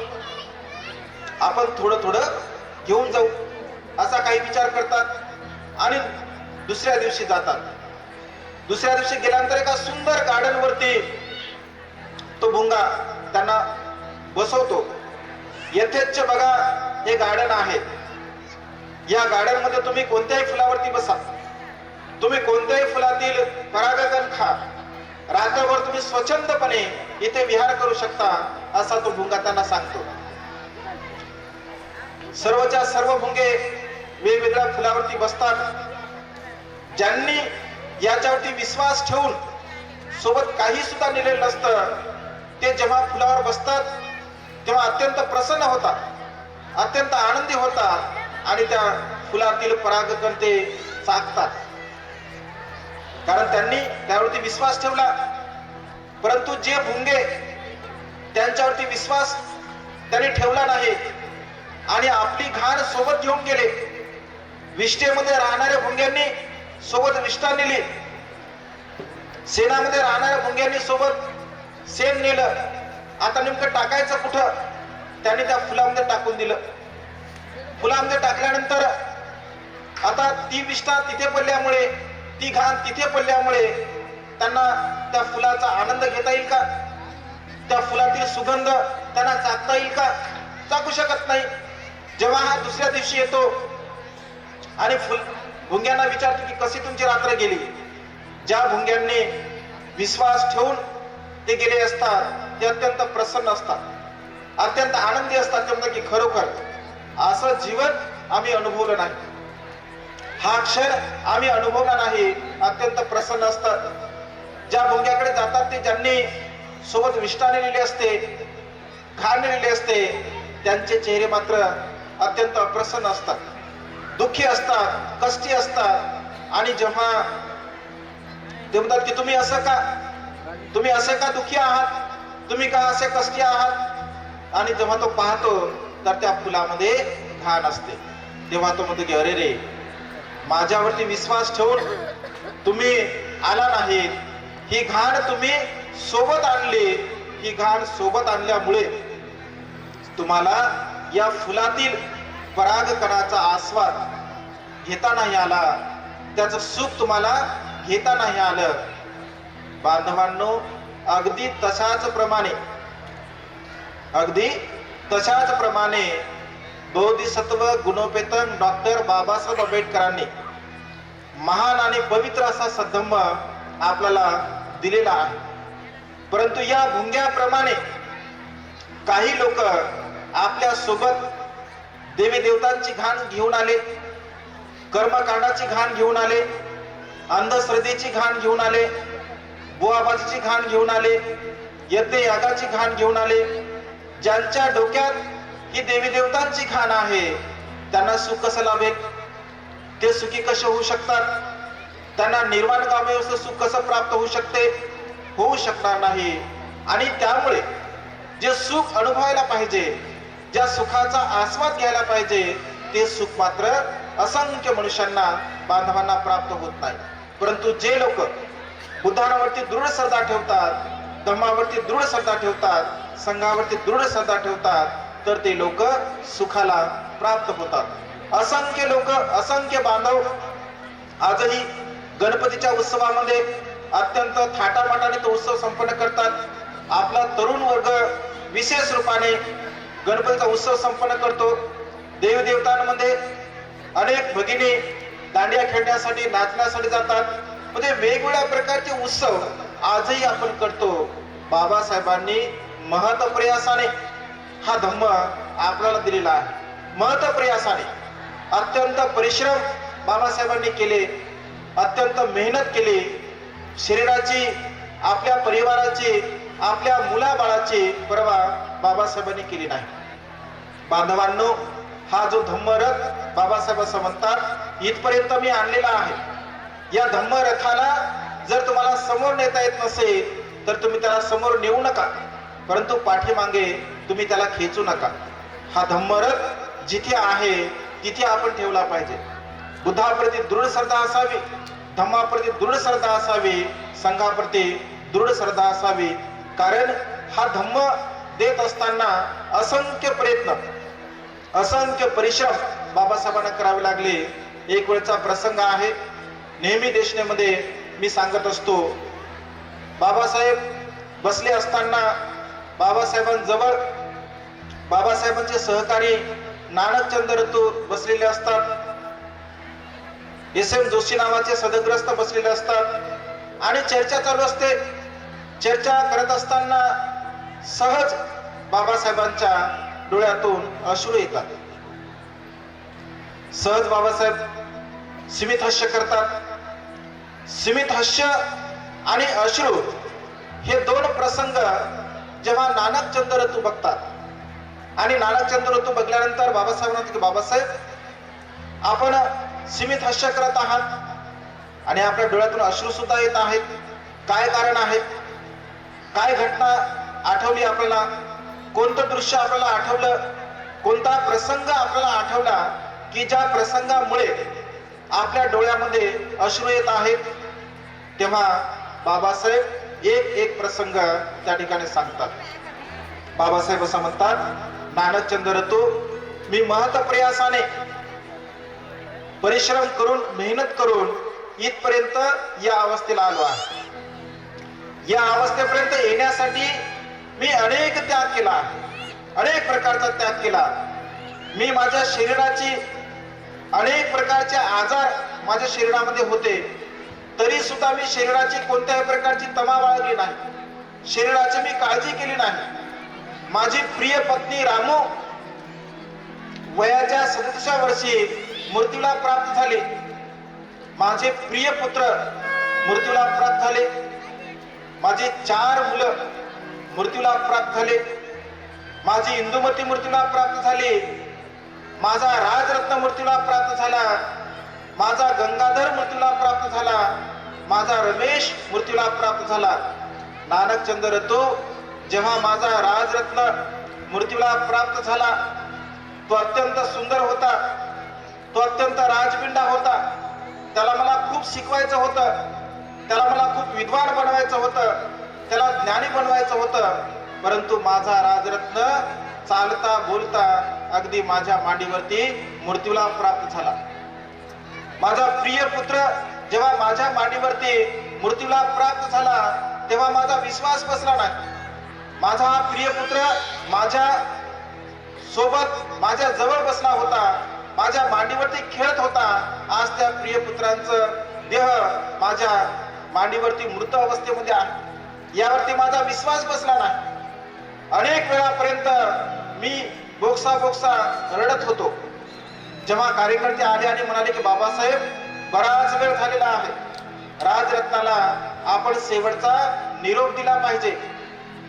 आपण थोडं थोडं घेऊन जाऊ, असा काही विचार करतात आणि दुसऱ्या दिवशी जातात. दुसऱ्या दिवशी गेल्यानंतर एका सुंदर गार्डन वरती तो भुंगा त्यांना बसवतो. यथेच्छ बघा, हे गार्डन आहे. या गार्डन मध्ये तुम्ही कोणत्याही फुलावरती बसा, तुम्ही कोणत्याही फुलातील परागकण खा, रात्रभर तुम्ही स्वच्छंदपणे इथे विहार करू शकता, असा तो भुंगा त्यांना सांगतो. सर्वच्या सर्व भुंगे वेगवेगळ्या फुलावरती बसतात. ज्यांनी याच्यावरती विश्वास ठेवून सोबत काही सुद्धा नेलेलं नसतं, ते जेव्हा फुलावर बसतात तेव्हा अत्यंत प्रसन्न होतात, अत्यंत आनंदी होतात आणि त्या फुलातील परागकण ते चाखतात, कारण त्यांनी त्यावरती विश्वास ठेवला. परंतु जे भुंगे त्यांच्यावरती विश्वास त्यांनी ठेवला नाही आणि आपली घाण सोबत घेऊन गेले, विष्ठेमध्ये राहणाऱ्या भुंग्यांनी सोबत विष्ठा नेली, शेणामध्ये राहणाऱ्या भुंग्यांनी सोबत शेण नेलं. आता नेमकं टाकायचं कुठं, त्यांनी त्या फुलामध्ये टाकून दिलं. फुलामध्ये टाकल्यानंतर आता ती विष्ठा तिथे पडल्यामुळे, ती घाण तिथे पडल्यामुळे त्यांना त्या फुलाचा आनंद घेता येईल का, त्या फुलातील सुगंध त्यांना चाखता येईल का, चाखू शकत नाही. जेव्हा हा दुसऱ्या दिवशी येतो आणि भुंग्यांना विचारतो की कशी तुमची रात्र गेली, ज्या भुंग्यांनी विश्वास ठेवून ते गेले असतात ते अत्यंत प्रसन्न असतात, अत्यंत आनंदी असतात. ते म्हणतात की खरोखर असं जीवन आम्ही अनुभवलं नाही, हा क्षण आम्ही अनुभवला नाही, अत्यंत प्रसन्न असतात. ज्या भुंग्याकडे जातात ते ज्यांनी सोबत विष्ठा नेलेली असते, घाण नेलेली असते, त्यांचे चेहरे मात्र अत्यंत अप्रसन्न असतात, दुःखी असतात, कष्टी असतात. आणि जेव्हा ते म्हणतात की तुम्ही असं का, तुम्ही असे का दुःखी आहात, तुम्ही का असे कष्टी आहात, आणि जेव्हा तो पाहतो तर त्या फुलामध्ये घाण असते, तेव्हा तो म्हणतो की अरे रे, माझ्यावरती विश्वास ठेवून तुम्ही आला नाही, ही घाण तुम्ही सोबत आणली, ही घाण सोबत आणल्यामुळे तुम्हाला या फुलातील परागकणाचा आस्वाद घेता नाही आला, त्याचं सुख तुम्हाला घेता नाही आलं. बांधवांनो, अगदी तशाच प्रमाणे बोधिसत्व गुणोपेतन डॉक्टर बाबासाहेब आंबेडकरांनी महान आणि पवित्र असा सद्धम्म आपल्याला दिलेला आहे. परंतु या भुंग्याप्रमाणे काही लोक आपल्या सोबत देवी देवतांची घाण घेऊन आले, कर्मकांडाची घाण घेऊन आले, अंधश्रद्धेची घाण घेऊन आले, बुवाबाजीची घाण घेऊन आले, यज्ञ यागाची घाण घेऊन आले. ज्यांच्या डोक्यात ही देवी देवतांची घाण आहे त्यांना सुख कसं लाभेल, ते सुखी कसे होऊ शकतात, त्यांना निर्वाणगामी सुख कसं प्राप्त होऊ शकते, होऊ शकणार नाही. आणि त्यामुळे जे सुख अनुभवायला पाहिजे, ज्या सुखाचा आस्वाद घ्यायला पाहिजे, ते सुख मात्र असंख्य मनुष्यांना, बांधवांना प्राप्त होत नाही. परंतु जे लोक बुद्धांवरती दृढ श्रद्धा ठेवतात, धम्मावरती दृढ श्रद्धा ठेवतात, संघावरती दृढ श्रद्धा ठेवतात, तर ते लोक सुखाला प्राप्त होतात. असंख्य लोक, असंख्य बांधव आजही गणपतीच्या उत्सवामध्ये अत्यंत थाटामाटाने तो उत्सव संपन्न करतात. आपला तरुण वर्ग विशेष रूपाने गणपतीचा उत्सव संपन्न करतो. देवी देवतांमध्ये अनेक भगिनी दांडिया खेळण्यासाठी, नाचण्यासाठी जातात. म्हणजे वेगवेगळ्या प्रकारचे उत्सव आजही आपण करतो. बाबासाहेबांनी महत्प्रयासाने हा धम्म आपल्याला दिलेला आहे. महत्प्रयासाने, अत्यंत परिश्रम बाबासाहेबांनी केले, अत्यंत मेहनत केली, शरीराची, आपल्या परिवाराची, आपल्या मुलाबाळाची पर्वा बाबासाहेबांनी केली नाही. बांधवांनो, हा जो धम्मरथ बाबासाहेब असं म्हणतात इथपर्यंत मी आणलेला आहे. या धम्मरथाला जर तुम्हाला समोर नेता येत नसेल तर तुम्ही त्याला समोर नेऊ नका, परंतु पाठीमागे तुम्ही त्याला खेचू नका. हा धम्मरथ जिथे आहे तिथे आपण ठेवला पाहिजे. बुद्धाप्रती दृढ श्रद्धा असावी, धम्माप्रती दृढ श्रद्धा असावी, संघाप्रती दृढ श्रद्धा असावी. कारण हा धम्म देत असताना असंख्य प्रयत्न, असंख्य परिश्रम बाबासाहेबांना करावे लागले. एक वेळचा प्रसंग आहे, नेहमी देशनेमध्ये मी सांगत असतो. बाबासाहेब बसले असताना बाबासाहेबांजवळ बाबासाहेबांचे सहकारी नानकचंद रतू बसलेले असतात, एस.एम. जोशी नावाचे सदग्रस्त बसलेले असतात आणि चर्चा चालू असते. चर्चा करत असताना सहज बाबासाहेबांच्या डोळ्यातून अश्रू येतात. सहज बाबासाहेब स्मित हास्य करतात. स्मित हास्य आणि अश्रू हे दोन प्रसंग जेव्हा नानकचंद रतू बघतात आणि नानकचंद रतू बघल्यानंतर बाबासाहेब म्हणतात की बाबासाहेब आपण स्मित हास्य करत आहात आणि आपल्या डोळ्यातून अश्रू सुद्धा येत आहेत, काय कारण आहे? काय घटना आठवली आपल्याला? कोणतं दृश्य आपल्याला आठवलं? कोणता प्रसंग आपल्याला आठवला की ज्या प्रसंगामुळे आपल्या डोळ्यामध्ये अश्रू येत आहेत? तेव्हा बाबासाहेब एक एक प्रसंग त्या ठिकाणी सांगतात. बाबासाहेब असं म्हणतात, नानकचंद रतू, मी महत प्रयासाने परिश्रम करून, मेहनत करून इथपर्यंत या अवस्थेला आलो आहे. या अवस्थेपर्यंत येण्यासाठी मी अनेक त्याग केला, अनेक प्रकारचा त्याग केला. मी माझ्या शरीराची अनेक प्रकारचे आजार माझ्या शरीरामध्ये होते, तरी सुद्धा मी शरीराची कोणत्याही प्रकारची तमा बाळगली नाही, शरीराची मी काळजी केली नाही. माझी प्रिय पत्नी रामू वयाच्या 37व्या वर्षी मृत्यूला प्राप्त झाले. माझे प्रिय पुत्र मृत्यूला प्राप्त झाले. माझी 4 मुलं मृत्यूला प्राप्त झाले. माझी इंदुमती मृत्यूला प्राप्त झाली. माझा राजरत्न मृत्यूला प्राप्त झाला. माझा गंगाधर मृत्यूला प्राप्त झाला. माझा रमेश मृत्यूला प्राप्त झाला. नानकचंद रतू, जेव्हा माझा राजरत्न मृत्यूला प्राप्त झाला, तो अत्यंत सुंदर होता, तो अत्यंत राजबिंडा होता. त्याला मला खूप शिकवायचं होतं, त्याला मला खूप विद्वान बनवायचं होतं, त्याला ज्ञानी बनवायचं होतं. परंतु माझा राजरत्न चालता बोलता अगदी माझ्या मांडीवरती मृत्यूला प्राप्त झाला. माझा प्रिय पुत्र जेव्हा माझ्या मांडीवरती मृत्यूला प्राप्त झाला तेव्हा माझा विश्वास बसला नाही. माझा हा प्रिय पुत्र माझ्या सोबत, माझ्या जवळ बसला होता, माझ्या मांडीवरती खेळत होता. आज त्या प्रिय पुत्रांचं देह माझ्या मांडीवरती मृत अवस्थेमध्ये आहे. यावरती माझा विश्वास बसला नाही. अनेक वेळापर्यंत मी बोक्सा बोक्सा रडत होतो. जेव्हा कार्यकर्ते आले आणि म्हणाले की बाबासाहेब, बराच वेळ झालेला आहे, राजरत्नाला आपण शेवटचा निरोप दिला पाहिजे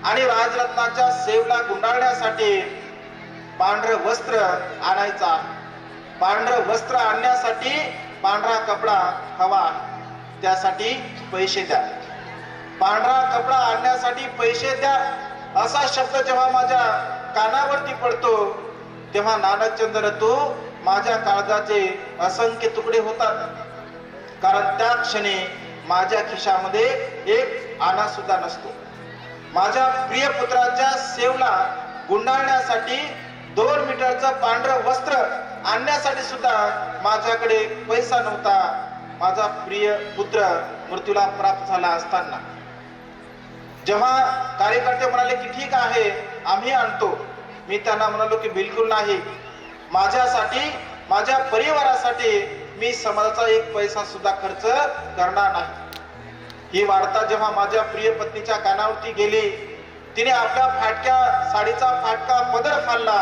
आणि राजरत्नाच्या सेवला गुंडाळण्यासाठी पांढरं वस्त्र आणायचं आहे. पांढरं वस्त्र आणण्यासाठी पांढरा कपडा हवा आहे, त्यासाठी पैसे द्या. पांढरा कपडा आणण्यासाठी पैसे द्या असा शब्द जेव्हा माझ्या कानावरती पडतो तेव्हा नानकचंद रतू, माझ्या काळजाचे असंख्य तुकडे होतात. कारण त्या क्षणी माझ्या खिशामध्ये एक आणा सुद्धा नसतो. माझ्या प्रिय पुत्राच्या सेवला गुंडाळण्यासाठी 2 मीटरचं पांढरं वस्त्र आणण्यासाठी सुद्धा माझ्याकडे पैसा नव्हता. माझा प्रिय पुत्र मृत्यूला प्राप्त झाला असताना जेव्हा कार्यकर्ते म्हणाले की ठीक आहे, आम्ही आणतो, मी त्यांना म्हणालो की बिलकुल नाही. माझ्यासाठी, माझ्या परिवारासाठी मी समाजाचा एक पैसा सुद्धा खर्च करणार नाही. ही वार्ता जेव्हा माझ्या प्रिय पत्नीच्या कानावरती गेली, तिने आपल्या फाटक्या साडीचा फाटका पदर फाडला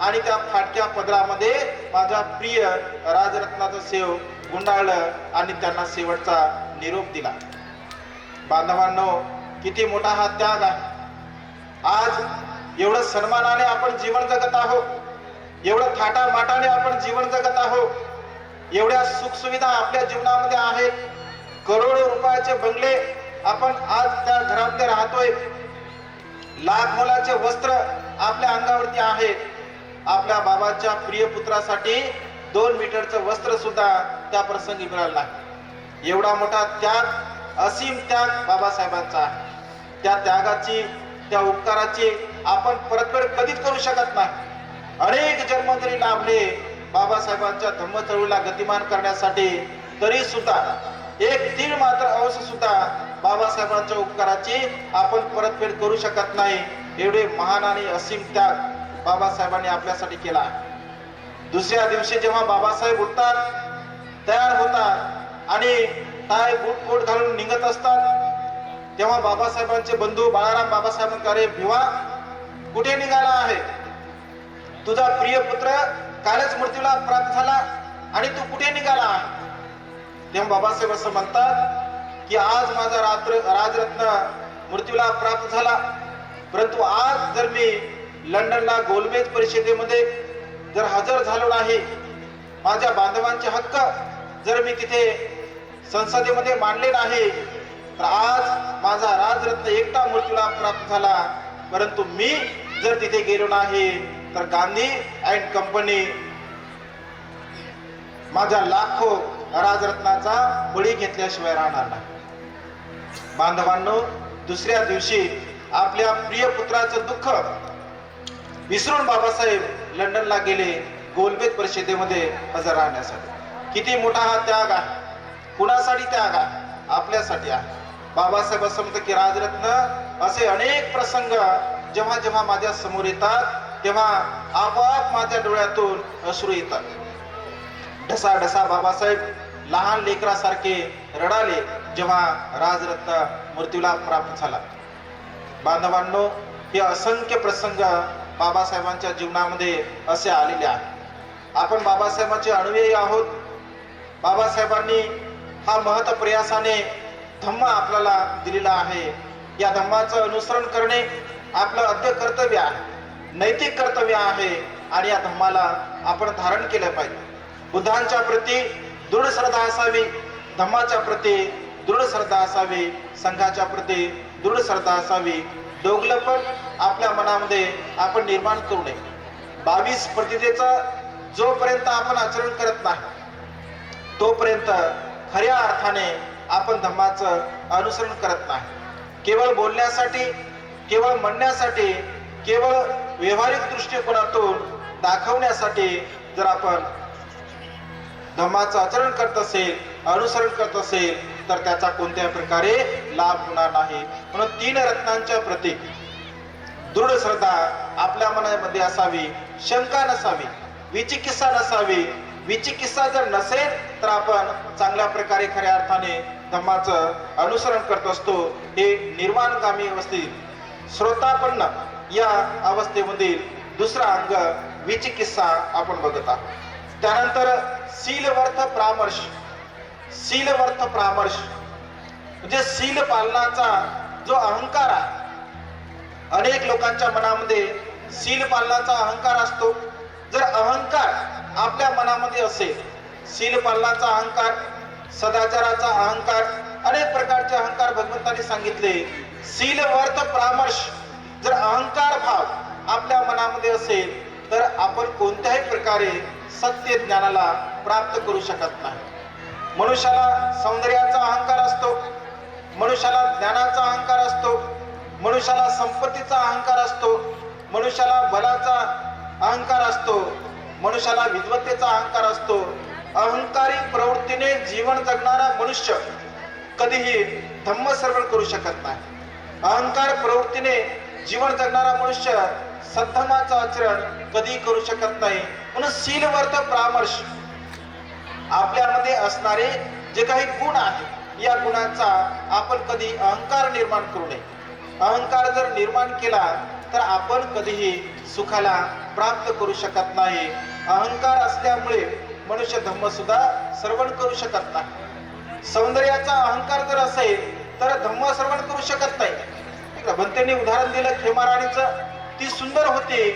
आणि त्या फाटक्या पदरामध्ये माझ्या प्रिय राजरत्नाचा सेव गुंडाळलं आणि त्यांना शेवटचा निरोप दिला. बांधवांनो, किती मोठा हा त्याग आहे. आज एवढं सन्मानाने आपण जीवन जगत आहोत, एवढं थाटामाटाने आपण जीवन जगत आहोत, एवढ्या सुखसुविधा आपल्या जीवनामध्ये आहेत, करोडो रुपयाचे बंगले आपण आज त्या घरामध्ये राहतोय, लाख मोलाचे वस्त्र आपल्या अंगावरती आहेत. आपल्या बाबाच्या प्रिय पुत्रासाठी 2 मीटरचं वस्त्र सुद्धा त्या प्रसंगी मिळालं नाही. एवढा मोठा त्याग, असीम त्याग बाबासाहेबांचा आहे. त्या त्यागाची, त्या उपकाराची आपण परतफेड कधीच करू शकत नाही. अनेक जन्म जरी लाभले बाबासाहेबांच्या धम्म चळवळीला गतिमान करण्यासाठी, तरी सुद्धा एक तीळ मात्र अंश सुद्धा बाबासाहेबांच्या उपकाराची आपण परतफेड करू शकत नाही. एवढे महान आणि असीम त्याग बाबासाहेबांनी आपल्यासाठी केला. दुसऱ्या दिवशी जेव्हा बाबासाहेब उठतात, तयार होतात आणि टाय बूट कोट घालून निघत असतात, तेव्हा बाबासाहेबांचे बंधू बाळाराम बाबासाहेब म्हणतात, अरे भिवा, कुठे निघाला आहे? तुझा प्रिय पुत्र कालच मृत्यूला प्राप्त झाला आणि तू कुठे निघाला आहे? तेव्हा बाबासाहेब असं म्हणतात की आज माझा राजरत्न मृत्यूला प्राप्त झाला, परंतु आज जर मी लंडनला गोलमेज परिषदेमध्ये जर हजर झालो नाही, माझ्या बांधवांचे हक्क जर मी तिथे संसदेमध्ये मांडले नाही, तर आज माझा राजरत्न एकटा मृत्यूला प्राप्त झाला. परंतु मी जर तिथे गेलो नाही तर गांधी अँड कंपनी माझ्या लाखो राजरत्नाचा बळी घेतल्याशिवाय राहणार नाही. बांधवांनो, दुसऱ्या दिवशी आपल्या प्रिय पुत्राचं दुःख विसरून बाबासाहेब लंडनला गेले गोलमेज परिषदेमध्ये हजर राहण्यासाठी. किती मोठा हा त्याग आहे. कुणासाठी त्याग आहे? आपल्यासाठी आहे. बाबासाहेब असं म्हणतात की राजरत्न, असे अनेक प्रसंग जेव्हा जेव्हा माझ्या समोर येतात तेव्हा आपोआप माझ्या डोळ्यातून अश्रू येतात. ढसाढसा बाबासाहेब लहान लेकरासारखे रडाले जेव्हा राजरत्न मृत्यूला प्राप्त झाला. बांधवांनो, हे असंख्य प्रसंग बाबासाहेबांच्या जीवनामध्ये असे आलेले आहेत. आपण बाबासाहेबांचे अनुयायी आहोत. बाबासाहेबांनी हा महत् प्रयासाने धम्म आपल्याला दिलेला आहे. या धम्माचं अनुसरण करणे आपलं आद्य कर्तव्य आहे, नैतिक कर्तव्य आहे आणि या धम्माला आपण धारण केलं पाहिजे. बुद्धांच्या प्रती दृढ श्रद्धा असावी, धम्माच्या प्रती दृढ श्रद्धा असावी, संघाच्या प्रती दृढ श्रद्धा असावी. दोघलपण आपल्या मनामध्ये आपण निर्माण करू नये. 22 प्रतिदेचं जोपर्यंत आपण आचरण करत नाही तोपर्यंत खऱ्या अर्थाने आपण धम्माचं अनुसरण करत नाही. केवळ बोलण्यासाठी, केवळ म्हणण्यासाठी, केवळ व्यावहारिक दृष्टिकोनातून दाखवण्यासाठी जर आपण धम्माचं आचरण करत असेल, अनुसरण करत असेल, तर त्याचा कोणत्याही प्रकारे लाभ होणार नाही. म्हणून 3 रत्नांच्या प्रती दृढ श्रद्धा आपल्या मनामध्ये असावी, शंका नसावी, विचिकित्सा नसावी. विचिकित्सा जर नसेल तर आपण चांगल्या प्रकारे खऱ्या अर्थाने धम्माचं अनुसरण करत असतो. हे निर्वाणगामी अवस्थेत श्रोतापन्न या अवस्थेमधील दुसरा अंग विचिकित्सा आपण बघत आहोत. त्यानंतर शीलवर्थ परामर्श. शीलवर्थ परामर्श म्हणजे शील पालनाचा जो अहंकार आहे. अनेक लोकांच्या मनामध्ये शील पालनाचा अहंकार असतो. जर अहंकार आपल्या मनामध्ये असेल, शील पालनाचा अहंकार, सदाचाराचा अहंकार, अनेक प्रकारचे अहंकार भगवंतांनी सांगितले. शीलवर्थ परामर्श जर अहंकार भाव आपल्या मनामध्ये असेल तर आपण कोणत्याही प्रकारे सत्य ज्ञानाला प्राप्त करू शकत नाही. मनुष्याला सौंदर्याचा अहंकार असतो, मनुष्याला ज्ञानाचा अहंकार असतो, मनुष्याला संपत्तीचा अहंकार असतो, मनुष्याला बलाचा अहंकार असतो, मनुष्याला विद्वत्तेचा अहंकार असतो. अहंकारी प्रवृत्तीने जीवन जगणारा मनुष्य कधीही धम्म श्रवण करू शकत नाही. अहंकार प्रवृत्तीने जीवन जगणारा मनुष्य सद्धम्माचं आचरण कधी करू शकत नाही. म्हणून शीलवर्थ परामर्श आपल्यामध्ये असणारे जे काही गुण आहेत, या गुणांचा आपण कधी अहंकार निर्माण करू नये. अहंकार जर निर्माण केला तर आपण कधीही सुखाला प्राप्त करू शकत नाही. अहंकार असल्यामुळे मनुष्य धम्म सुद्धा श्रवण करू शकत नाही. सौंदर्याचा अहंकार जर असेल तर धम्म श्रवण करू शकत नाही. भंतेंनी उदाहरण दिलं खेमाराणीचं. ती सुंदर होती,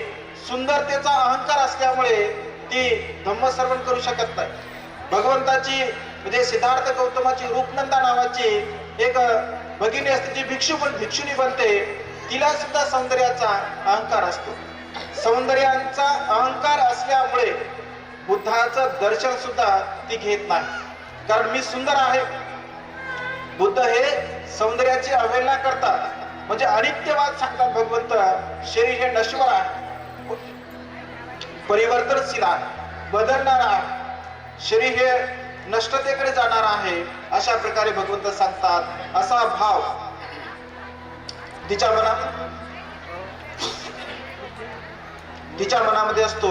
सुंदरतेचा अहंकार असल्यामुळे ती धम्म श्रवण करू शकत नाही. भगवंताची म्हणजे सिद्धार्थ गौतमाची रूपनंदा नावाची एक भगिनी असते, जी भिक्षुणी बनते. तिला सुद्धा सौंदर्याचा अहंकार असतो. सौंदर्यांचा अहंकार असल्यामुळे बुद्धाचं दर्शन सुद्धा ती घेत नाही, कारण मी सुंदर आहे. बुद्ध हे सौंदर्याची अवहेलना करतात, म्हणजे अनित्यवाद सांगतात. भगवंत शरीर हे नश्वर आहे, परिवर्तनशील आहे, बदलणार आहे. शरीर हे नष्टतेकडे जाणार आहे, अशा प्रकारे भगवंत सांगतात. असा भाव तिच्या मनामध्ये असतो.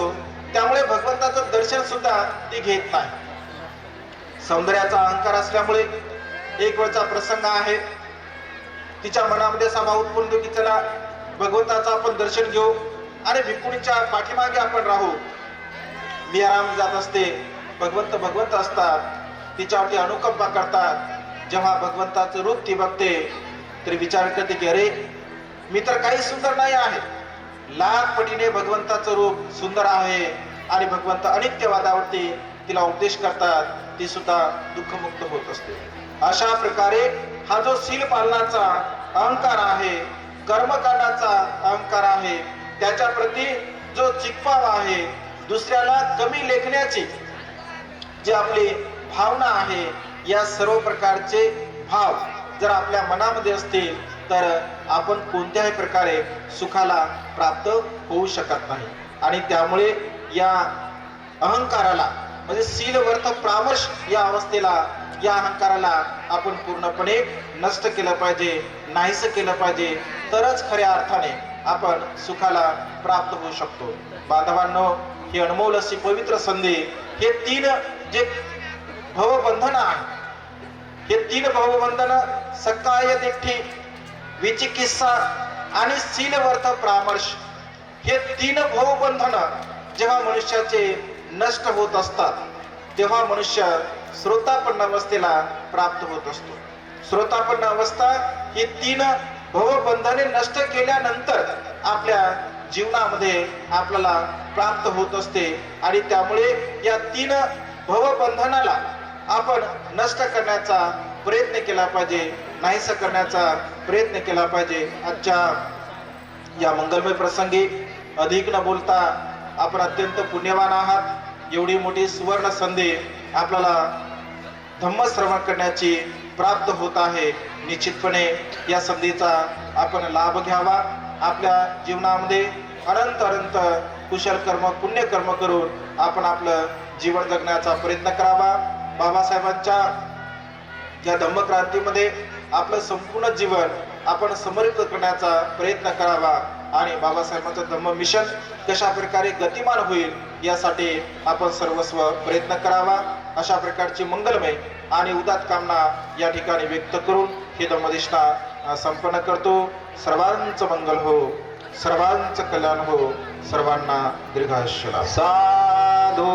त्यामुळे भगवंताचं दर्शन सुद्धा ती घेत नाही. सौंदर्याचा अहंकार असल्यामुळे एक वेळचा प्रसंग आहे, तिच्या मनामध्ये असा भाव उत्पन्न होतो की चला भगवंताचं आपण दर्शन घेऊ आणि भिक्खुणीच्या पाठीमागे आपण राहू. मी आराम जात असते, भगवंत असतात, तिच्यावरती अनुकंपा करतात. जेव्हा भगवंताचं रूप ती बघते तरी विचार करते की अरे मी तर काही सुंदर नाही आहे. लाख पटीने भगवंताचं रूप सुंदर आहे आणि भगवंत अनित्यवादावरती तिला उपदेश करतात. ती सुद्धा दुःखमुक्त होत असते. अशा प्रकारे हा जो शील पालनाचा अहंकार आहे, कर्मकांडाचा अहंकार आहे, त्याच्या प्रती जो चिकपाव आहे, दुसऱ्याला कमी लेखण्याची जी आपली भावना आहे, या सर्व प्रकारचे भाव जर आपल्या मनामध्ये असतील तर आपण कोणत्याही प्रकारे सुखाला प्राप्त होऊ शकत नाही. आणि त्यामुळे या अहंकाराला म्हणजे शीलवर्थ प्रामर्श या अवस्थेला, या अहंकाराला आपण पूर्णपणे नष्ट केलं पाहिजे, नाहीस केलं पाहिजे. तरच खऱ्या अर्थाने आपण सुखाला प्राप्त होऊ शकतो. बांधवांनो, ही अनमोल अशी पवित्र संधी, हे तीन जे भवबंधन आहे, हे तीन भवबंधन सकाय दिठ्ठी, विचिकित्सा आणि शीलवर्थ प्रामर्श, हे तीन भवबंधन जेव्हा मनुष्याचे नष्ट होत असतात तेव्हा मनुष्य श्रोतापन्न अवस्थेला प्राप्त होत असतो. श्रोतापन्न अवस्था ही तीन भवबंधने नष्ट केल्यानंतर आपल्या जीवनामध्ये आपल्याला प्राप्त होत असते. आणि त्यामुळे या तीन भवबंधनाला आपण नष्ट करण्याचा प्रयत्न केला पाहिजे, नाहीस करण्याचा प्रयत्न केला पाहिजे. आजच्या या मंगलमय प्रसंगी अधिक न बोलता आपण अत्यंत पुण्यवान आहात. एवढी मोठी सुवर्ण संधी आपल्याला धम्मश्रवण करण्याची प्राप्त होत आहे. निश्चितपणे या संधीचा आपण लाभ घ्यावा. आपल्या जीवनामध्ये अनंत कुशल कर्म, पुण्यकर्म करून आपण आपलं जीवन जगण्याचा प्रयत्न करावा. बाबासाहेबांच्या या धम्मक्रांतीमध्ये आपलं संपूर्ण जीवन आपण समर्पित करण्याचा प्रयत्न करावा आणि बाबासाहेबांचं धम्म मिशन कशा प्रकारे गतिमान होईल यासाठी आपण सर्वस्व प्रयत्न करावा. अशा प्रकारची मंगलमय आणि उदात्त कामना या ठिकाणी व्यक्त करून ही धम्मदेशना संपन्न करतो. सर्वांचं मंगल हो, सर्वांचं कल्याण हो, सर्वांना दीर्घायुष्य लाभो. साधू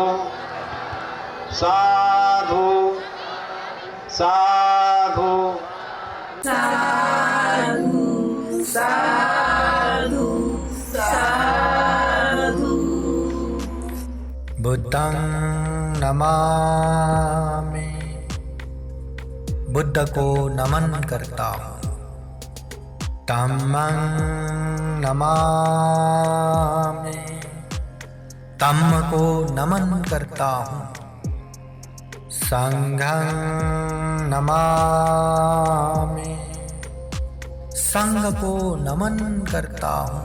साधू साधू साधू साधू साधू. बुद्धं नमामि, बुद्ध को नमन करता हूँ. धम्मं नमामि, धम्म को नमन करता हूँ. संघं नमामि, संघ को नमन करता हूँ.